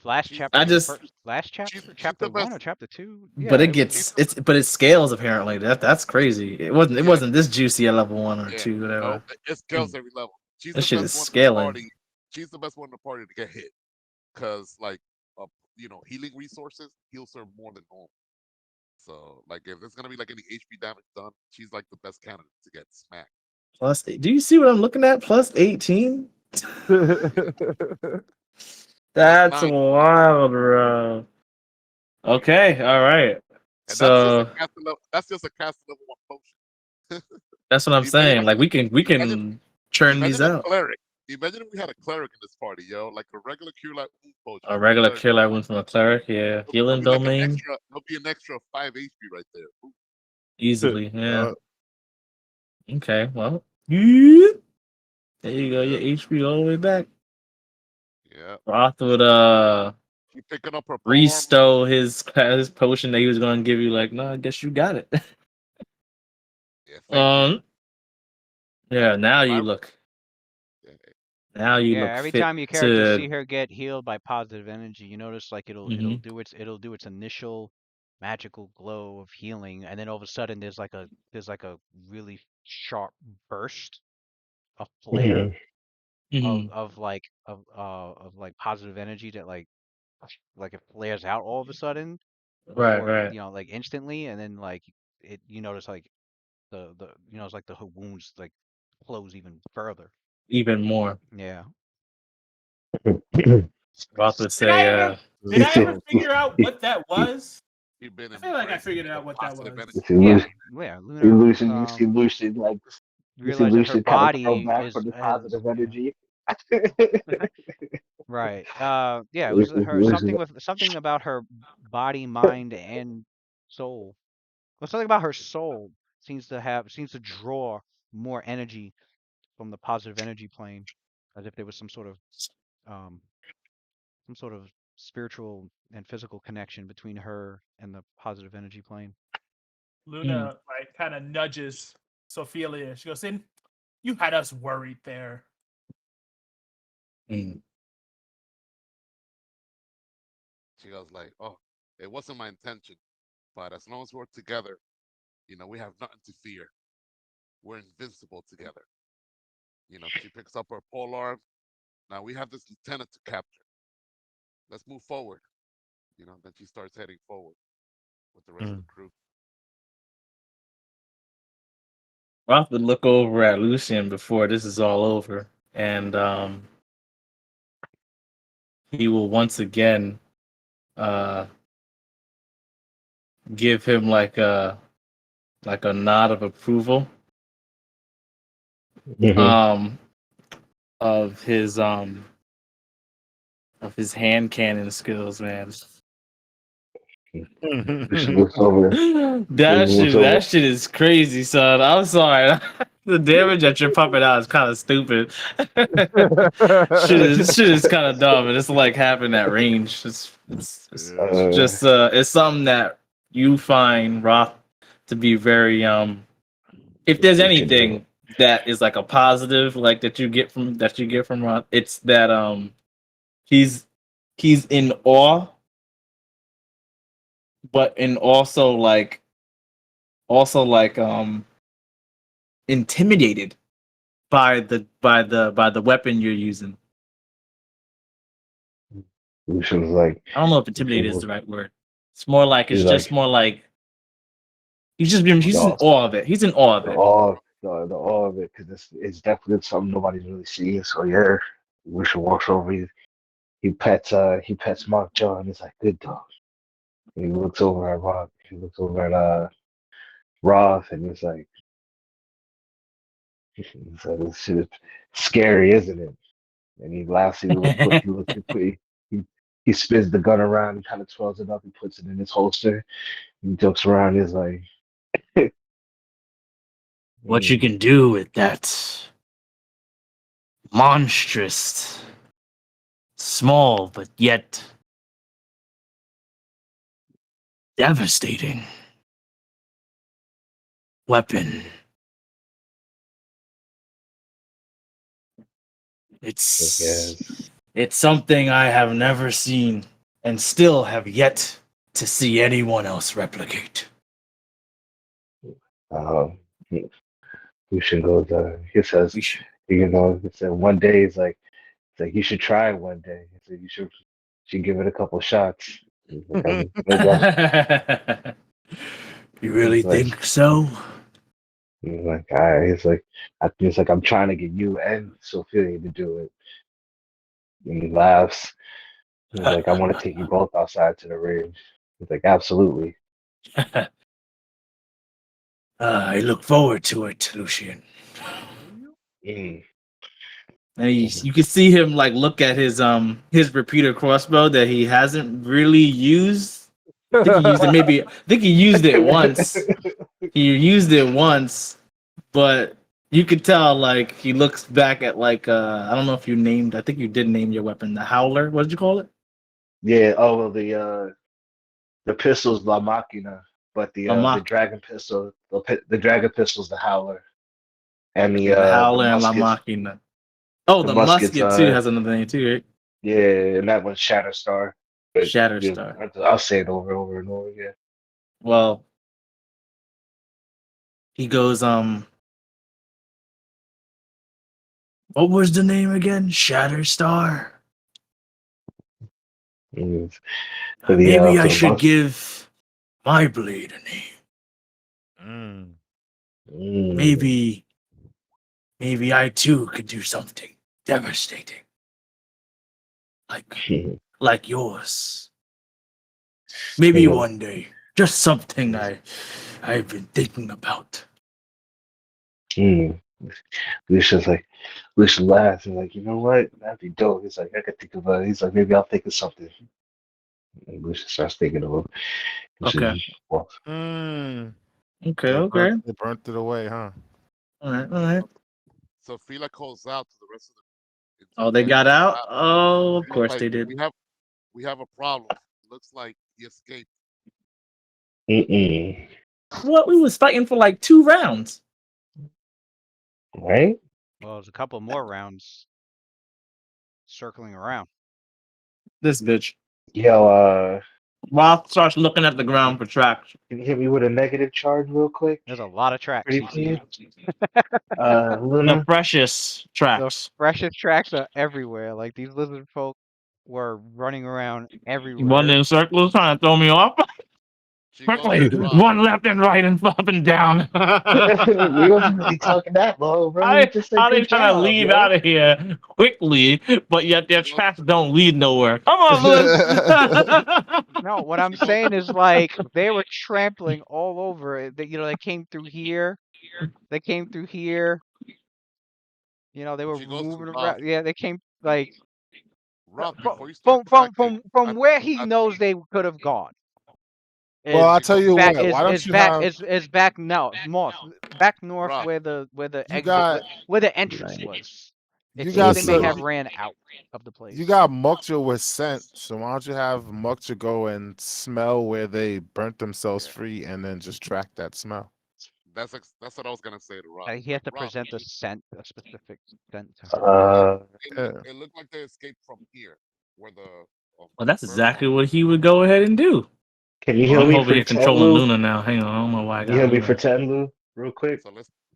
last She's I chapter, just, first last she's chapter the one best. or chapter two. but Yeah, it it was. She's gets the but it scales apparently. That's crazy. It yeah. wasn't this juicy at level one or Yeah. two, No, whatever. it scales every level. She's That the shit is best one in the scaling. party. She's the best one in the party to get hit. Cause like uh, healing resources heals her more than normal. So like if there's gonna be like any HP damage done, she's like the best candidate to get smacked. Plus, do you see what I'm looking at? Plus 18. Plus That's 9. wild, bro. Okay, all right. And that's just a So cast level that's just a cast level 1 potion. that's what I'm saying. Like we can imagine churn imagine these a out. cleric. Imagine if we had a cleric in this party, yo, like a regular cure light wound potion. A From a regular cleric. kill I went from a cleric, yeah. It'll Healing be like an domain, extra. It'll be an extra 5 HP right there. Ooh, easily, yeah. Uh, Okay, well. There you go, yeah, your HP all the way back. yeah. Roth would She picking up her polearm. restow his potion that he was gonna give you, like, no, I guess you got it. Yeah, thank you. Yeah, now My, you look yeah, now you Yeah, look every fit time your characters to see her get healed by positive energy, you notice like it'll hmm do its initial magical glow of healing, and then all of a sudden there's like a really sharp burst, a flare hmm of like positive energy that like it flares out all of a sudden Right, before right. like instantly, and then like it you notice like the it's like the wounds like close even further. Even more. Yeah. Roth would Did I say, ever did You I see, ever figure out what that was? he been I feel like I embraced figured the out what that positive was. energy. Yeah. Lucian. Yeah, See Luna Lucian. You see Lucian like you see realized that her Lucian kind of grow body back is from the has positive yeah. energy. Right. Yeah, it was her Lucian, something about her body, mind, and soul. Well, something about her soul seems to draw more energy from the positive energy plane, as if there was um some sort of spiritual and physical connection between her and the positive energy plane. mm, Luna like kind of nudges Sophia. She goes in. You had us worried there. mm. She goes like, "Oh, it wasn't my intention, but as long as we're together, we have nothing to fear. We're invincible together." She picks up her polearm. Now we have this lieutenant to capture. Let's move forward. Then she starts heading forward with the rest of the crew. Roth would look over at Lucian before this is all over, and he will once again uh, give him like a nod of approval Mhm. um, of his hand cannon skills, man. Lucian looks over. that Lucian looks shit over. that shit is crazy, son. I'm sorry. The damage that you're pumping out is kind of stupid. shit is kind of dumb, and it's like having that range. It's Yeah. just it's something that you find Roth to be very if there's We can do anything that is like a positive like that you get from Roth, it's that he's he's in awe, but in also like intimidated by the weapon you're using. it. Lucian's like, I don't know if Lucian intimidated is the was, right word. It's more like he's it's just like, more like he's in the, awe of it. He's in awe of the it. awe, the awe of it, because it's definitely something nobody's really seen. So yeah, Lucian walks over. He pets Mark John. And he's like, good dog. And he looks over at Rock. He looks over at Roth, and this shit is scary, isn't it? And he laughs. He spins the gun around. He kind of twirls it up. He puts it in his holster. He jokes around. He's like, What you mm, can do with that monstrous, small but yet devastating weapon. It's yes. it's something I have never seen and still have yet to see anyone else replicate. Um, Lucian goes. He says, We should. he said one day. It's like you should try it one day. He said you should give it a couple shots. He's like, maybe I'm. You He's really like, think so? all right. He's like, I'm trying to get you and Sophia to do it. And he laughs. He's like, I want to take you both outside to the range. He's like, absolutely. I look forward to it, Lucian. Mm. And you can see him like look at his repeater crossbow that he hasn't really used. I think he used it maybe. I think he used it once. He used it once, but you could tell like he looks back at like I don't know if you named. I think you did name your weapon the Howler. What did you call it? Yeah. Oh well, the pistol's La Machina, but La the dragon pistol, the dragon pistol's the Howler, and Okay, the the Howler and La muskets, Machina. Oh, the the muskets. musket too has another name too, right? Yeah, and that one's Shatterstar. But yeah, Shatterstar. I'll say it over and over and over again. Well, he goes, what was the name again? Shatterstar. Mm. For Maybe I the should monk. give my blade a name. Mm. Mm. Maybe I too could do something devastating, like yours. Maybe Mm. one day. Just something I've been thinking about. Mm. Lucia's like, Lucia laughs and like, you know what? That'd be dope. He's like, I could think about it. He's like, maybe I'll think of something. And Lucia starts thinking of him. And she Okay. just walks. Mm. Okay. They burnt it away, huh? All right. So Fila calls out to the rest of the Oh, they guys got in the out? lab. Oh, of He's course like, they did. we have a problem. Looks like he escaped. Mm-mm. What? We was fighting for like 2 rounds. Right? Well, there's a couple more rounds circling around. This bitch. Yo, Roth starts looking at the ground for tracks. can you hit me with a negative charge real quick? There's a lot of tracks, Pretty CC. please? The Luna? precious The tracks. freshest tracks are everywhere. Like these lizard folk were running around One everywhere. in circles trying to throw me off. She goes Quickly, to Roth. one left and right and up and down. We wasn't really talking that low, bro. You just said How they good trying to job, leave yo. out of here quickly, but yet their She goes. tracks don't lead nowhere. Come on, Lewis. No, what I'm She goes. saying is like they were trampling all over it. They came through here. They came through here. They were She goes to moving Roth. around. Yeah, they came like Roth, from before you start from from tracking, from, from where he I knows they could have gone Well, I'll is she tell goes you back what. Why don't you have is back north, back north Roth. where the you exit got where the entrance Right. was. It you seems got they may Mm-mm. have so ran out of the you place. got Mukta with scent. So why don't you have Mukta go and smell where they burnt themselves Yeah, free, and then just track that smell? that's what I was gonna say to Roth. He has Like to Roth, present a specific scent to her. Uh, Yeah. it looked like they escaped from here, where the Well, that's burn exactly mark. what he would go ahead and do. can you Oh, heal I'm me over for here 10, controlling Lou? Luna now. Hang on, I don't know why I Can you got heal me for Luna. 10, Lou? Real quick? So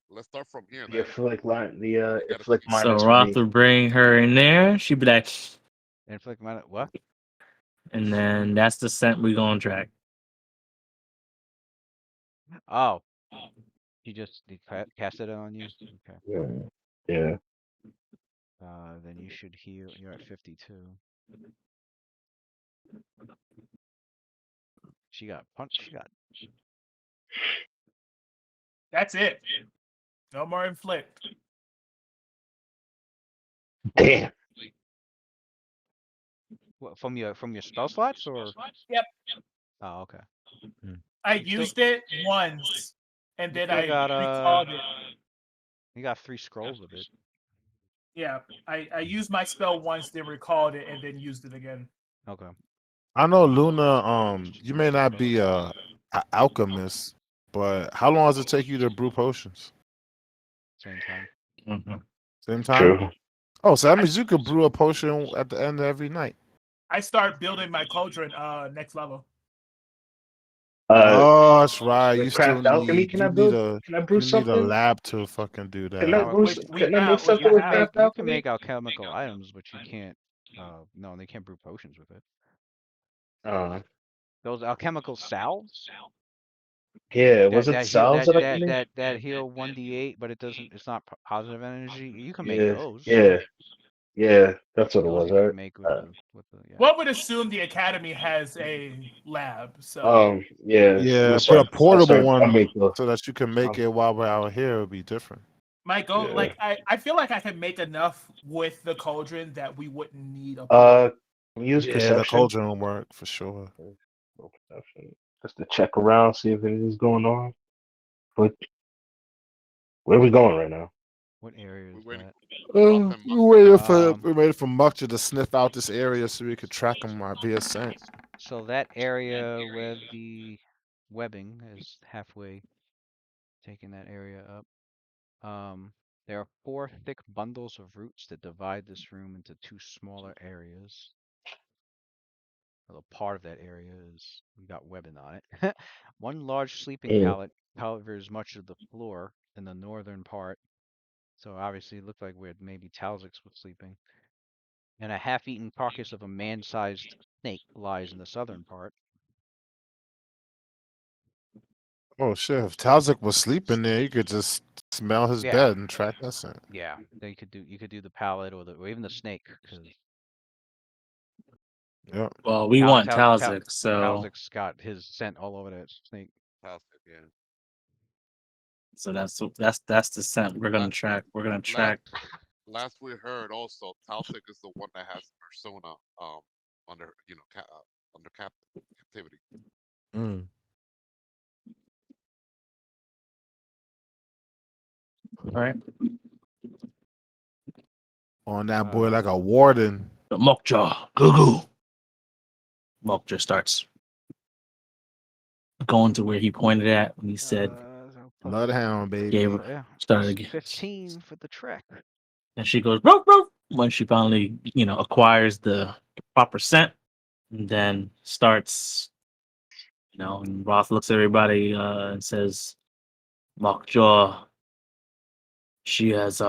let's start from here The then. afflict line, We gotta afflict see. So minus for Roth me. would bring her in there. She'd be like, Inflict what? and then that's the scent we gonna track. Oh, he casted it on you. Okay. Yeah. Yeah. Then you should heal. You're at 52. She got punched. She got. That's it. No more inflict. Damn. What, from your spell slots or? Yep. Oh, okay. I You still used it once, and you then still I got recalled it. you got 3 scrolls of it. Yeah, I used my spell once, then recalled it, and then used it again. Okay. I know Luna. You may not be a alchemist, but how long does it take you to brew potions? Same time. Mhm. Same time. True. Oh, so that means you could brew a potion at the end of every night. I start building my cauldron next level. Oh, that's right. With You still craft alchemy, need can I build? Can I brew you need a something? lab to fucking do Can I that. Now brew? Which we Can I make have, which you something I with can have. make craft you can alchemy? make alchemical items, but you can't. No, they can't brew potions with it. Uh, Those alchemical salves yeah. Was that it that heal salves that that I can that make? that that heal 1d8, but it doesn't. It's not positive energy. You can make Yeah. those. Yeah. Yeah. That's what it Those was, you can right? make Uh, with the yeah. One would assume the academy has a lab, so yeah. I'm Yeah, gonna but a start. portable I'll one make those. so that you can make it while we're out here would be different. Mike, go Yeah. like I feel like I can make enough with the cauldron that we wouldn't need a Use Yeah, the perception. cauldron will work for sure. No perception. Just to check around, see if anything's going on. But where are we going right now? What area We're is waiting. that? We're off in We Mustard waited now. for Um, we waited for Mukcha to sniff out this area so we could track him via scent. so that area where the webbing is halfway taking that area up. There are 4 thick bundles of roots that divide this room into 2 smaller areas. Well, a part of that area is we got webbing on it. One large sleeping Mm. pallet covers much of the floor in the northern part. So obviously it looked like where maybe Talzix was sleeping. And a half-eaten carcass of a man-sized snake lies in the southern part. Oh shit! If Talzik was sleeping there, you could just smell his Yeah, bed and track that scent. yeah. Then you could do the pallet or even the snake because Yep. Well, we want Talzik, so Talzik's got his scent all over that snake. Fantastic, yeah. that's the scent we're gonna La- track. We're gonna Last track. last we heard, also Talsik is the one that has persona under under captivity. Mm. All right, On that boy like a Uh, warden. the Mokja, goo. Mokja starts going to where he pointed at when he said, Bloodhound, gave baby. her, Yeah, started plus again. 15 for the trek. And she goes, roof, roof, when she finally, acquires the proper scent, and then starts, and Roth looks at everybody and says, Lockjaw, she has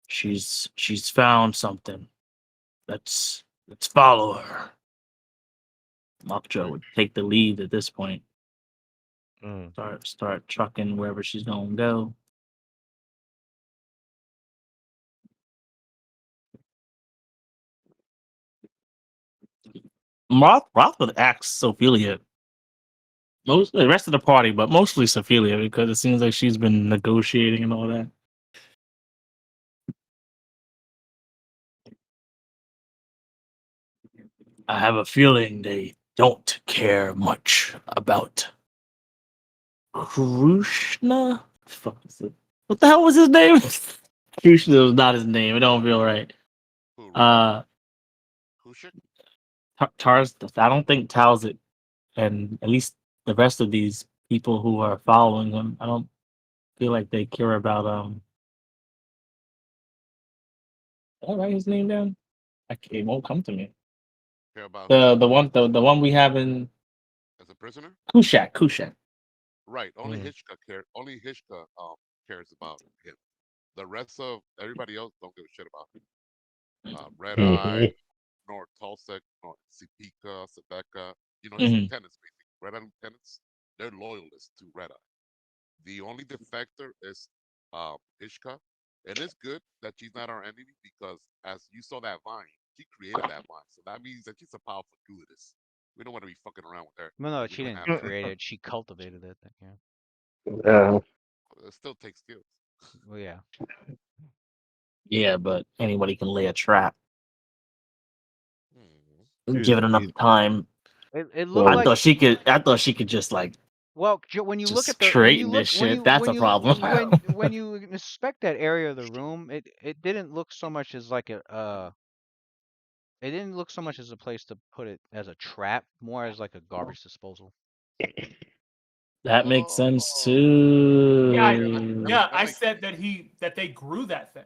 she's found something. Let's follow her. Lockjaw would take the lead at this point. Mm. Start trucking wherever she's gonna go. Roth would ask Sophelia, most the rest of the party, but mostly Sophelia because it seems like she's been negotiating and all that. I have a feeling they don't care much about Krishna. Fuck is it? What the hell was his name? Krishna was not his name. It don't feel right. Who, Uh, Kushik? Tars. I don't think Talzit and at least the rest of these people who are following him. I don't feel like they care about Did I write his name down? It won't come to me. Care about who? The one we have in As a prisoner? Kushak. Right. Only Mm. Hishka cares about him. The rest of everybody else don't give a shit about him. Red Eye, Mhm. nor Tulsek, nor Sipika, Sebeka. His Hmm. lieutenants, basically. Red Eye lieutenants, they're loyalists to Red Eye. The only defector is Ishka. And it's good that she's not our enemy because as you saw that vine, she created that vine. So that means that she's a powerful druidess. We don't want to be fucking around with her Well, no, because we she don't didn't have to. create it. She cultivated it. Yeah. Yeah. It still takes skills. Well, yeah. Yeah, but anybody can lay a trap. Hmm. Give it enough time. It looked Well, I like thought she could. I thought she could just well, when you look at just the create this shit. That's a problem. when you inspect that area of the room, it didn't look so much as like it didn't look so much as a place to put it as a trap, more as like a garbage disposal. That makes sense Oh, too. Yeah, that I makes said that they grew that thing.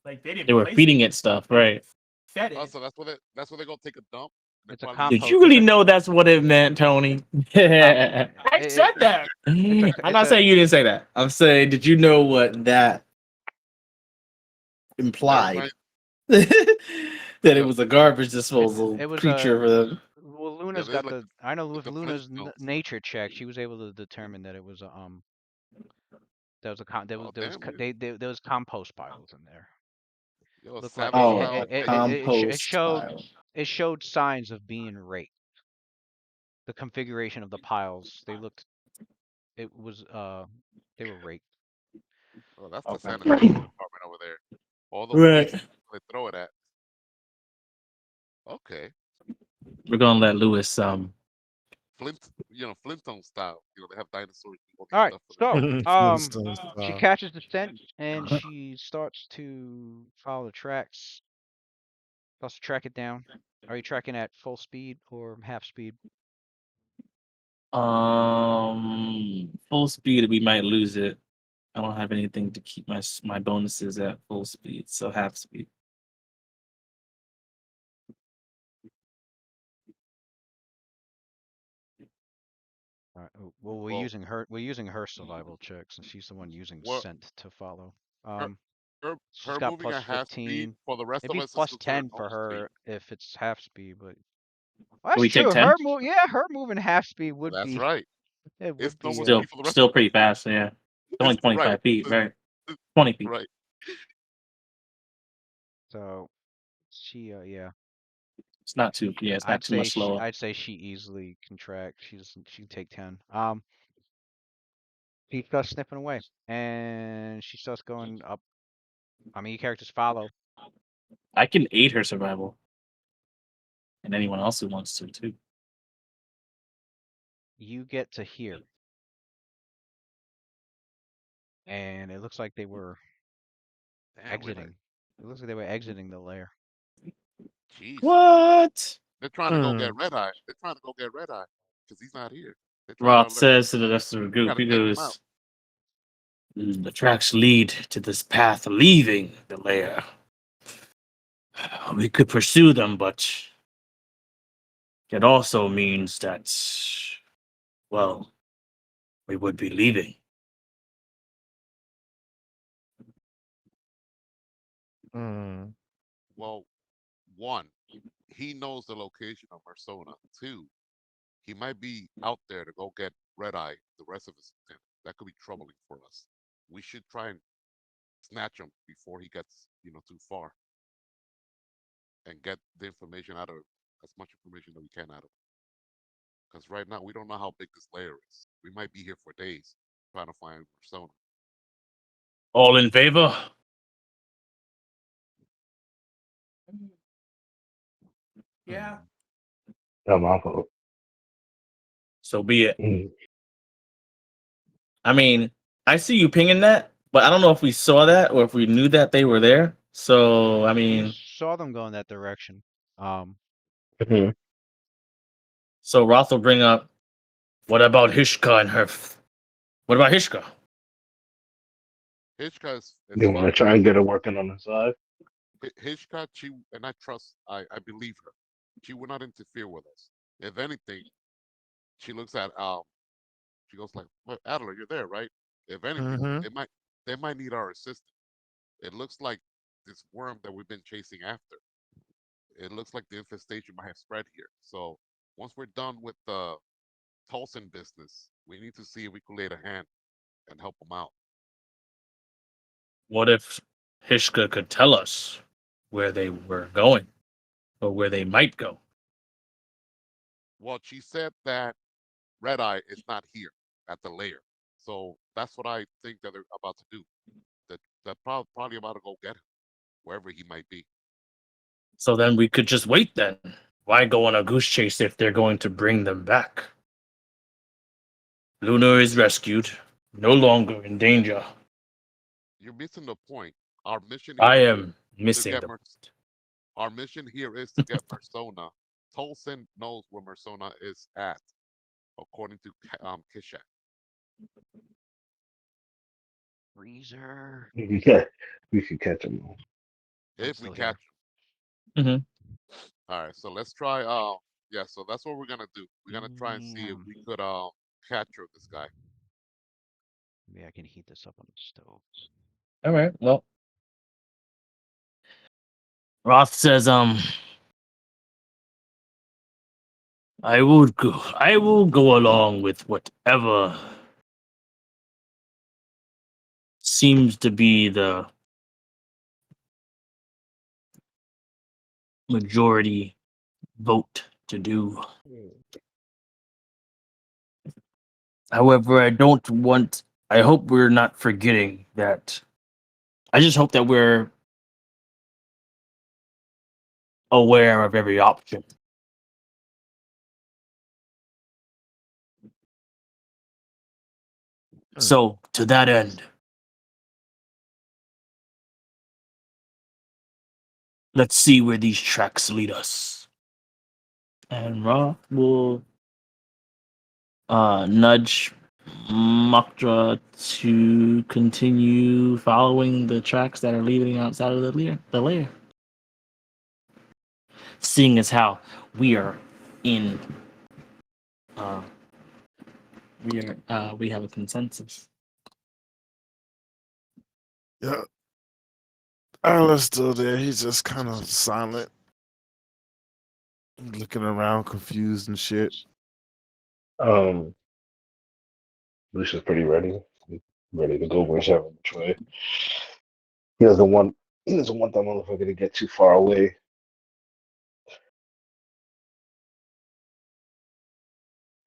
Like they They didn't were place it. feeding it stuff, They right? fed oh, it. so that's where they're gonna take a dump. And they It's a probably Did compost. you really know that's what it meant, Tony? It's a comp. I said that. I'm It's not a saying you didn't say that. I'm saying, did you know what that they're implied? trying. That it The, was a garbage disposal it was creature a for them. well, yeah, Luna's they're got like the. I know with the Luna's Flintstones. nature check, she was able to determine that it was a there was a Oh damn, there was compost piles in there. yo, Looked like Savage style Compost pile. it showed signs of being raped. The configuration of the piles, they were raped. Oh, that's the Okay. sanitation department over there. All those Right. pieces they throw it at. Okay. We're gonna let Lewis Flintstone style. They have dinosaurs and all these All right, stuff for the so Flintstones she style. catches the scent and she starts to follow the tracks. Starts to track it down. Are you tracking at full speed or half speed? full speed we might lose it. I don't have anything to keep my bonuses at full speed, so half speed. All right. Well, Well, we're using her survival checks, and she's the one using what scent to follow. her her She's her got moving plus at half speed 15. for the rest of Maybe us is plus considered 10 for normal speed. her if it's half speed, but well, Can that's we take true. 10? Her moving half speed would That's be right. it It's would be normal Still speed for the rest still of us. pretty fast, yeah. It's only It's right. 25 feet, right? 20 feet. Right. so she yeah. It's not too much slower. I'd say she easily can track. She can take 10. She starts sniffing away and she starts going up. I mean, your characters follow. I can aid her survival. And anyone else who wants to too. You get to here. And it looks like they were Damn, we like, exiting. It looks like they were exiting the lair. jeez. What? They're trying to go get Red Eye. They're trying to go get Red Eye because he's not here. They're trying to Roth alert. says to the rest of the Trying group, to he take him out. goes, the tracks lead to this path leaving the lair. We could pursue them, but it also means that, well, we would be leaving. Well, one, he knows the location of Persona. Two, he might be out there to go get Red Eye the rest of his lieutenant. That could be troubling for us. We should try and snatch him before he gets, too far and get the information out of as much information that we can out of him. Because right now we don't know how big this layer is. We might be here for days trying to find Persona. All in favor? Yeah. Not my fault. So be it. Mm. I mean, I see you pinging that, but I don't know if we saw that or if we knew that they were there. So, I You mean, saw them go in that direction. Mhm. so Roth will bring up, what about Hishka and her? What about Hishka? Hitchka is You want to fine. try and get her working on the side? Hitchka, and I trust, I believe her. She will not interfere with us. If anything, she looks at she goes like, "Well, Adler, you're there, right? If anything, they might need our assistance. It looks like this worm that we've been chasing after. It looks like the infestation might have spread here. So once we're done with the Tolson business, we need to see if we can lay a hand and help them out. What if Hishka could tell us where they were going or where they might go? Well, she said that Red Eye is not here at the lair. So that's what I think that they're about to do. They're probably about to go get him, wherever he might be. So then we could just wait then. Why go on a goose chase if they're going to bring them back? Luna is rescued, no longer in danger. You're missing the point. Our mission I here is am to missing get the. our mission here is to get Persona. Tolson knows where Persona is at, according to Kishak. Freezer. Yeah, we should catch him. I'm If we still catch here. Mm-hmm. him. All right, so let's try. Yeah, so that's what we're gonna do. We're gonna try and see if Damn. we could capture this guy. Maybe I can heat this up on the stove. All right. Well, Roth says, I will go along with whatever seems to be the majority vote to do. However, I hope we're not forgetting that. I just hope that we're aware of every option. So, to that end, let's see where these tracks lead us. And Ra will nudge Makdra to continue following the tracks that are leading outside of the lair. Seeing as how we are in we have a consensus. Yeah. Arla's still there. He's just kind of silent, looking around, confused and shit. Lucia's pretty ready to go whichever which way. He doesn't want that motherfucker to get too far away.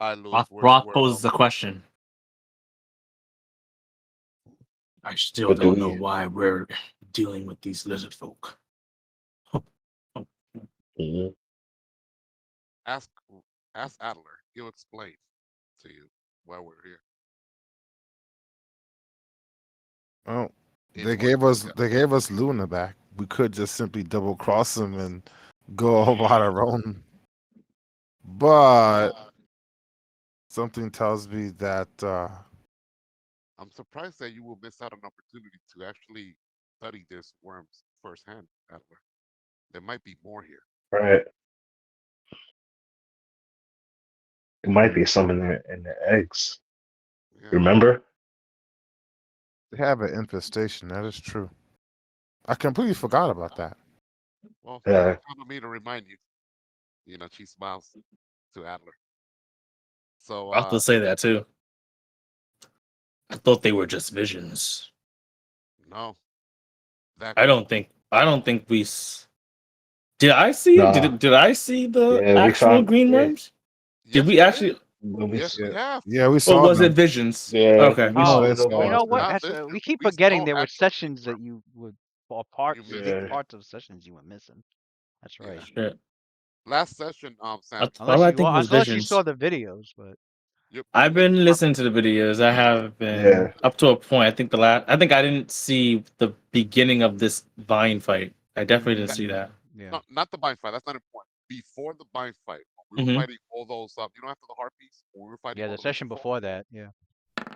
I lose. Rock poses the question. I still But do don't know we? why we're dealing with these lizard folk. Mhm. ask Adler. He'll explain to you why we're here. Oh, In they more gave us Luna back. We could just simply double cross them and go about our own. But something tells me that I'm surprised that you will miss out on an opportunity to actually study this worms firsthand, Adler. There might be more here. Right. It might be some in the eggs. Yeah. Remember? they have an infestation. That is true. I completely forgot about that. Well, Yeah. count on me to remind you. She smiles to Adler. So, I have to say that too. I thought they were just visions. no, that I group. don't think we. Did I see it? Nah. Did I see the Yeah, we actual found. green Yeah, worms? Did Yes, we we did. actually? when we. Yes, we Yeah, have. yeah, we Or saw was it them. visions? Yeah, Okay. we saw Oh, the you know ones. what? Not That's this. we keep forgetting saw there were actual green sessions that worm. you would or part You missed. big Yeah. parts of sessions you were missing. That's right. Yeah. Shit. Last session, Sam. Why do I think it was Unless you saw visions? the videos, but I've You missed been the part. listening to the videos. I have been Yeah. up to a point. I think I think I didn't see the beginning of this Vine fight. I definitely didn't see that. yeah. No, not the bind fight. That's not important. Before the bind fight, when we were Mhm. fighting all those, after the harpies, when we were fighting Yeah, all the the session lizard folk. before that, yeah.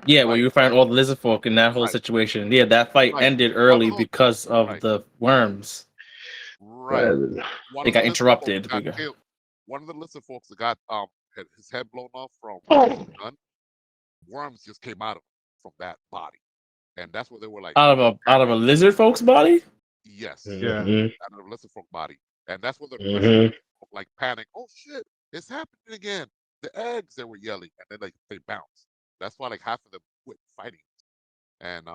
Yeah, where Right, you find all the lizard folk in that whole right, situation. Yeah, that fight right. ended One early of those, because of right, the worms. right. Right. One They of the got lizard folk interrupted. got killed. One of the lizard folks that got had his head blown off from Oh. the gun. Worms just came out of from that body, and that's what they were like. Out of a lizard folk's body? Yes, Yeah. Mhm. out of the lizard folk body, and that's what the lizard Mhm. folk like panic. Oh shit, it's happening again. The eggs, they were yelling, and then they bounced. That's why like half of them quit fighting, and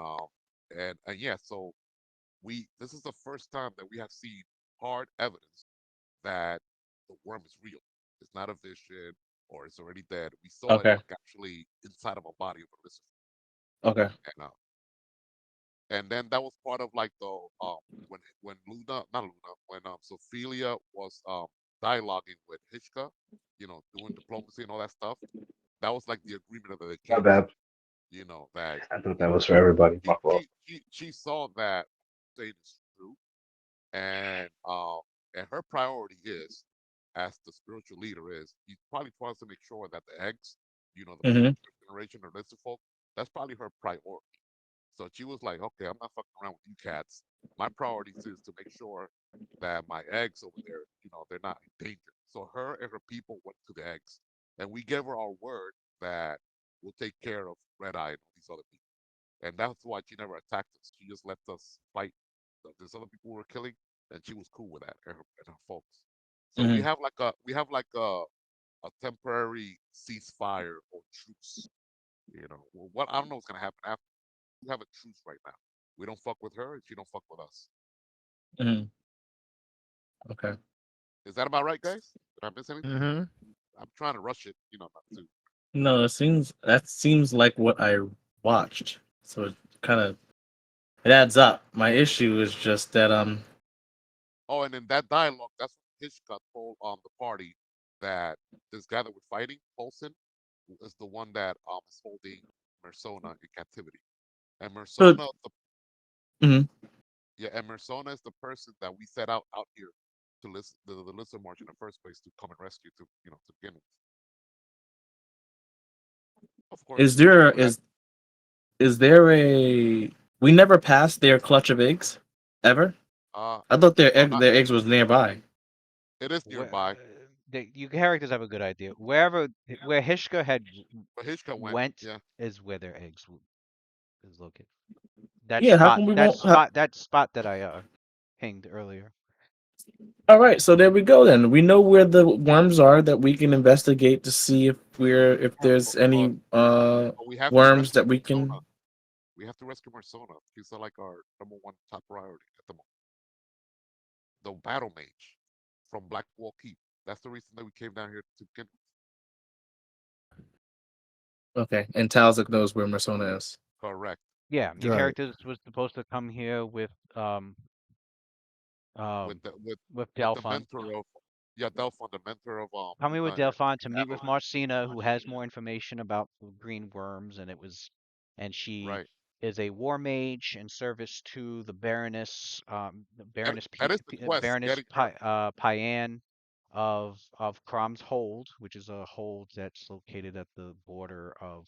yeah. So this is the first time that we have seen hard evidence that the worm is real. It's not a vision or it's already dead. We saw it Okay. like actually inside of a body of a lizard, Okay. and then that was part of like the when Luna, not Luna, when Sophia was dialoguing with Hishka, doing diplomacy and all that stuff. That was like the agreement that they My came to. bad. That I thought that was for everybody. she My fault. she, she saw that saying is true, and her priority is, as the spiritual leader, is he probably wants to make sure that the eggs, the Mm-hmm. future generation of lizard folk, that's probably her priority. So she was like, okay, I'm not fucking around with you cats. My priority is to make sure that my eggs over there, they're not in danger. So her and her people went to the eggs, and we gave her our word that we'll take care of Red Eye and these other people. And that's why she never attacked us. She just let us fight these other people we were killing, and she was cool with that and her folks. So we Mm-hmm. have like a temporary ceasefire or truce. What I don't know what's gonna happen after. We have a truce right now. We don't fuck with her, and she don't fuck with us. Mm-hmm. Okay. Is that about right, guys? Did I miss anything? Mm-hmm. I'm trying to rush it, not to. No, that seems like what I watched. So it adds up. My issue is just that Oh, and in that dialogue, that's when Hitchcock told the party that this guy that we're fighting, Paulson, is the one that is holding Mersona in captivity. And so Mersona, mhm. yeah, and Mersona is the person that we set out here to listen the Lizard March in the first place to come and rescue to begin with. Of course, is there Hitchcock had is there a we never passed their clutch of eggs ever? I thought no, not their eggs was nearby. it is Where, nearby, you characters have a good idea. Where Hishka had but Hitchcock went yeah, is where their eggs is located. That Yeah, how spot, come we that won't? spot, that spot that I pinged earlier. All right, so there we go. Then we know where the worms are that we can investigate to see if there's but, any but we have to worms rescue that we Mersona. can. We have to rescue Mersona. She's like our number one top priority at the moment. The battle mage from Blackwall Keep. That's the reason that we came down here to get. Okay, and Talzak knows where Mersona is. Correct. Yeah, your Right. characters was supposed to come here With um the with with the Delphon. mentor of yeah, Delphon, the mentor of Come here with Luna Delphon to and meet with Adeline. Marcina, who has more information about the green worms, and she Right. is a war mage in service to the Baroness, That, that is the quest, Baroness getting her. Payan of Crom's Hold, which is a hold that's located at the border of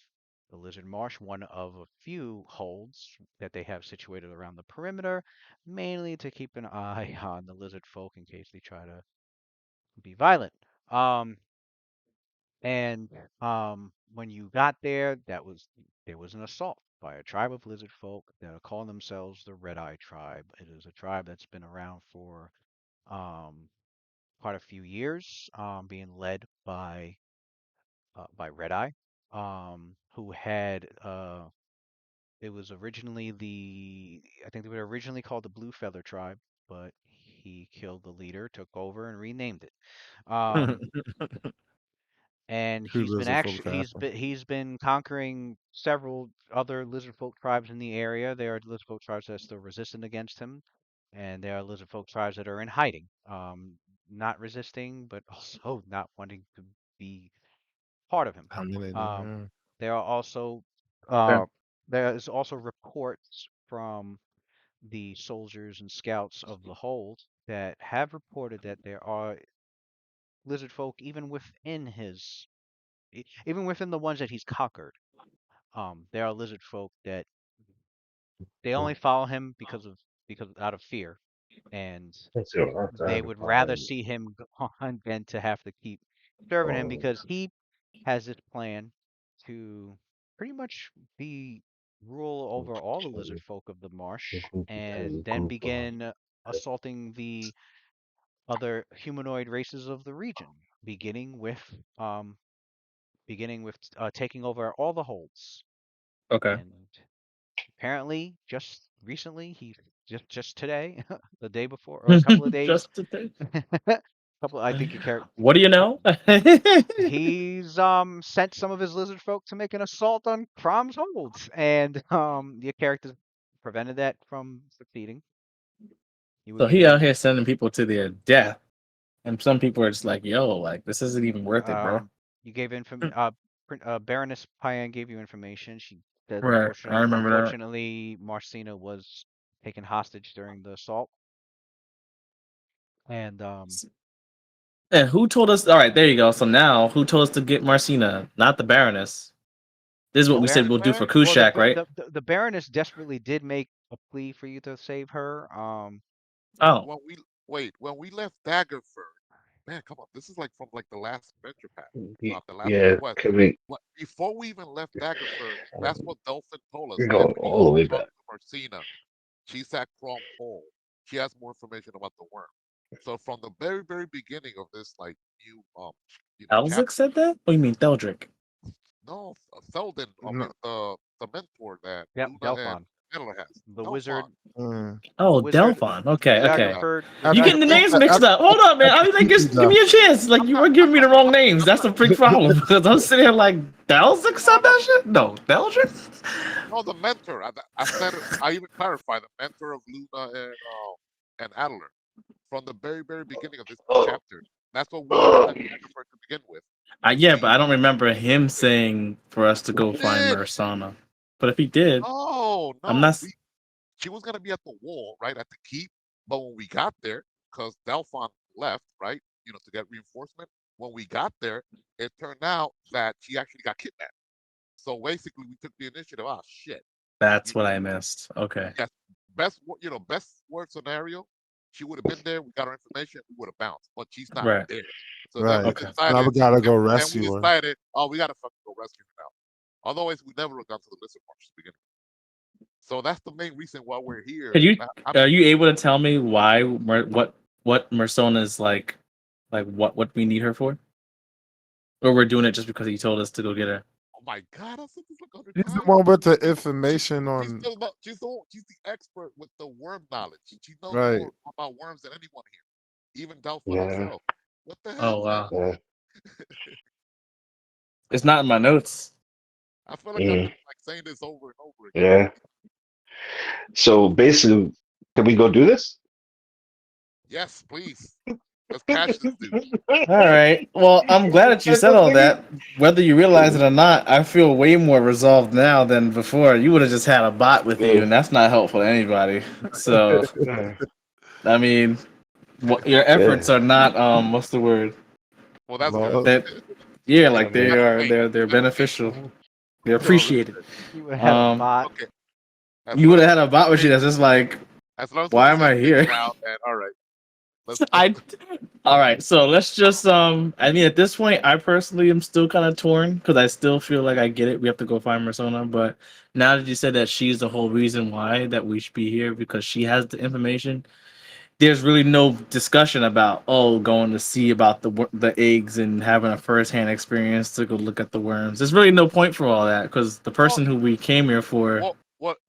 the Lizard Marsh, one of a few holds that they have situated around the perimeter, mainly to keep an eye on the lizard folk in case they try to be violent. Um, and when you got there, there was an assault by a tribe of lizard folk that are calling themselves the Red Eye Tribe. It is a tribe that's been around for um, quite a few years, being led by Red Eye, who had it was originally I think they were originally called the Blue Feather Tribe, but he killed the leader, took over, and renamed it. Um, and Who does it for the castle? he's been conquering several other lizard folk tribes in the area. There are lizard folk tribes that are still resistant against him, and there are lizard folk tribes that are in hiding, not resisting, but also not wanting to be part of him. How many? Um, Yeah. there are also Okay. uh, there is also reports from the soldiers and scouts of the hold that have reported that there are lizard folk even within the ones that he's conquered. There are lizard folk that they only follow him because out of fear, and Let's see what I they have to would rather find. see him gone than to have to keep serving him Um, because he has this plan to pretty much be rule over all the lizard folk of the marsh and then group of begin assaulting the other humanoid races of the region, um beginning with taking over all the holds. Okay. And apparently, just recently, just today, the day before, or a couple of days, Just today. couple. I think your character. What do you know? He's sent some of his lizard folk to make an assault on Crom's holds, and your character prevented that from succeeding. You were So he out given here sending people to their death, and some people are just like, "Yo, like this isn't even worth it, bro." you gave Baroness Payan gave you information. She said Right. I remember that. unfortunately Marcina was taken hostage during the assault, and And who told us? All right, there you go. So now, who told us to get Marcina, not the Baroness? This is the what we said Baron we'll do for well Kushak, right? the Baroness desperately did make a plea for you to save her. Oh, When we wait, when we left Daggerford, man, come on, this is like from like the last adventure pack, the last yeah, quest. can we Before we even left Daggerford, that's what Dolphin told us. go Everything all the way talk back? to Marcina. She's at Crom Hole. She has more information about the worm. So from the very, very beginning of this, like new, Elzik chapter. said that. What do you mean, Theldrick? No, Felden, No, the mentor that Yep, Luna and Delphon. Adler has. the Delphon. wizard, Mm. Oh, wizard, Delphon. Okay, okay. Daggerford. At You the getting the peak, names mixed up. Hold up, man. I mean, like, just give me a chance. Like, you were giving me the wrong names. That's a big problem because I'm sitting here like, Delzik said that shit? No, Delger? No, the mentor. I said it. I even clarified the mentor of Luna and Adler from the very very beginning of this chapter. That's what we sent Daggerford to begin with. Yeah, but I don't remember him saying for us to go find Did Mersana. But if he did, no I'm no not. she was gonna be at the wall, right, at the keep. But when we got there, because Delphon left, right, to get reinforcement. When we got there, it turned out that she actually got kidnapped. So basically, we took the initiative. Ah, shit. That's You, what I missed. Okay. yes, best worst scenario. She would have been there. We got her information. We would have bounced, but she's not Right. there. So then we right. Okay. Now we decided. gotta go Then we rescue her. decided, oh, we gotta fucking go rescue her now. Otherwise, we never would have gone to the lizard march to begin with. So that's the main reason why we're here. Can you I are mean, you able to tell me why what Mersona is like what we need her for? Or we're doing it just because he told us to go get her? oh my god, I said this like 100 He's the times. one with the information She's on. she's the expert with the worm knowledge. She knows Right. more about worms than anyone here, even Delphine Yeah. herself. What the Oh hell, man? wow. Yeah. It's not in my notes. I feel like I've been like saying this over and over again. Yeah. So basically, can we go do this? Yes, please. Let's catch this dude. All right. Well, I'm glad that you said all that. Whether you realize it or not, I feel way more resolved now than before. You would have just had a bot with you, and that's not helpful to anybody. So, Yeah. I mean, your efforts are not what's the word? Well, that's good. Lord. That yeah, Yeah, like they man. are Hey, they're never paid. beneficial. They're It's already appreciated. good. You would have had a bot. Okay. As You would long have as had a we're on bot the with you same, that's just like, as long as we're on why the am same I page here? now, and all right, let's go. I all right, so let's just I mean at this point I personally am still kind of torn because I still feel like I get it. We have to go find Persona, but now that you said that she's the whole reason why that we should be here because she has the information, there's really no discussion about going to see about the eggs and having a first hand experience to go look at the worms. There's really no point for all that because the Well, person who we came here for,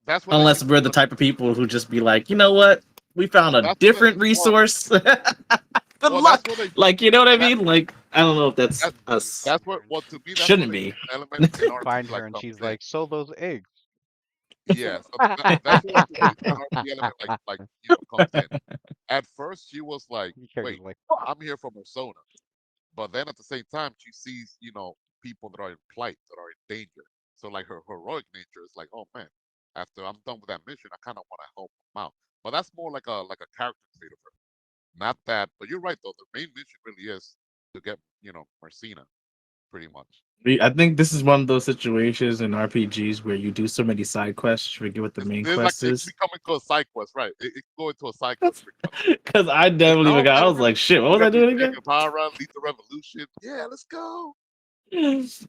that's what they unless should. we're the type of people who just be like, you know what, we found a That's what they, different well, resource. Good well, that's luck. what they. Like, you know what I That, mean? Like, I don't know if that's that us. that's what. There, and Well, to me, that's where Shouldn't the be. human element in find RPG her, like and comes she's in. like, "So those eggs." Yeah, so that's where to me the RPG element comes in. At first, she was like, Your character's "Wait, like, "Fuck." I'm here for Persona," but then at the same time, she sees people that are in plight, that are in danger. So like her heroic nature is like, "Oh man, after I'm done with that mission, I kind of want to help them out." But that's more like a character trait of her, not that. But you're right though. The main mission really is to get Marcina, pretty much. I think this is one of those situations in RPGs where you do so many side quests, you forget what the main It's like quest it can is. become into a side quest, right? It can go into a side quest pretty much. Because I It's like, definitely oh forgot. man, I was like, shit, what we're was I gonna be doing again? Megabara, lead the revolution. Yeah, let's go.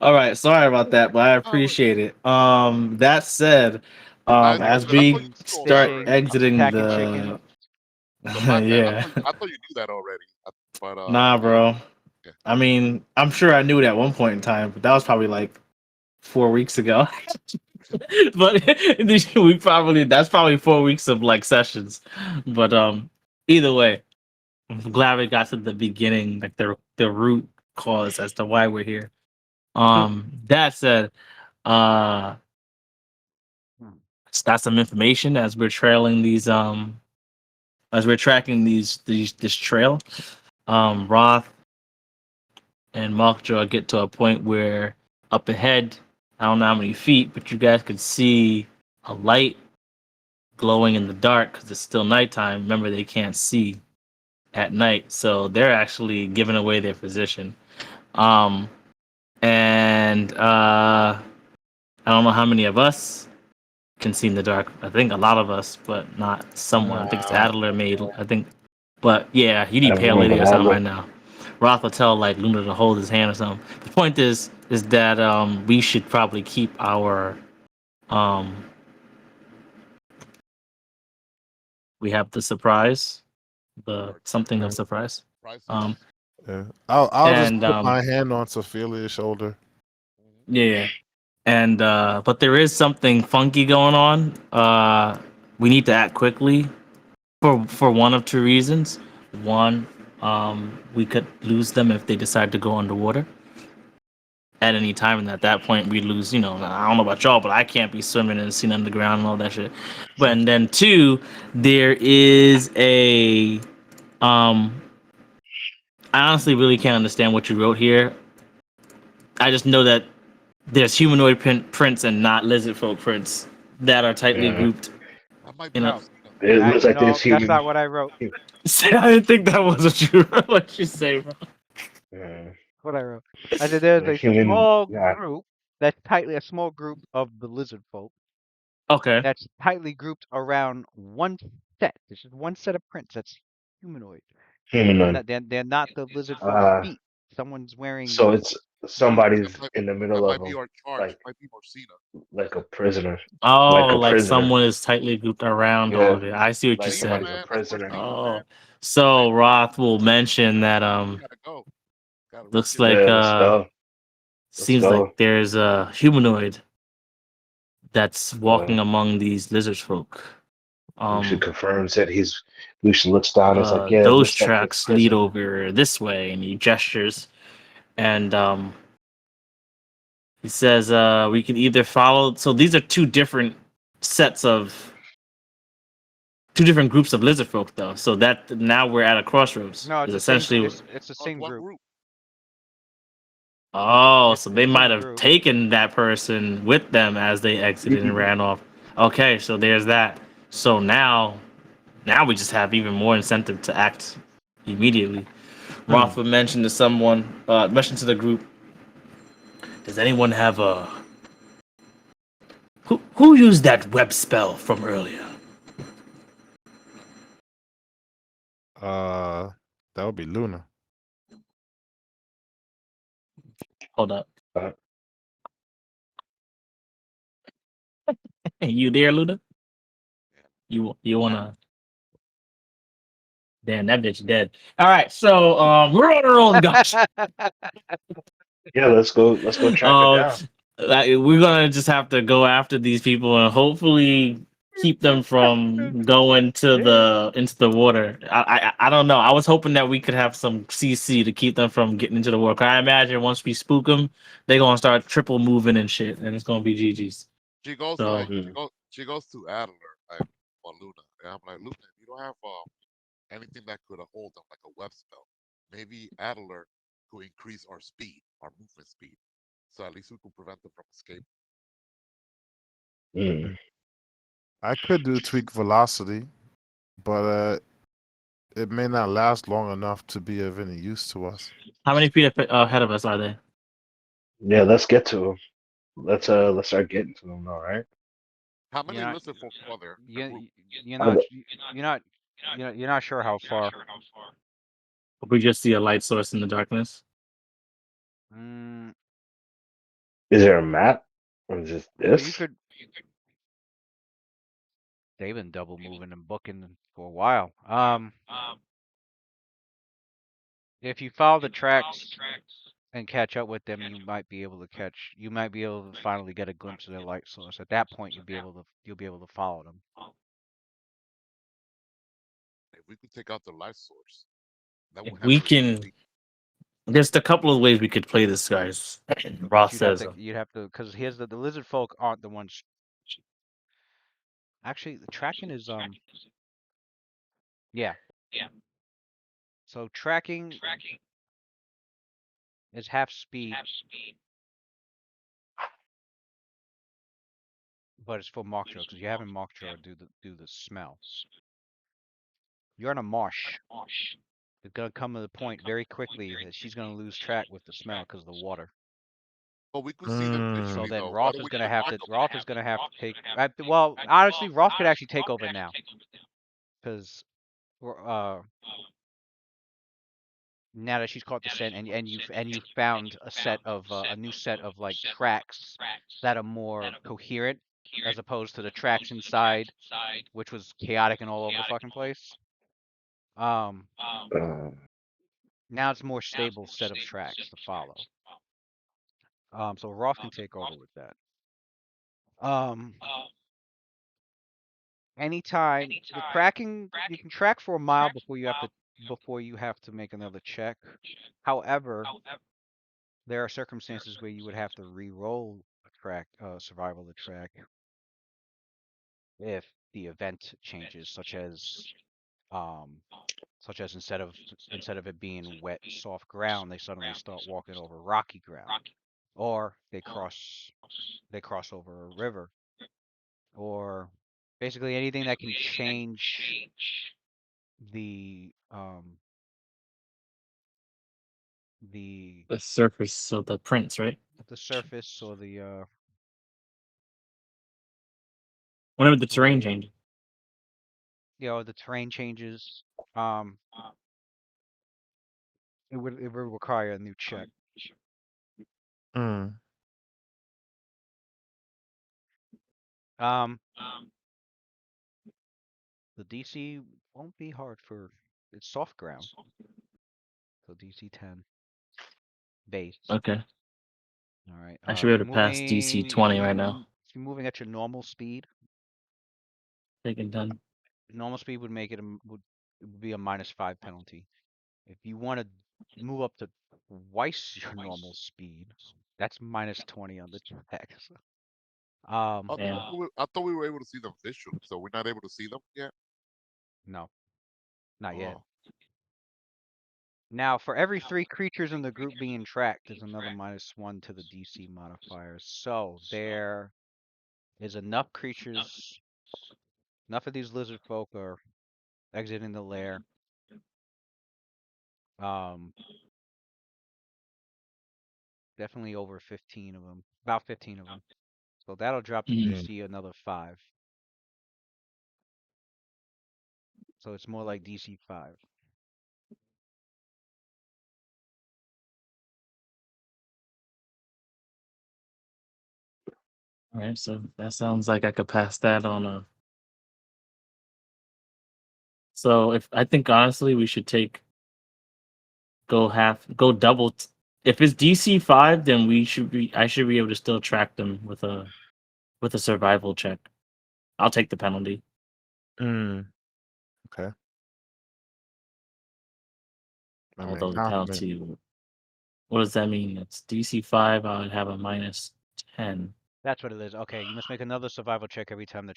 All right, sorry about that, but I Oh, appreciate it. That said, I, as I thought we you Cooking, knew all that start already. stitching, exiting packing chicken. the So my bad. yeah, I thought you knew that already. But nah, bro. yeah. I mean, I'm sure I knew it at one point in time, but that was probably like 4 weeks ago. But we probably that's probably 4 weeks of like sessions. But either way, I'm glad we got to the beginning, like the root cause as to why we're here. That said, uh Hmm. that's some information as we're trailing these as we're tracking this trail. Roth and Mockjaw get to a point where up ahead, I don't know how many feet, but you guys could see a light glowing in the dark because it's still nighttime. Remember, they can't see at night, so they're actually giving away their position. Um, and I don't know how many of us can see in the dark. I think a lot of us, but not someone. I think it's Nah. Adler made. I think, but yeah, you need Pale Everyone Lady but or something Adler. right now. Roth will tell like Luna to hold his hand or something. The point is that we should probably keep our um we have the surprise, the something of surprise. Price Um sauce. Yeah. I'll just and put my hand on Sophia's shoulder. Mhm. yeah, and but there is something funky going on. We need to act quickly for one of two reasons. One, we could lose them if they decide to go underwater at any time, and at that point we lose. You know, I don't know about y'all, but I can't be swimming and seeing underground and all that shit. But and then two, there is a um. I honestly really can't understand what you wrote here. I just know that there's humanoid prints and not lizard folk prints that are tightly Yeah. grouped. That might You be know, No, Rosita. It looks like no, there's that's human. not what I wrote. I didn't think that was what you what you say, bro. Yeah. What I wrote. I said there's The a human. small Yeah. group that's tightly a small group of the lizard folk Okay. that's tightly grouped around one set. There's just one set of prints that's humanoid. Humanoid. They're not the lizard folk Uh. feet. Someone's wearing So it's boots. somebody's in the That middle of might be them, our charge. like It might be Marcina. like a prisoner, like Oh, a like prisoner. someone is tightly grouped around all Yeah. of it. I see what you're Like Marcina, saying. somebody's a man. That's prisoner. Marcina, Oh, man. so Roth will mention that We gotta go. Gotta risk looks it. like Yeah. Let's go. Let's seems like go. there's a humanoid that's Uh, walking among these lizard folk. we should Um, confirm. Said he's. We should looks down. It's like, yeah, it those looks like the tracks lead prison. over this way, and he gestures, and he says, "We can either follow." So these are two different sets of two different groups of lizard folk, though. So that now we're at a crossroads. No, it's Is the same. essentially It's the Oh, it's same one group. group. oh, so they It's might one have group. taken that person with them as they exited and ran off. Okay, so there's that. So now we just have even more incentive to act immediately. Roth would mention to someone, mention to the group, does anyone have a who used that web spell from earlier? Uh, that would be Luna. Hold up. Uh, You there, Luna? You wanna damn that bitch dead. Alright, so we're on our own, guys. yeah. Let's go. Let's go track her uh, down. we're gonna just have to go after these people and hopefully keep them from going to the into the water. I don't know. I was hoping that we could have some CC to keep them from getting into the water. 'Cause I imagine once we spook them, they're gonna start triple moving and shit, and it's gonna be GG's. She goes So like Mhm. she goes to Adler like or Luna. And I'm like, Luna, you don't have anything that could hold them like a web spell. Maybe Adler could increase our speed, our movement speed. So at least we could prevent them from escaping. Mm. I could do tweak velocity, but it may not last long enough to be of any use to us. how many feet ahead of us are they? Yeah. Let's get to him. Let's start getting to them. All right. How You're many not. lizard folk are there in the You group? you're Are not. the- You're not sure how far. We just see a light source in the darkness. Mm, Is there a map or is it well, you this? could. They've been double moving and booking for a while. If you follow the tracks and catch up with them, you might be able to catch. You might be able to finally get a glimpse of their light source. At that point, you'll be able to follow them. If we could take out the life source, that would We hamper his can. speed. There's a couple of ways we could play this, guys. But Roth says. you'd have to, because here's the lizard folk aren't the ones. Actually, the tracking is yeah. So tracking is half speed, but it's for mock drill because you haven't mock drill do the smell. You're in a marsh. It's gonna come to the point very quickly that she's gonna lose track with the smell because of the water. But we could see them Mm. So visually then though. Why don't we just track them? Roth is gonna have to take. Well, honestly, Roth could actually take over now because now that she's caught the scent and you found a set of a new set of like tracks that are more coherent as opposed to the tracks inside, which was chaotic and all over the fucking place. Um, Uh, Now it's more stable set of tracks to follow. So Roth can take over with that. Um, anytime the tracking, you can track for a mile before you have to make another check. However, there are circumstances where you would have to re-roll a track, survival to track if the event changes, um, such as instead of it being wet, soft ground, they suddenly start walking over rocky ground, or they cross over a river, or basically anything that can change the the The surface of the prints, right? the surface or the Whenever the terrain or changes. the terrain changes. Um, it would require a new check. Mm. Um, the DC won't be hard for it's soft ground, so DC 10 base. Okay. All right. I should be able to pass DC 20 right now. If you're moving at your normal speed, Taken done. normal speed would make it would be a -5 penalty. If you want to move up to twice your normal speed, that's -20 on the checks. Damn. I thought we were able to see them visually, so we're not able to see them yet. No, not yet. Oh, Now, for every 3 creatures in the group being tracked, there's another -1 to the DC modifier. So there is enough of these lizard folk are exiting the lair. Um, definitely over 15 of them, about 15 of them. So that'll drop the Mm. DC another 5. So it's more like DC 5. All right, so that sounds like I could pass that on a. So if I think honestly we should go double. If it's DC 5, then I should be able to still track them with a survival check. I'll take the penalty. Mm. Okay. I mean, Although the compliment. penalty, what does that mean? It's DC 5. I would have a -10. That's what it is. Okay, you must make another survival check every time the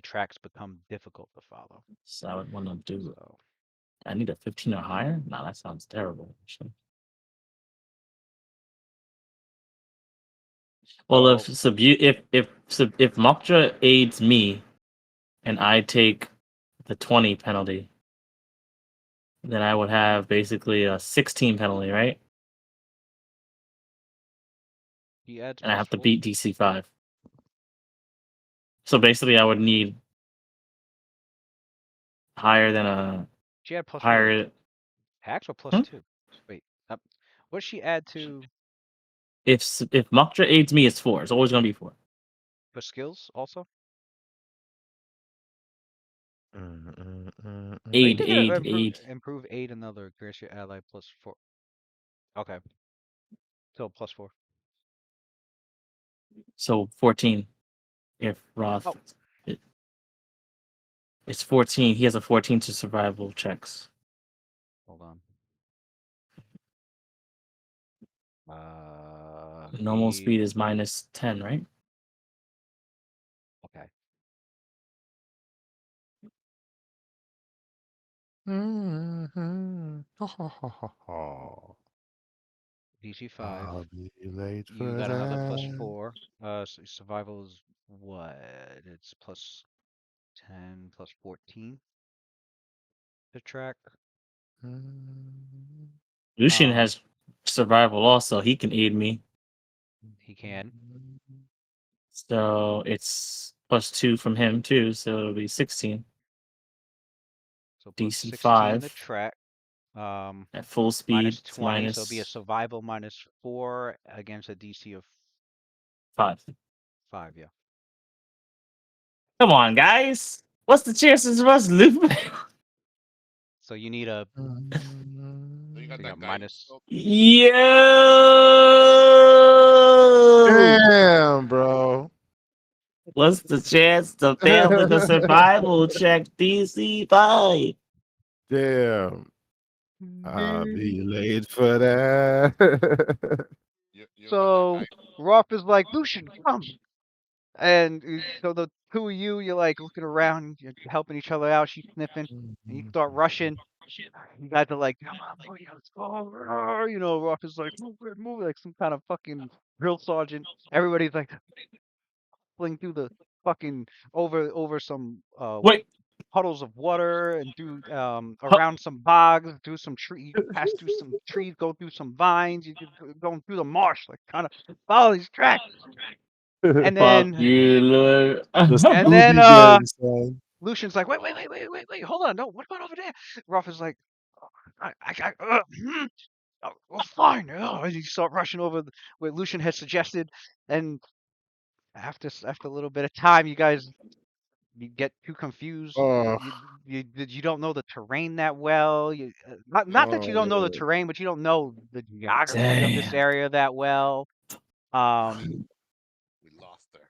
tracks become difficult to follow. So I would want to do. So I need a 15 or higher. No, that sounds terrible. Actually. Well, well, if Mokja aids me, and I take the 20 penalty, then I would have basically a 16 penalty, right? he adds And I have to +4. beat DC 5. So basically, I would need higher than a She add +4 to higher. hacks or Hmm? +2? Wait, what does she add to If Mokja aids me, it's 4. It's always gonna be 4. for skills also? Oh, you Aid, can get aid, aid. improve aid another grants your ally +4. Okay, so +4. So 14. If Roth, Oh, it, it's 14. He has a 14 to survival checks. hold on. Normal speed is -10, right? Okay. DC 5. I'll be late You for got another that. +4. Survival is what? It's +10 +14 to track. Lucian Um, has survival also. He can aid me. he can. So it's +2 from him too. So it'll be 16. So DC +16 the 5 track. Um, at full speed. It's -20, so it'll be a survival -4 against a DC of -5. 5. Yeah. Come on, guys. What's the chances of us losing? So you need a so you so got you got that guidance minus. spell too? Yo! Damn, bro. What's the chance to fail with a survival check DC 5? Damn. I'll Mm. be late for that. You're not that So nice. Rolf is like, Lucian, come. And so the two of you, you're like looking around, you're helping each other out. She's sniffing, and you start rushing. You guys are like, come on, boy, let's go. You know, Rolf is like, move, like some kind of fucking drill sergeant. Everybody's like fling through the fucking over some Wait, puddles of water and through huh, around some bogs, through some tree, pass through some trees, go through some vines. You going through the marsh, like kind of follow these tracks, and fuck then you, Lord. The and then Scooby Gang, son. Lucian's like, wait, hold on, no, what about over there? Ruff is like, well, fine. And you start rushing over where Lucian had suggested, and after a little bit of time, you guys you get too confused. Oh, You don't know the terrain that well. Not that you don't know the oh, terrain, but you don't know the geography of this Damn. area that well. Um, We lost her.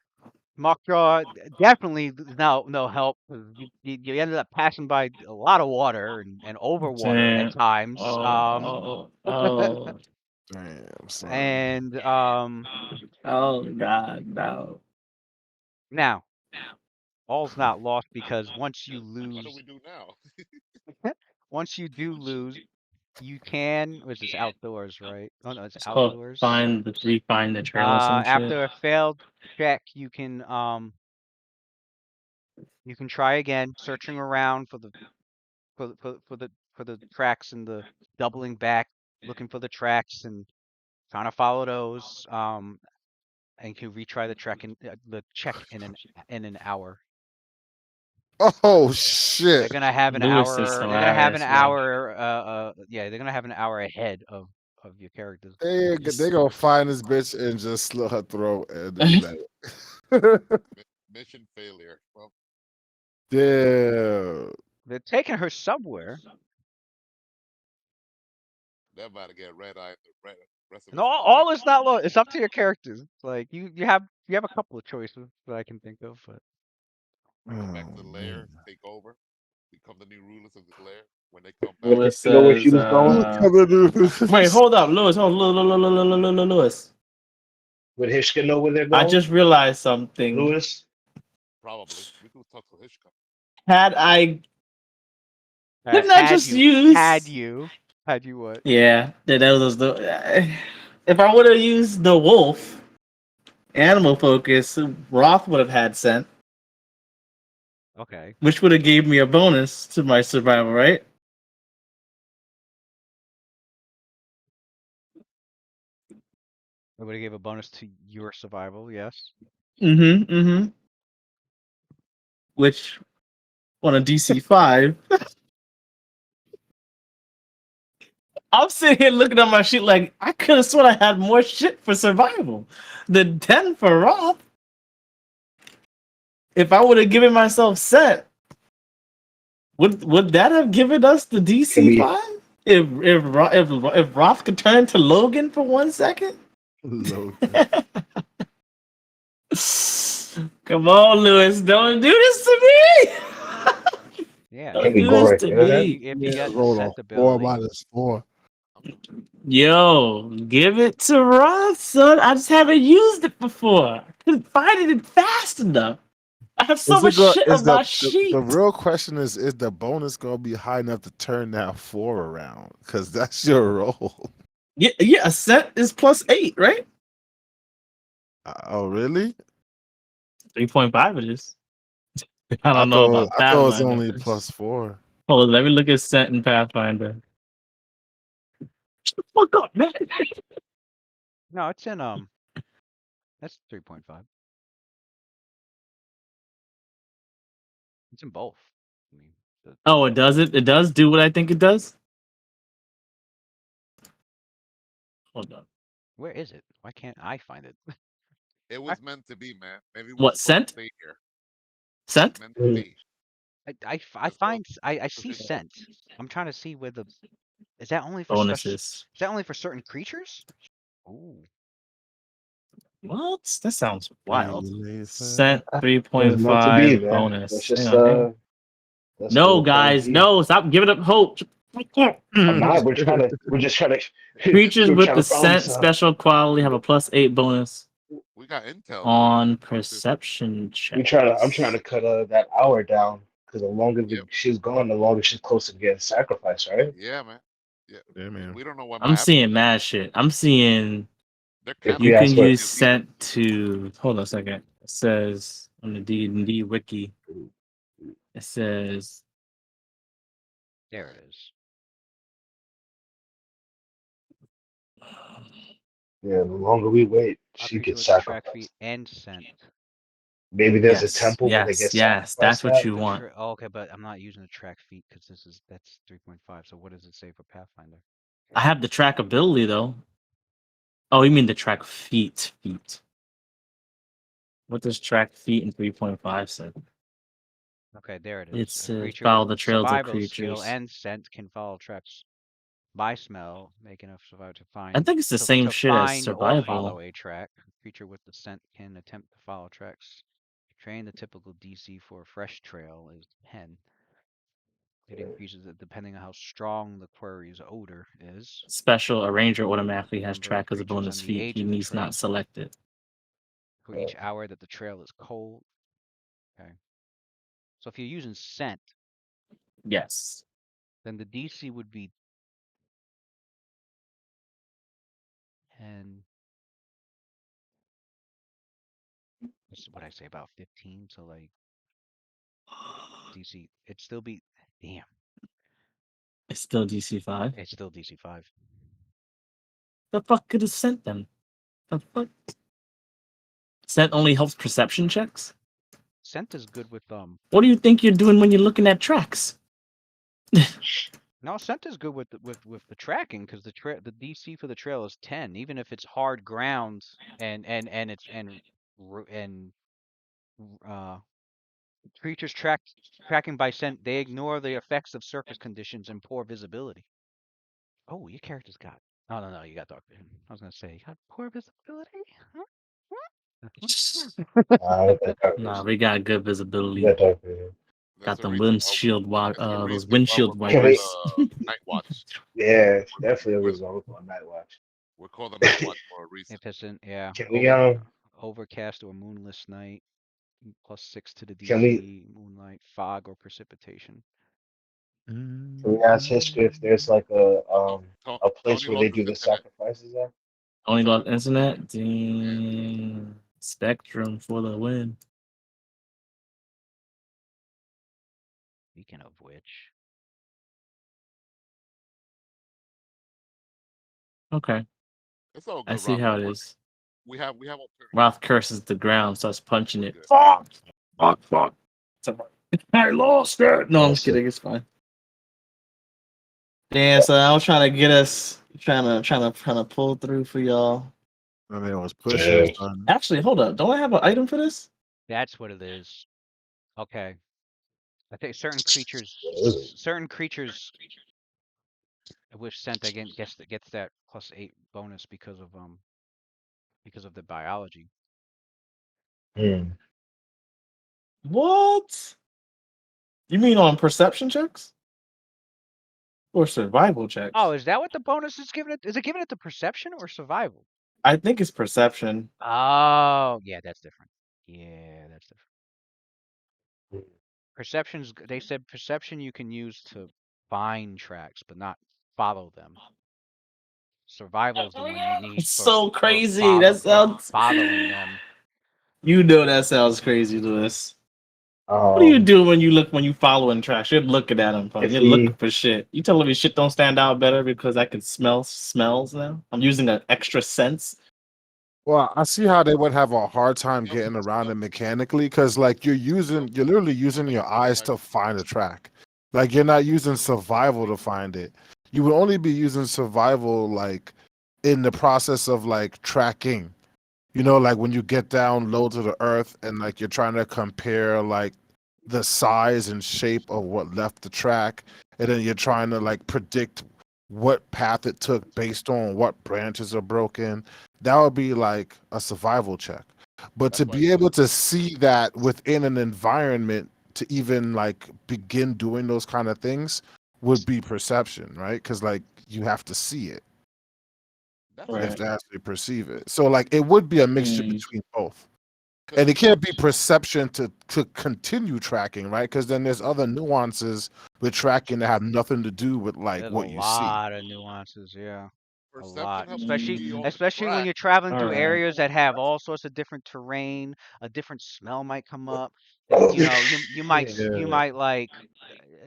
Mockjaw definitely no help. 'Cause you ended up passing by a lot of water and over water at Damn. times. Oh. damn, son. And Oh, God, no. now all's not lost because What do we do now? once you do lose, you can. Was this outdoors, right? Oh no, it's It's called outdoors. refine the trail or some shit. After a failed check, you can try again, searching around for the tracks and the doubling back, looking for the tracks and trying to follow those. And you can retry the check in an hour. Oh They're shit. gonna have an Lewis is hour. They're gonna have an hilarious, bro. hour. Yeah, they're gonna have an hour ahead of your characters. They gonna find this bitch and just slit her throat and be It's like, Mission failure. Well, damn. They're taking her somewhere. they're about to get red eye the rest of And his all is not low. It's up to your characters. It's like you have a couple of choices that I can think of, but We go back to Oh the man. lair, take over, become the new rulers of the lair. When they come back, Lewis You know where she says, was going Who's coming to wait, this? hold up, Lewis, Lewis. with Hishka know where they're I going. just realized something. Lewis, probably we could talk to Hishka. Had I, couldn't I had just you use? had you what? Yeah, that was the. If I would have used the wolf animal focus, Roth would have had scent, Okay, which would have gave me a bonus to my survival, right? I would have gave a bonus to your survival. Yes. Mm-hmm. Which on a DC 5, I'm sitting here looking at my sheet like I could have sworn I had more shit for survival than 10 for Roth. If I would have given myself set, would that have given us the can DC we? 5? If Roth could turn into Logan for 1 second? Logan. Come on, Lewis, don't do this to me. Yeah. Can Don't we do go this right to there then? me. If you Yeah, get the roll a scent 4 ability. -4. Yo, give it to Roth, son. I just haven't used it before. I couldn't find it fast enough. I have so Is much it go? shit Is on my the sheet. real question is the bonus gonna be high enough to turn that 4 around? Because that's your role. Yeah, a set is +8, right? Oh really? 3.5 it is. I don't know about I thought it was Pathfinder. only +4. Hold on, let me look at set in Pathfinder. Shut the fuck up, man. No, it's in that's 3.5. It's in both. I mean, Oh, it does it? It does do what I think it does? Hold on. where is it? Why can't I find it? It was meant to be, man. Maybe we're What, supposed to scent? stay here. Scent? Meant to Mm. be. I Let's go. find I see Hishka. scent. I'm trying to see where the is that only for Bonuses. is that only for certain creatures? Ooh. What? That sounds wild. Relay Sent It was meant to be, 3.5 man. Let's bonus. Hang just on, hang on. let's go No, with Plan guys, B. no, stop giving up hope. I'm not. We're just trying to, Creatures we're with trying the to problem scent solve. special quality have a +8 bonus We got intel though. on Fuck this. perception I'm trying checks. to cut that hour down because the longer Yep. she's gone, the longer she's close to getting sacrificed, right? Yeah, man. Yeah. Yeah, man. We don't know what might I'm happen. seeing mad shit. I'm seeing They're If you we can ask what, use cannibals. scent to hold on a second. It says on the D&D wiki. It says There it is. yeah, the longer we wait, A she creature gets with attract feet sacrificed. and scent. Maybe there's a yes, temple where they get yes. That's sacrificed what at. you want. Oh, okay, but I'm not using the track feet because that's 3.5. So what does it say for Pathfinder? I have the track ability though. Oh, you mean the track feet? Feet. What does track feet in 3.5 say? Okay, there it It is. A says creature with follow the trails of survival skill creatures. and scent can follow tracks by smell, make enough survival to I think it's the same shit as find or follow survival. a track. A creature with the scent can attempt to follow tracks. Train the typical DC for a fresh trail is 10. It increases it depending on how strong the quarry's odor is. Special arranger automatically has Number of track as a creatures bonus and the feat. age He of the needs trail. not select it. For each hour that the trail is cold. Okay. So if you're using scent, Yes. then the DC would be 10. This is what I say, about 15. So like DC, it'd still be, damn, It's still DC 5. it's still DC 5. The fuck could have sent them? The fuck? Scent only helps perception checks? Scent is good with What do you think you're doing when you're looking at tracks? no, scent is good with the tracking because the DC for the trail is 10, even if it's hard ground and it's and uh creatures tracking by scent, they ignore the effects of surface conditions and poor visibility. Oh, your character's got. Oh no, you got dark vision. I was gonna say you got poor visibility. That dark Nah, vision. we got good You visibility. got dark vision. That's Got the them reason why that's the those reason why we're windshield Can called we? wipers. Night Watch. Yeah, definitely a We're, result on Night Watch. we're called the Night Watch for a reason. If it's in, yeah, Can we overcast or moonless night, +6 to the can we DC, moonlight, fog, or precipitation. can we ask history if there's like a place Tony where they lost his do the internet. sacrifices at? Only Tony lost lost. internet? Yeah. Damn. Spectrum for the win. Speaking of which, Okay. It's all I good, see Rob. how Don't it worry. is. We have alternatives. Ralph curses the ground, starts punching We're it. good. Fuck! Fuck, fuck. I lost it. No, I'm just That's it. kidding. It's fine. Damn, so I was trying to get us trying to pull through for y'all. And it was pushing, Yeah. son. Actually, hold up. Don't I have an item for this? that's what it is. Okay, I think What is it? certain creatures with scent again gets that +8 bonus because of the biology. Hmm. What? You mean on perception checks? Or survival checks? Oh, is that what the bonus is giving it? Is it giving it the perception or survival? I think it's perception. Oh, yeah, that's different. Yeah, that's different. Perception's they said perception you can use to find tracks, but not follow them. Survival's the one you need It's so crazy. That for sounds following them. You know that sounds crazy, Lewis. What do you Um, do when you following tracks? You're looking at them, if you're looking we for shit. You telling me shit don't stand out better because I can smell smells now? I'm using an extra sense. Well, I see how they would have a hard time Yep. getting around Yep. it mechanically because, like, you're literally using your eyes to find a track. Like, you're not using survival to find it. You would only be using survival, like, in the process of, like, tracking. You know, like when you get down low to the earth and, like, you're trying to compare, like, the size and shape of what left the track. And then you're trying to, like, predict what path it took based on what branches are broken. That would be like a survival check. But That's to why be able to see that within an environment to even like begin doing those kind of things would be perception, right? Because like you have to see it, that's you have Right. to actually perceive it. So like it would be a mixture Mm. between both. because And it can't be perception to continue tracking, right? Because then there's other nuances with tracking that have nothing to do with like There's a what you see. lot of nuances, yeah. A perception lot. helps you Especially see Mm. all the especially when cracks. you're traveling All through right. areas that have all sorts of different terrain, a different smell might come up. Oh You know, you might shit! you Yeah. might like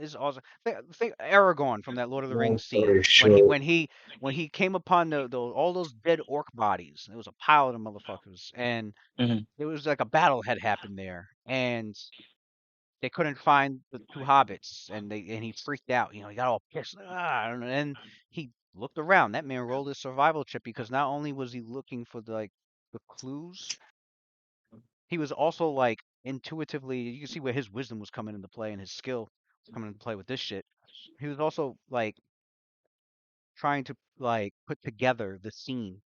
is also think Aragorn from that Lord of the Long Rings story scene when he short, when he came upon the all those dead orc bodies. There was a pile of them motherfuckers, and Mhm. it was like a battle had happened there, and they couldn't find the two hobbits, and he freaked out. You know, he got all pissed. And then he looked around. That man rolled his survival chip because not only was he looking for the clues, he was also like intuitively. You can see where his wisdom was coming into play and his skill was coming into play with this shit. He was also like trying to like put together the scene.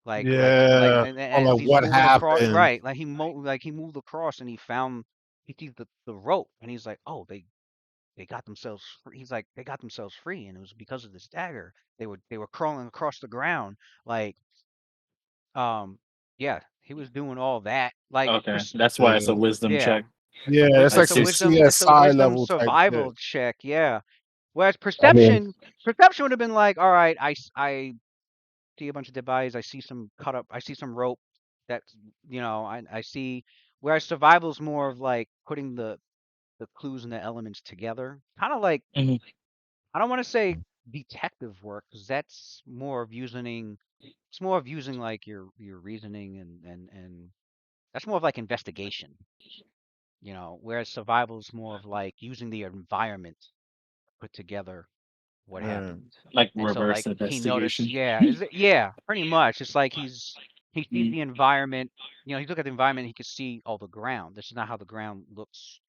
Yeah. And On as like he's what moving across, happened. right? Like he moved across and he sees the rope and he's like, oh, they got themselves free. He's like, they got themselves free, and it was because of this dagger. They were crawling across the ground, like, um, yeah, he was doing all that, like, Okay. That's why it's a wisdom yeah, check. Yeah, it's I like it's a some see. wisdom, CSI level type shit. survival check, yeah. Whereas I mean, perception would have been like, all right, I see a bunch of dead bodies, I see some rope, that's, I see. Whereas survival's more of like putting the clues and the elements together, kind of like Mhm. I don't want to say detective work because that's more of using it's more of using like your reasoning and that's more of like investigation, whereas survival is more of like using the environment to put together what Yeah. happened. Like And so reverse like he noticed, investigation. yeah, pretty much. It's like he sees Mm. the environment, he look at the environment, he could see all the ground. This is not how the ground looks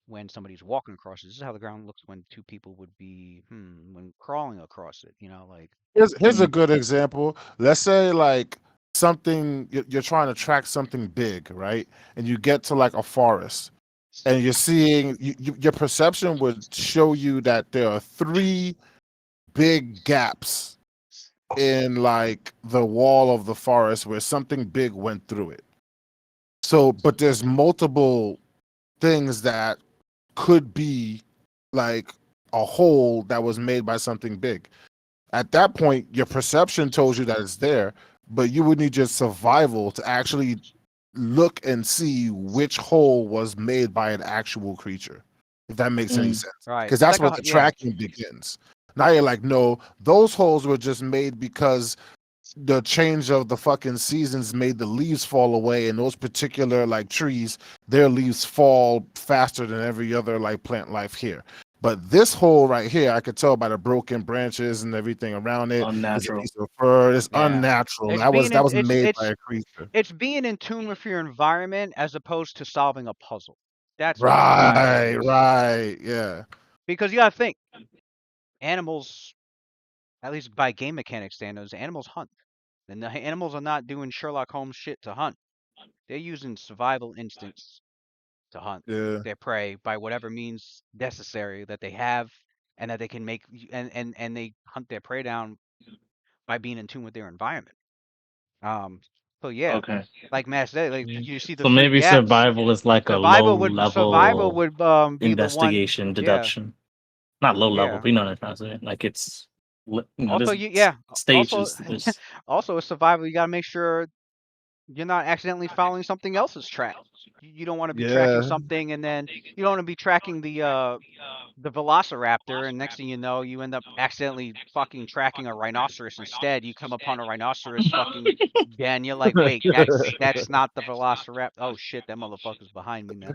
when somebody's walking across it. This is how the ground looks when two people would be when crawling across it, like Here's a Mm. good example. Let's say like something you're trying to track something big, right? And you get to like a forest, and you're seeing your perception would show you that there are three big gaps in like the wall of the forest where something big went through it. So, but there's multiple things that could be like a hole that was made by something big. At that point, your perception tells you that it's there, but you would need your survival to actually look and see which hole was made by an actual creature, if that makes any Mm. sense. right. Because It's that's like where a the yeah, tracking begins. Now you're like, no, those holes were just made because the change of the fucking seasons made the leaves fall away, and those particular like trees, their leaves fall faster than every other like plant life here. But this hole right here, I could tell by the broken branches and everything around it, is a Unnatural. piece of fur. It's yeah. unnatural. It's That being was made by a creature. it's being in tune with your environment as opposed to solving a puzzle. That's what perception Right. Right, is. right, yeah, Because you gotta think, animals, at least by game mechanic standards, animals hunt. And the animals are not doing Sherlock Holmes shit to hunt. They're using survival instincts to hunt yeah. their prey by whatever means necessary that they have and that they can make and they hunt their prey down by being in tune with their environment. Um so yeah, Okay. like Matt said, like Mm. you see the So three maybe gaps. survival is like a low Survival level would be the one, investigation yeah, deduction. Not low level, yeah. but you know what I'm trying to say. Like it's Also there's you yeah, also stages to this. also a survival you got to make sure you're not accidentally following something else's track. You don't want to be tracking Yeah. something and then you don't want to be tracking the velociraptor and next thing you know you end up accidentally fucking tracking a rhinoceros instead. You come upon a rhinoceros fucking den, you're like, wait, that's not the velociraptor. Oh shit, that motherfucker's behind me now.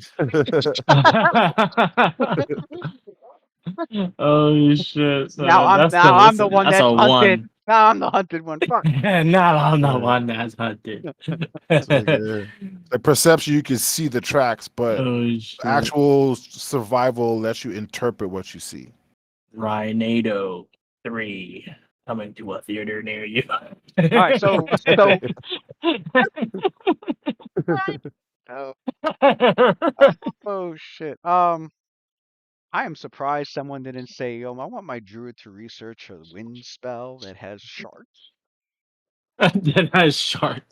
Oh shit! Now So that's now I'm the one that's that's a hunted. one. Now I'm the hunted one. Fuck. Not on the Yeah. one that's hunted. So yeah, the perception you can see the tracks, but Oh shit! actual survival lets you interpret what you see. Rhinado. 3 coming to a theater near you. All right, so oh, oh shit. I am surprised someone didn't say, "Yo, I want my druid to research a wind spell that has sharks." That has shark.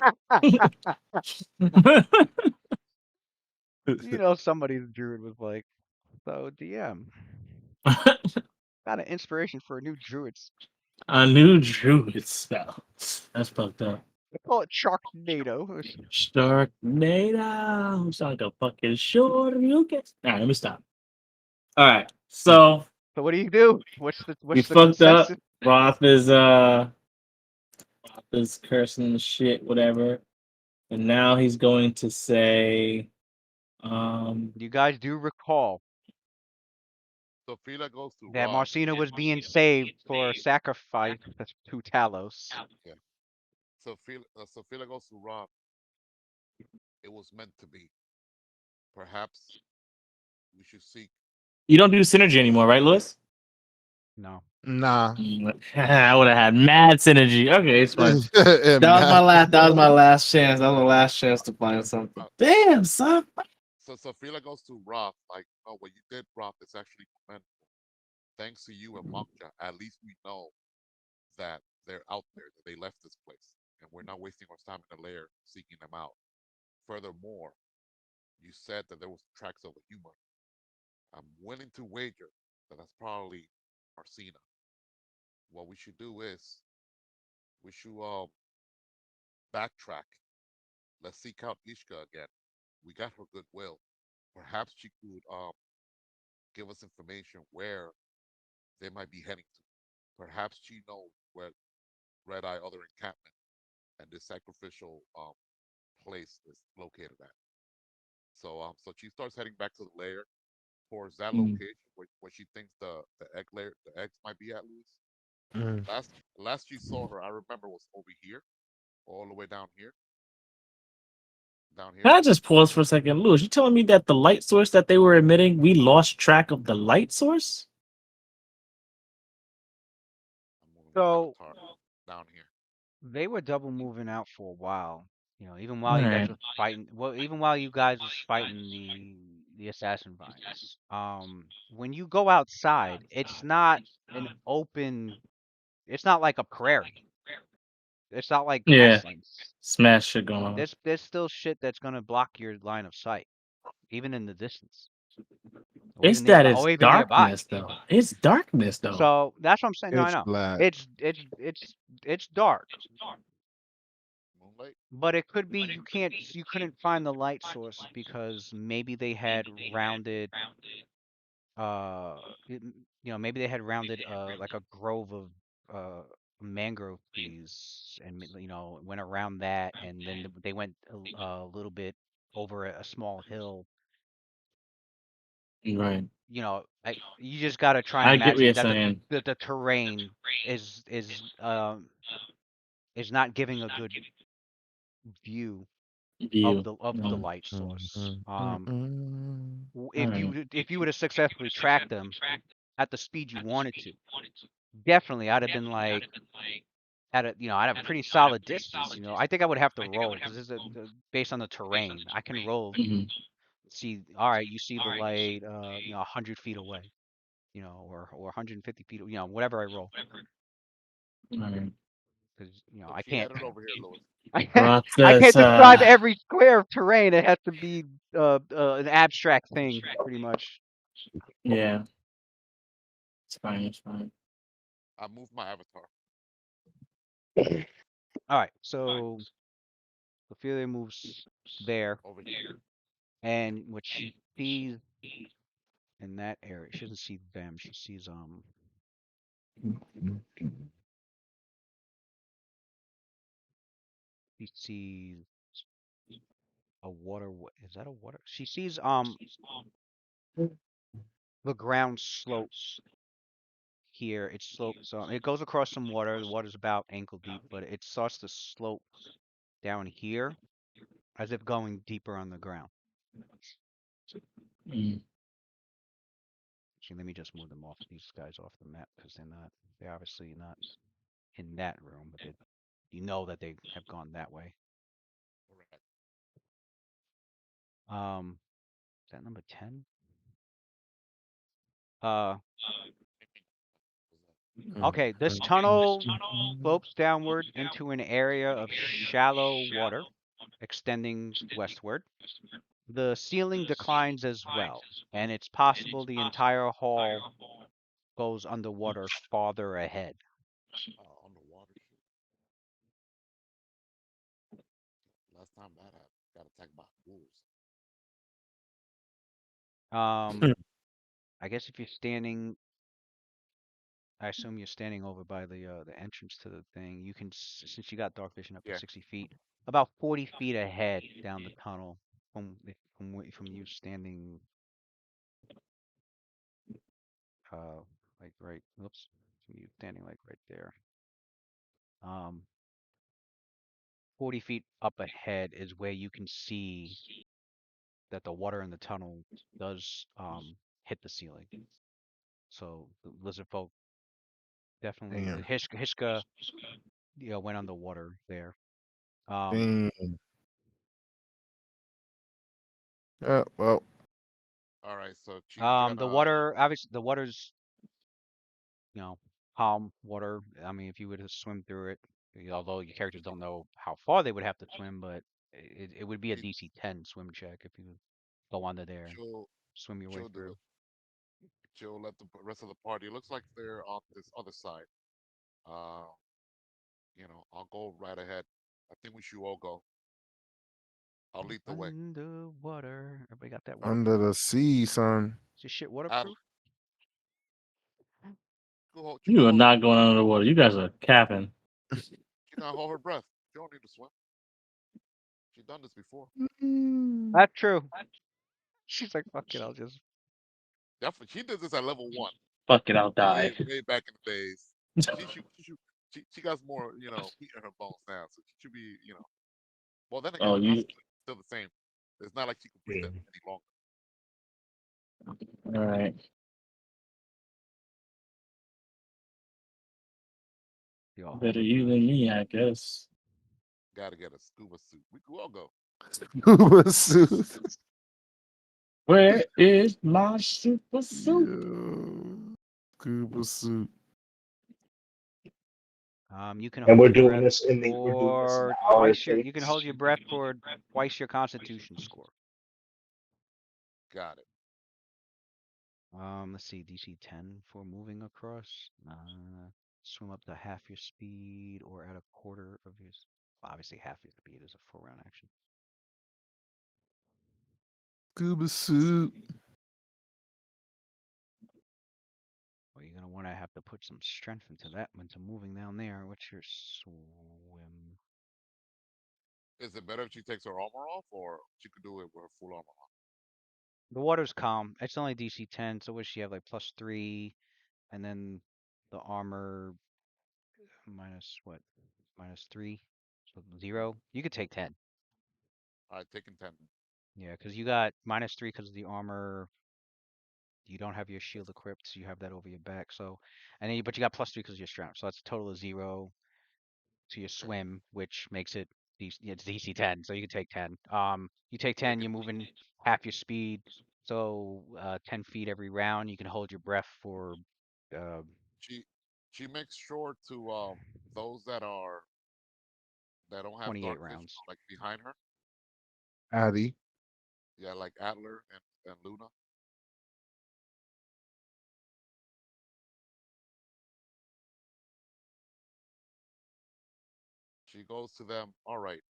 You know, somebody's druid was like, "So DM, got an inspiration for a new druid's. A new druid spell. That's fucked up. They call it Sharknado." Sharknado. Sound like a fucking short. You get. Alright, let me stop. Alright, so So what do you do? we What's the fucked up. consensus? Roth is cursing the shit, whatever. And now he's going to say, You guys do recall So Fila goes to that Roth. Marcina was being saved for sacrifice to Talos. Yeah. So Fila goes to Roth. It was meant to be. Perhaps we should seek. you don't do synergy anymore, right, Lewis? No. Nah. I would have had mad synergy. Okay, it's fine. And That was my Matt- last. That was my last chance. That was my last chance to find something. Damn, son. So Fila goes to Roth. Like, no, what you did, Roth, is actually commendable. Thanks to you and Mokja, at least we know that they're out there, that they left this place, and we're not wasting our time in the lair seeking them out. Furthermore, you said that there was tracks of a human. I'm willing to wager that that's probably Marcina. What we should do is we should backtrack. Let's seek out Ishka again. We got her goodwill. Perhaps she could give us information where they might be heading to. Perhaps she knows where Red Eye other encampment and this sacrificial place is located at. So she starts heading back to the lair towards that Mm. location where she thinks the egg layer the eggs might be at, Luis. Mm. Last you saw her, I remember, was over here, all the way down here. Can I just pause for a second, Lewis? You telling me that the light source that they were emitting, we lost track of the light source? I'm moving my So avatar down here. they were double moving out for a while. You know, even while All you guys right. were fighting, well, even while you guys was fighting the assassin vines. When you go outside, it's not an open. It's not like a prairie. It's not like Yeah, grasslands. smash shit going on. There's still shit that's gonna block your line of sight, even in the distance, It's that or it's even nearby. darkness though. It's darkness though. So that's what I'm saying. No, I Pitch know. black. It's dark, Moonlight. but it could be you couldn't find the light source because maybe they had rounded maybe they had rounded like a grove of mangrove trees and went around that, and then they went a little bit over a small hill. Right. You just got to try and I get what imagine you're that saying. the terrain is is not giving a good view View. of the No. light source. All right. If you would have successfully tracked them at the speed you wanted to, definitely I'd have been like at a pretty solid distance. I think I would have to roll because based on the terrain. I can roll, Mhm. see, all right, you see the light 100 feet away, or 150 feet, whatever I roll, All right. because So I she can't headed over here, Louis. Roth I says, can't describe every square of terrain. It has to be an abstract thing, pretty much. yeah, it's fine. It's fine. I moved my avatar All right, so Ophelia moves there, over here. and what she sees in that area, she doesn't see them. She sees she sees a water. Is that a water? She sees the ground slopes here. It slopes. It goes across some water. The water's about ankle deep, but it starts to slope down here as if going deeper on the ground. Mm. Actually, let me just move them off these guys off the map because they're obviously not in that room, but you know that they have gone that way. Correct. Is that number 10? Uh, okay. This tunnel slopes downward into an area of shallow water, extending westward. The ceiling declines as well, and it's possible the entire hall goes underwater farther ahead. Underwater shit. Last time that happened, got attacked by wolves. I guess if you're standing, I assume you're standing over by the entrance to the thing. You can, since you got dark vision up to Yeah. 60 feet, about 40 feet ahead down the tunnel from you standing, uh, like right. Oops, from you standing like right there. 40 feet up ahead is where you can see that the water in the tunnel does hit the ceiling. So the lizard folk definitely Damn. Hishka, went underwater there. Damn. Yeah, well, All right. So Chi's The gonna. water, obviously, the water's, you know, calm water. I mean, if you were to swim through it, although your characters don't know how far they would have to swim, but it would be a She, DC 10 swim check if you go under there and she'll swim your way she'll do through. it. She'll let the rest of the party. It looks like they're on this other side. Uh, I'll go right ahead. I think we should all go. I'll lead the way. Underwater. Everybody got that under waterproof? the sea, son. Is this shit Adler, waterproof? you You can are hold. not going under the water. You guys are capping. She can hold her breath. She don't need to swim. She's done this before. That's true. She's like, fuck it, I'll just. Definitely, she did this at level 1, Fuck it, I'll die. way back in the days. She got more, heat in her bones now, so she should be, Well, then again, Oh, her you. constitution is still the same. It's not like she can breathe Yeah. any longer. All right. Y'all hold Better your you breath. than me, I guess. Got to get a scuba suit. We could all go. Scuba suit. Where is my super suit? Yo. Scuba suit. You can And hold your breath we're doing this in an for hour twice your. You can takes. hold your breath for twice your Constitution score. Got it. Let's see, DC 10 for moving across. Swim up to half your speed or at a quarter of your. Well, obviously, half your speed is a full round action. Scuba suit. Well, you're gonna want to have to put some strength into that, into moving down there. What's your swim? Is it better if she takes her armor off, or she could do it with her full armor on? The water's calm. It's only DC 10, so what does she have, like +3, and then the armor minus what? -3, so 0. You could take 10. All right, taking 10. Yeah, because you got -3 because of the armor. You don't have your shield equipped, so you have that over your back. So, and then but you got +3 because of your strength. So that's a total of 0 to your Okay, swim, which makes it it's DC 10. So you can take 10. You take 10, taking. you're moving half your speed. So 10 feet every round. You can hold your breath for uh, She she makes sure to those that don't have 28 dark vision, rounds. like behind her. Addy. Yeah, like Adler and Luna. She goes to them. All right,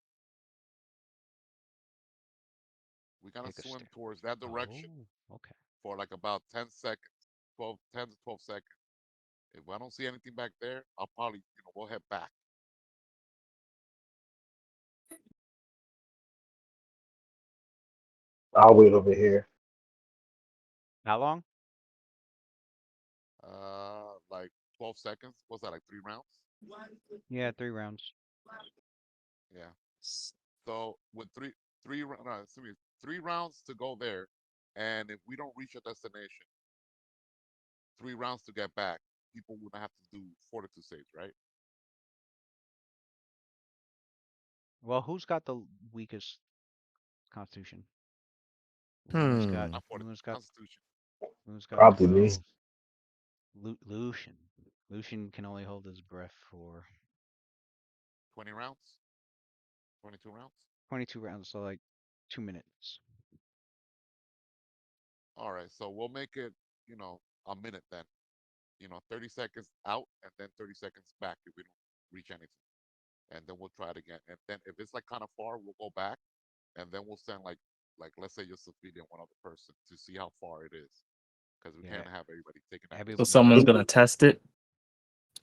we're gonna Take a swim step. towards that direction Oh, okay. for like about 10 seconds, 10 to 12 seconds. If I don't see anything back there, I'll probably, we'll head back. I'll wait over here. How long? Like 12 seconds. What's that, like 3 rounds? Yeah, 3 rounds. Yeah. So with no, excuse me, 3 rounds to go there, and if we don't reach a destination, 3 rounds to get back, people wouldn't have to do fortitude saves, right? Well, who's got the weakest constitution? Hmm. Not fortitude, Luna's got Constitution. Luna's got Probably me. 12. Lucian. Lucian can only hold his breath for 20 rounds, 22 rounds. 22 rounds, so like 2 minutes. All right, so we'll make it, a minute then. 30 seconds out and then 30 seconds back if we don't reach anything. And then we'll try it again. And then if it's like kind of far, we'll go back and then we'll send like let's say you're Sophia and one other person to see how far it is. Because we Yeah. can't have everybody taking that. Every- So someone's gonna test it.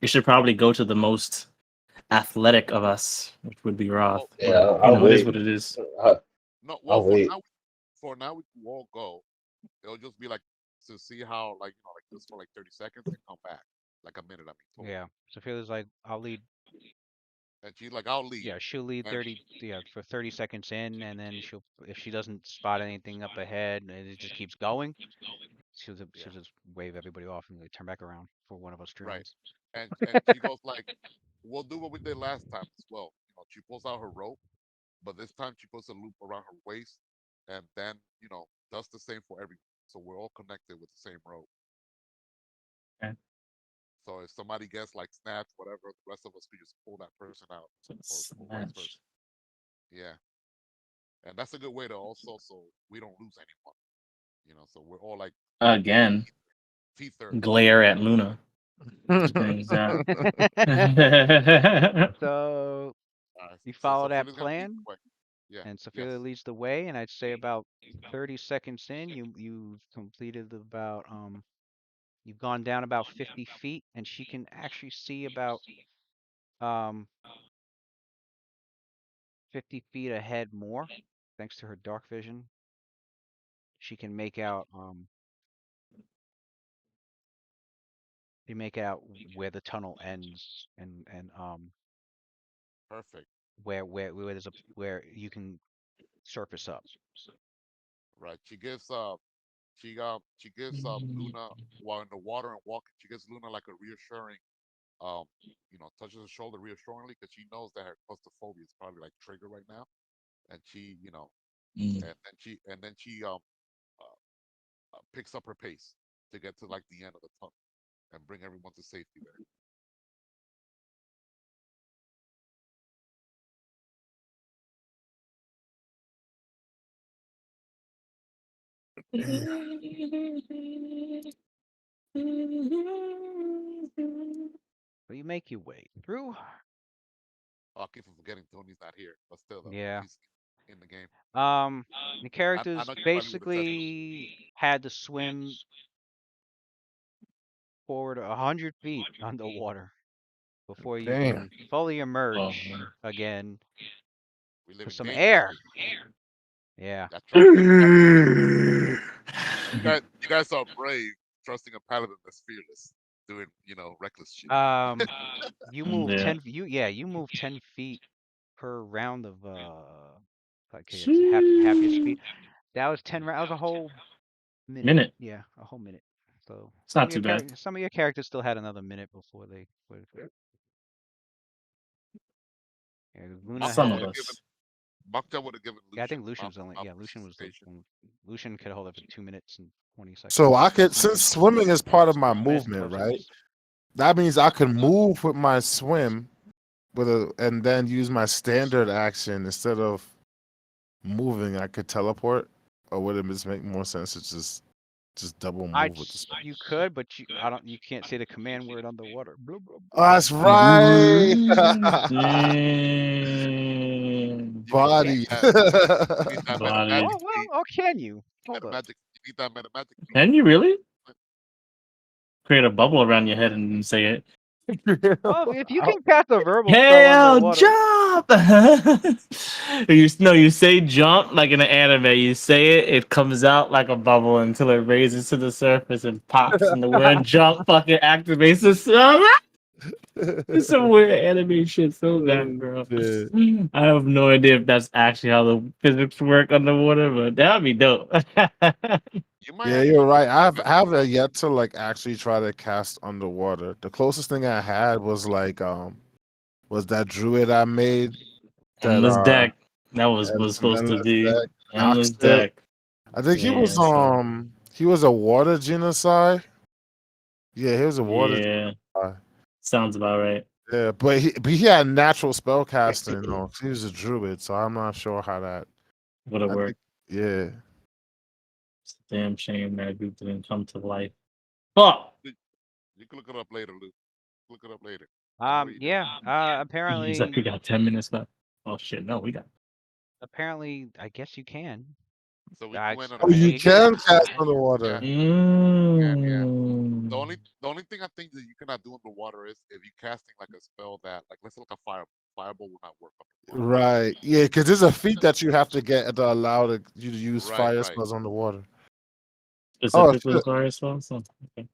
You should probably go to the most athletic of us, which would be Roth. Oh, Yeah, But, I'll it is wait. what it is. no, well, I'll wait. For now we can all go. It'll just be like to see how like like just for like 30 seconds and come back. Like a minute, I mean, total. Yeah. Sophia's like, I'll lead. And she's like, I'll lead. Yeah, she'll lead And 30. Yeah, for 30 seconds in, and then she'll, if she doesn't spot anything up ahead, and it just keeps going, she'll yeah, just wave everybody off and like, turn back around for one of us right. drowns. And she goes like, we'll do what we did last time as well. She pulls out her rope, but this time she puts a loop around her waist, and then does the same for everyone. So we're all connected with the same rope. Okay. So if somebody gets like snatched, whatever, the rest of us could just pull that person out, or vice Snatch. versa. Yeah, and that's a good way to also so we don't lose anyone. So we're all like Again, T30. glare at Luna. Just brings that. So you So follow that Sophia's gonna lead the plan, way. Yeah. and Yes. Sophia leads the way, and I'd say about 30 seconds in, you've completed about you've gone down about 50 feet, and she can actually see about um 50 feet ahead more, thanks to her dark vision. She can make out you make out where the tunnel ends, and Perfect. where there's a where you can surface up. Right. She gives Luna while in the water and walking. She gives Luna like a reassuring, um, touches her shoulder reassuringly because she knows that her claustrophobia is probably like triggered right now, and Mm. and then she uh, picks up her pace to get to like the end of the tunnel and bring everyone to safety there. So you make your way through. Oh, I keep forgetting Tony's not here, but still though, Yeah. he's in the game. Um, the I characters know you probably would have said something. basically had to swim forward 100 feet underwater before you Damn. can fully Oh, emerge again We for live in some dangerous air. streets. Yeah. That trust man. you guys are brave, trusting a paladin that's fearless, doing reckless shit. Um, you move Yeah. 10. You move 10 feet per round of okay, it's half your speed. That was 10 rounds. That was a whole minute. Minute. Yeah, a whole minute. So It's not too bad. some of your characters still had another minute before they. Yeah, Luna Makta Some would of had. have given us. Makta would have given Yeah, I Lucian think Lucian was only. Yeah, Lucian was the participation. one. Lucian could hold it for 2 minutes and 20 seconds. So I could, 2 minutes since and swimming is part of my 2 minutes and movement, 12 right? seconds. That means I can move with my swim and then use my standard action instead of moving. I could teleport, or would it just make more sense to just double move with the swim? You could, but I don't. You can't say the command word underwater. Blah, blah, Oh, blah. that's right. You need you Yeah. Body. need that Body. metamagic Oh feat. well. Oh, can you? Hold up. You need that metamagic feat. Can you really create a bubble around your head and say it? Well, if you can cast a verbal spell Hell, underwater, jump! you say jump like in an anime. You say it, it comes out like a bubble until it raises to the surface and pops, and the word jump fucking activates the It's some weird anime shit so bad, bro. Shit. I have no idea if that's actually how the physics work underwater, but that'd be dope. You might Yeah, actually you're right. be able to I cast have yet to like actually try to cast underwater. The closest thing I had was like was that druid I made that Endless deck. That was and supposed then to that's be that endless Noxtip. deck. I think Yeah, so he was a water genocide. Yeah, he was a water yeah, genocide. sounds about right. Yeah, but he had natural spell casting though. He was a druid, so I'm not sure how that. Would have I think worked. yeah. It's a damn shame that group didn't come to life. Oh, You can look it up later, Luke. Look it up later. I know what you're doing. Yeah. he's like, Apparently, we got 10 minutes left. Oh shit, no, we got. I guess you can. So we can win on Oh, the you He gets. can cast yeah, underwater. yeah. The Mm. only thing I think that you cannot do underwater is if you casting like a spell that like let's say like a fireball will not work underwater. Right. Yeah, because there's a feat that you have to get to allow you to use Right, fire right. spells underwater. Oh Specifically shit. fire spells. So, okay.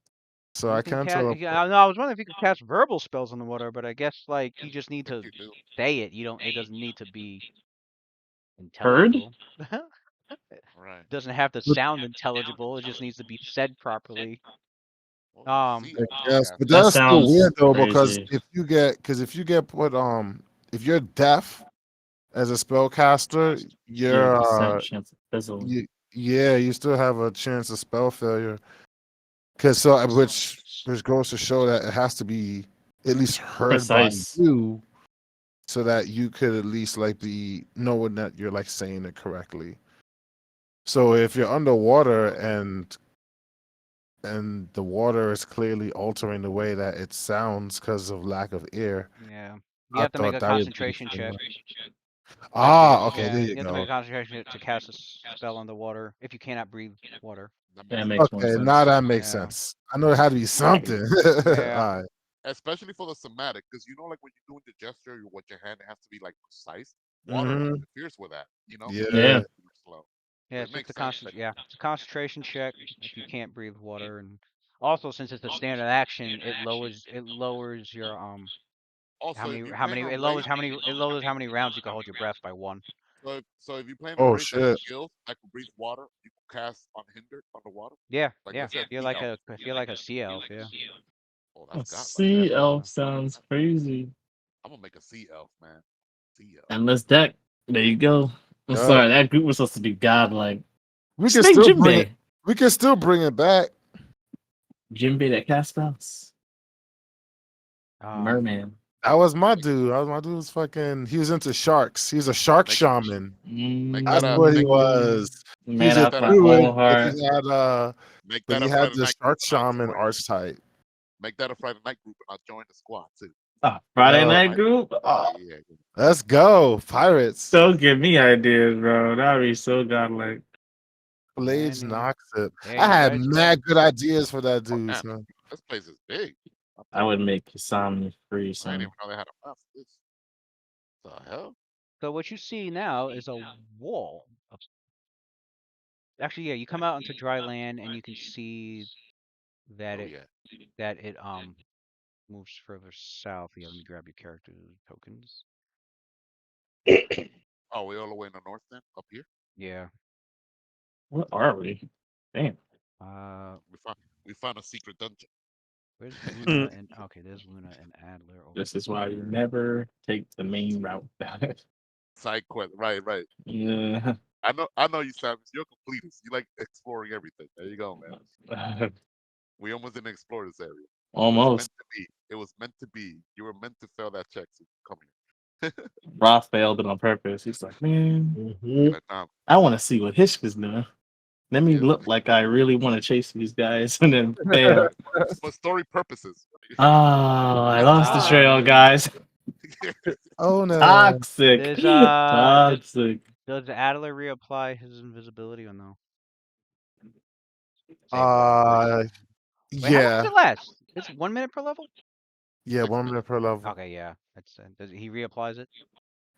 So You I can can cast. teleport. Yeah, no, I was wondering if you could cast verbal spells on the water, but I guess like you just need If to you do, say it. You don't. It doesn't need to be Heard? intelligible. right. Doesn't have to sound intelligible. It just needs to be said properly. Well, Um. sea elf Yes, cast. but That that's still sounds weird though crazy. if you get put if you're deaf as a spellcaster, You have a you're percent chance of fizzling. yeah, you still have a chance of spell failure. Which goes to show that it has to be at least heard by Precise. you, so that you could at least like be knowing that you're like saying it correctly. So if you're underwater and the water is clearly altering the way that it sounds because of lack of air, Yeah. You I have to make thought a that would be concentration check. okay, there Yeah, you you have to make go. a concentration check to cast a spell underwater if you cannot breathe water. That That makes sense. makes more Okay, now sense. that makes Yeah. sense. I know it had to be something. All Yeah. right. Especially for the somatic, because you know, like when you're doing the gesture with your hand, it has to be like precise. Water Hmm. interferes with that. You know, Yeah. Yeah. it's super slow. Yeah, So it it's just makes a sense. yeah, it's a concentration check if you can't breathe water, and also since it's a standard action, it lowers your Also, if you're how playing many a race, it lowers how many rounds you can hold your breath by one. so if you're playing a Oh race that has shit. skills that can breathe water, you can cast unhindered underwater. Yeah, Like yeah. let's say a Feel sea like elf. a sea elf. Yeah. Oh, A that's godlike. sea Yeah. elf sounds crazy. I'm gonna make a sea elf, man. Sea elf. Endless deck. There you go. I'm Yeah. sorry, that group was supposed to be godlike. We Just can make still bring it. Jinbei. We can still bring it back. Jinbei that cast spells. Um. Merman. That was my dude. That was my dude. Was fucking. He was into sharks. He's a shark Make shaman. make That's that a what he make was. He's Man a make after that my a druid, own heart. make but that he a had Friday the night group, shark and I'll shaman join. archetype. Make that a Friday night group, and I'll join the squad too. Friday Yo, night Right? group? Oh, Yeah. let's go pirates. don't give me ideas, bro. That'd be so godlike. Yeah. Blades knocks it. Yeah. I You had guys got. mad good ideas for that Oh dude. damn, Son. this place is big. I'll I tell you. would make Kasami free, I didn't son. even know they had a map for this. The hell? So what you see now is a wall. Actually, yeah. You come out onto dry land and you can see that Where it we at? that it moves further south. Yeah. Let me grab your character tokens. Oh, we all the way in the north then, up here. Yeah. What are we? Damn. We found a secret dungeon. Where's Luna and okay, there's Luna and Adler over This is here. why you never take the main route about it. Side quest. Right, right. Yeah. I know you, Sam. You're a completist. You like exploring everything. There you go, man. We almost didn't explore this area. It was Almost. meant to be. It was meant to be. You were meant to fail that check so you come here. Roth failed it on purpose. He's like, man, You're like, nah, I want to see what Hishka's doing. Let me yeah. look like I really want to chase these guys and then fail. For story purposes. Oh, I lost the Ah, trail, guys. Oh no. Toxic. does Toxic. does Adler reapply his invisibility or no? Say what? Uh Wait, how long does yeah. it last? It's 1 minute per level? Yeah, 1 minute per level. Okay, yeah. That's does he reapplies it?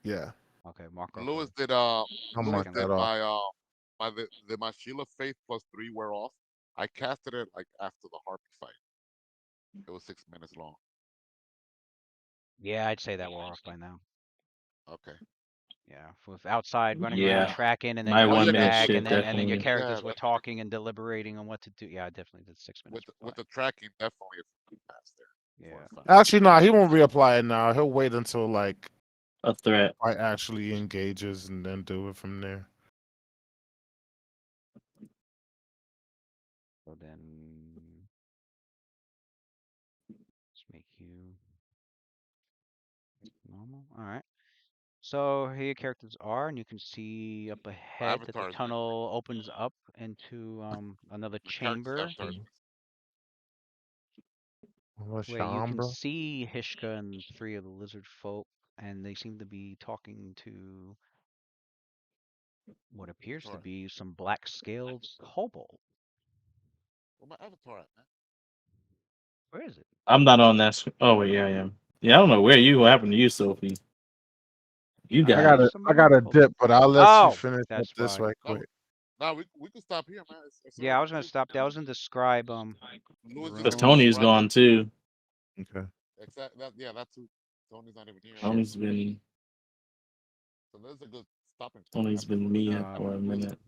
Yeah. Okay, mark off Lewis the did I'll Lewis mark second did that level. off. my Sheila Faith +3 wear off. I casted it like after the Harpy fight. It was 6 minutes long. Yeah, I'd say that we're off by now. Okay. Yeah, with outside running around Yeah. tracking and then My Oh coming yeah, 'cause 1 minute back, with shit and then your definitely. characters yeah, were definitely talking and deliberating on what to do. Yeah, definitely the 6 minutes were with fine. the tracking, definitely it's past there for Yeah. a fact. Actually, no, he won't reapply it now. He'll wait until like A threat. fight actually engages and then do it from there. So then, let's make you normal. All right. So here your characters are, and you can see up My ahead that the avatar is missing. tunnel opens up into another My character's chamber avatar is missing. where you can Shambra. see Hishka and 3 of the lizard folk, and they seem to be talking to what appears to Avatar. be some black-scaled kobold. Where my avatar at, man? Where is it? I'm not on that. Oh wait, yeah, I am. Yeah, I don't know where you. What happened to you, Sophie? You I I got see it. I somebody gotta pull up. dip, but I'll let you Oh, finish up that's this why. right No, quick. no, we can stop here, man. It's Yeah, I already was gonna two. stop. That was in the scribe Louis is Because gonna room. Tony's describe it. gone too. Okay. Exact. That yeah, that too. Tony's not even here anymore. Tony's been So there's a good stopping point Tony's after been me Um, for a minute.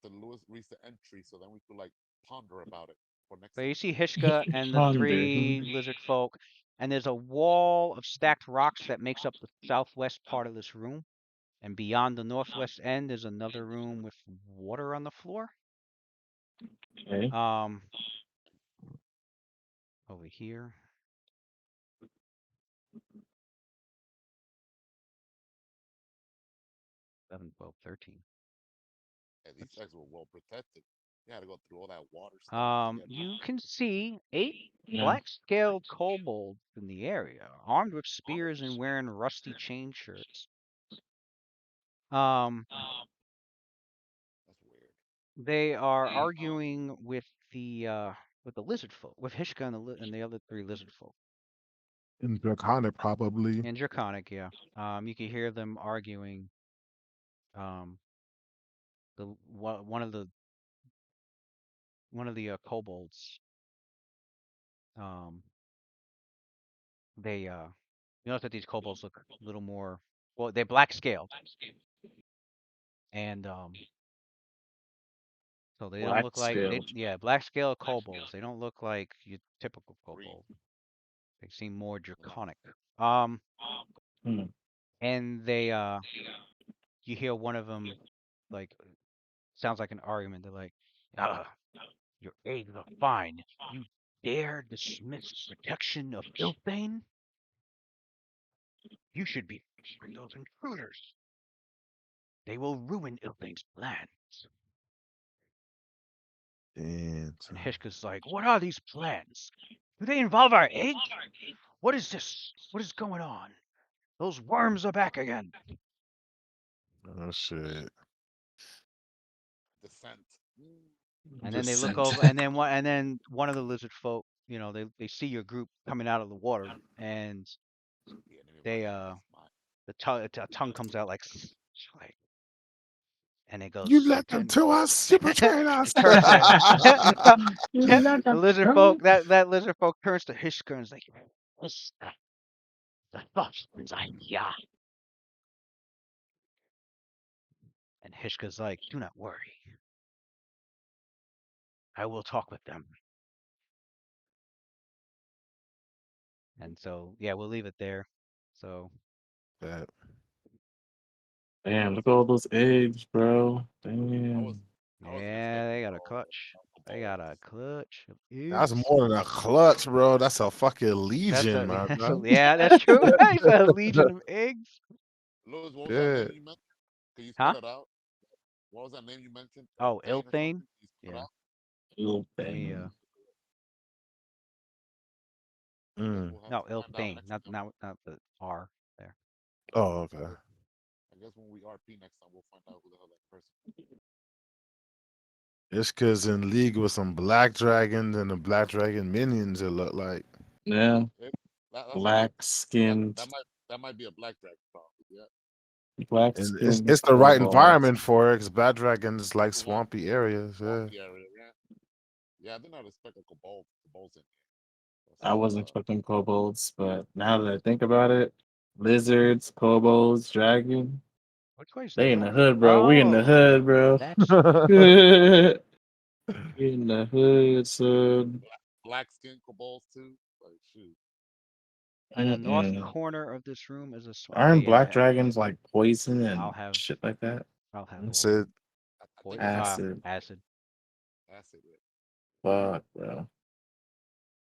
Lewis reads the entry, so then we could like ponder about it for next but you time. see Hishka and the Ponder. 3 lizard folk, and there's a wall of stacked rocks that makes up the southwest part of this room. And beyond the northwest end is another room with water on the floor. Okay. Um, over here. 11, 12, 13. And these eggs were well protected. You had to go through all that water stuff to get. You can see 8 Yeah. black-scaled kobolds in the area, armed with spears and wearing rusty chain shirts. Um, That's weird. they are arguing with the lizard folk, with Hishka and the other 3 lizard folk. In Draconic, probably. In Draconic, yeah. You can hear them arguing. Um, one of the kobolds. Um, they you notice that these kobolds look a little more. Well, they're black scaled, and so they don't Black look like scale. black scale kobolds. They don't look like your typical Green. kobold. They seem more draconic. Um, Hmm. and you hear one of them like sounds like an argument. They're like, "Ah, your aides are fine. You dare dismiss protection of Ilthane? You should be facing those intruders. They will ruin Ilthane's plans." And And Hishka's like, "What are these plans? Do they involve our egg? What is this? What is going on? Those worms are back again." oh shit. Descent. Mm. And then they look Descent. over, and then one of the lizard folk, they see your group coming out of the water, and The enemy of my they enemy is mine. the tongue comes out like, and it You goes, let them to us. You betrayed us. it turns to no, You let the them lizard go. folk. That lizard folk turns to Hishka and is like, "It's the Thoughtsman's idea." And Hishka's like, "Do not worry. I will talk with them." And so, yeah, we'll leave it there. So, That- Damn, look at all those eggs, bro. I was Damn. I wasn't yeah, expecting they got a no clutch. no They got balls. a clutch of That's eggs. more than a clutch, bro. That's a fucking That's legion, man. yeah, that's true. It's a legion of eggs. Louis, what was that name Yeah. you mentioned? Can you Huh? spell it out? What was that name you mentioned? Oh, Ilthane or something? Ilthane? Can you spell it Yeah. out? Little Let me thing. I guess Mm. we'll have no, to find out Ilthane, next not time. the R there. Oh, okay. I guess when we RP next time, we'll find out who the hell that person. It's cause in league with some black dragons and the black dragon minions, it looked like. Yeah. It, that's Black that skinned. that might be a black dragon probably. Yeah. Black And skinned it's the right kobolds. environment for it, because black dragons like Right. swampy areas. Yeah. Swampy area. Yeah. Yeah, I did not expect a kobold in there. I wasn't expecting kobolds, but now that I think about it, lizards, kobolds, dragon, Which way is the they in the dragon? hood, bro. We in the hood, bro. That shit. We in the hood, son. Black skin kobolds too. Like shoot. In the north Mm-mm. corner of this room is a. Okay, Aren't yeah, black yeah. dragons like poison I'll and have. shit like that? I'll have That's all. it. I Boy, think it's Acid. acid. acid. Fuck, bro.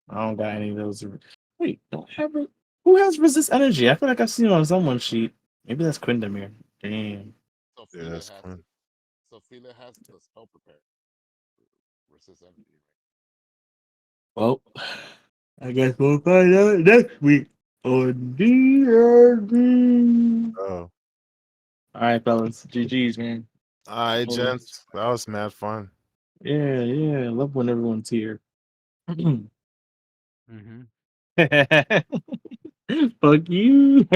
I don't got any of those. Wait, don't have it. Who has resist energy? I feel like I've seen it on someone's sheet. Maybe that's Quindamir. Damn. So Yeah, Fila that's has fine. it. So Fila has the spell prepared versus energy. Well, I guess we'll find out next week on DRD. Oh. All right, fellas. GG's, man. All right, Oh, gents. That was mad fun. yeah, yeah. I love when everyone's here. Mm-hmm. Fuck you.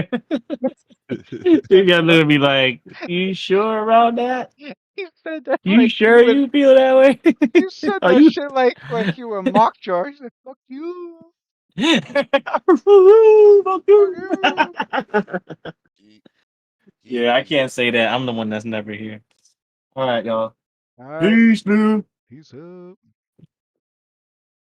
You gotta look at me like, you sure about that? You said that You like sure you would. you feel that way? You said Are that you? shit like you were mock George. Said, fuck you. Fuck Fuck you. you. G- Yeah, I GG's. can't say that. I'm the one that's never here. All right, y'all. All right. Peace, man. Peace up.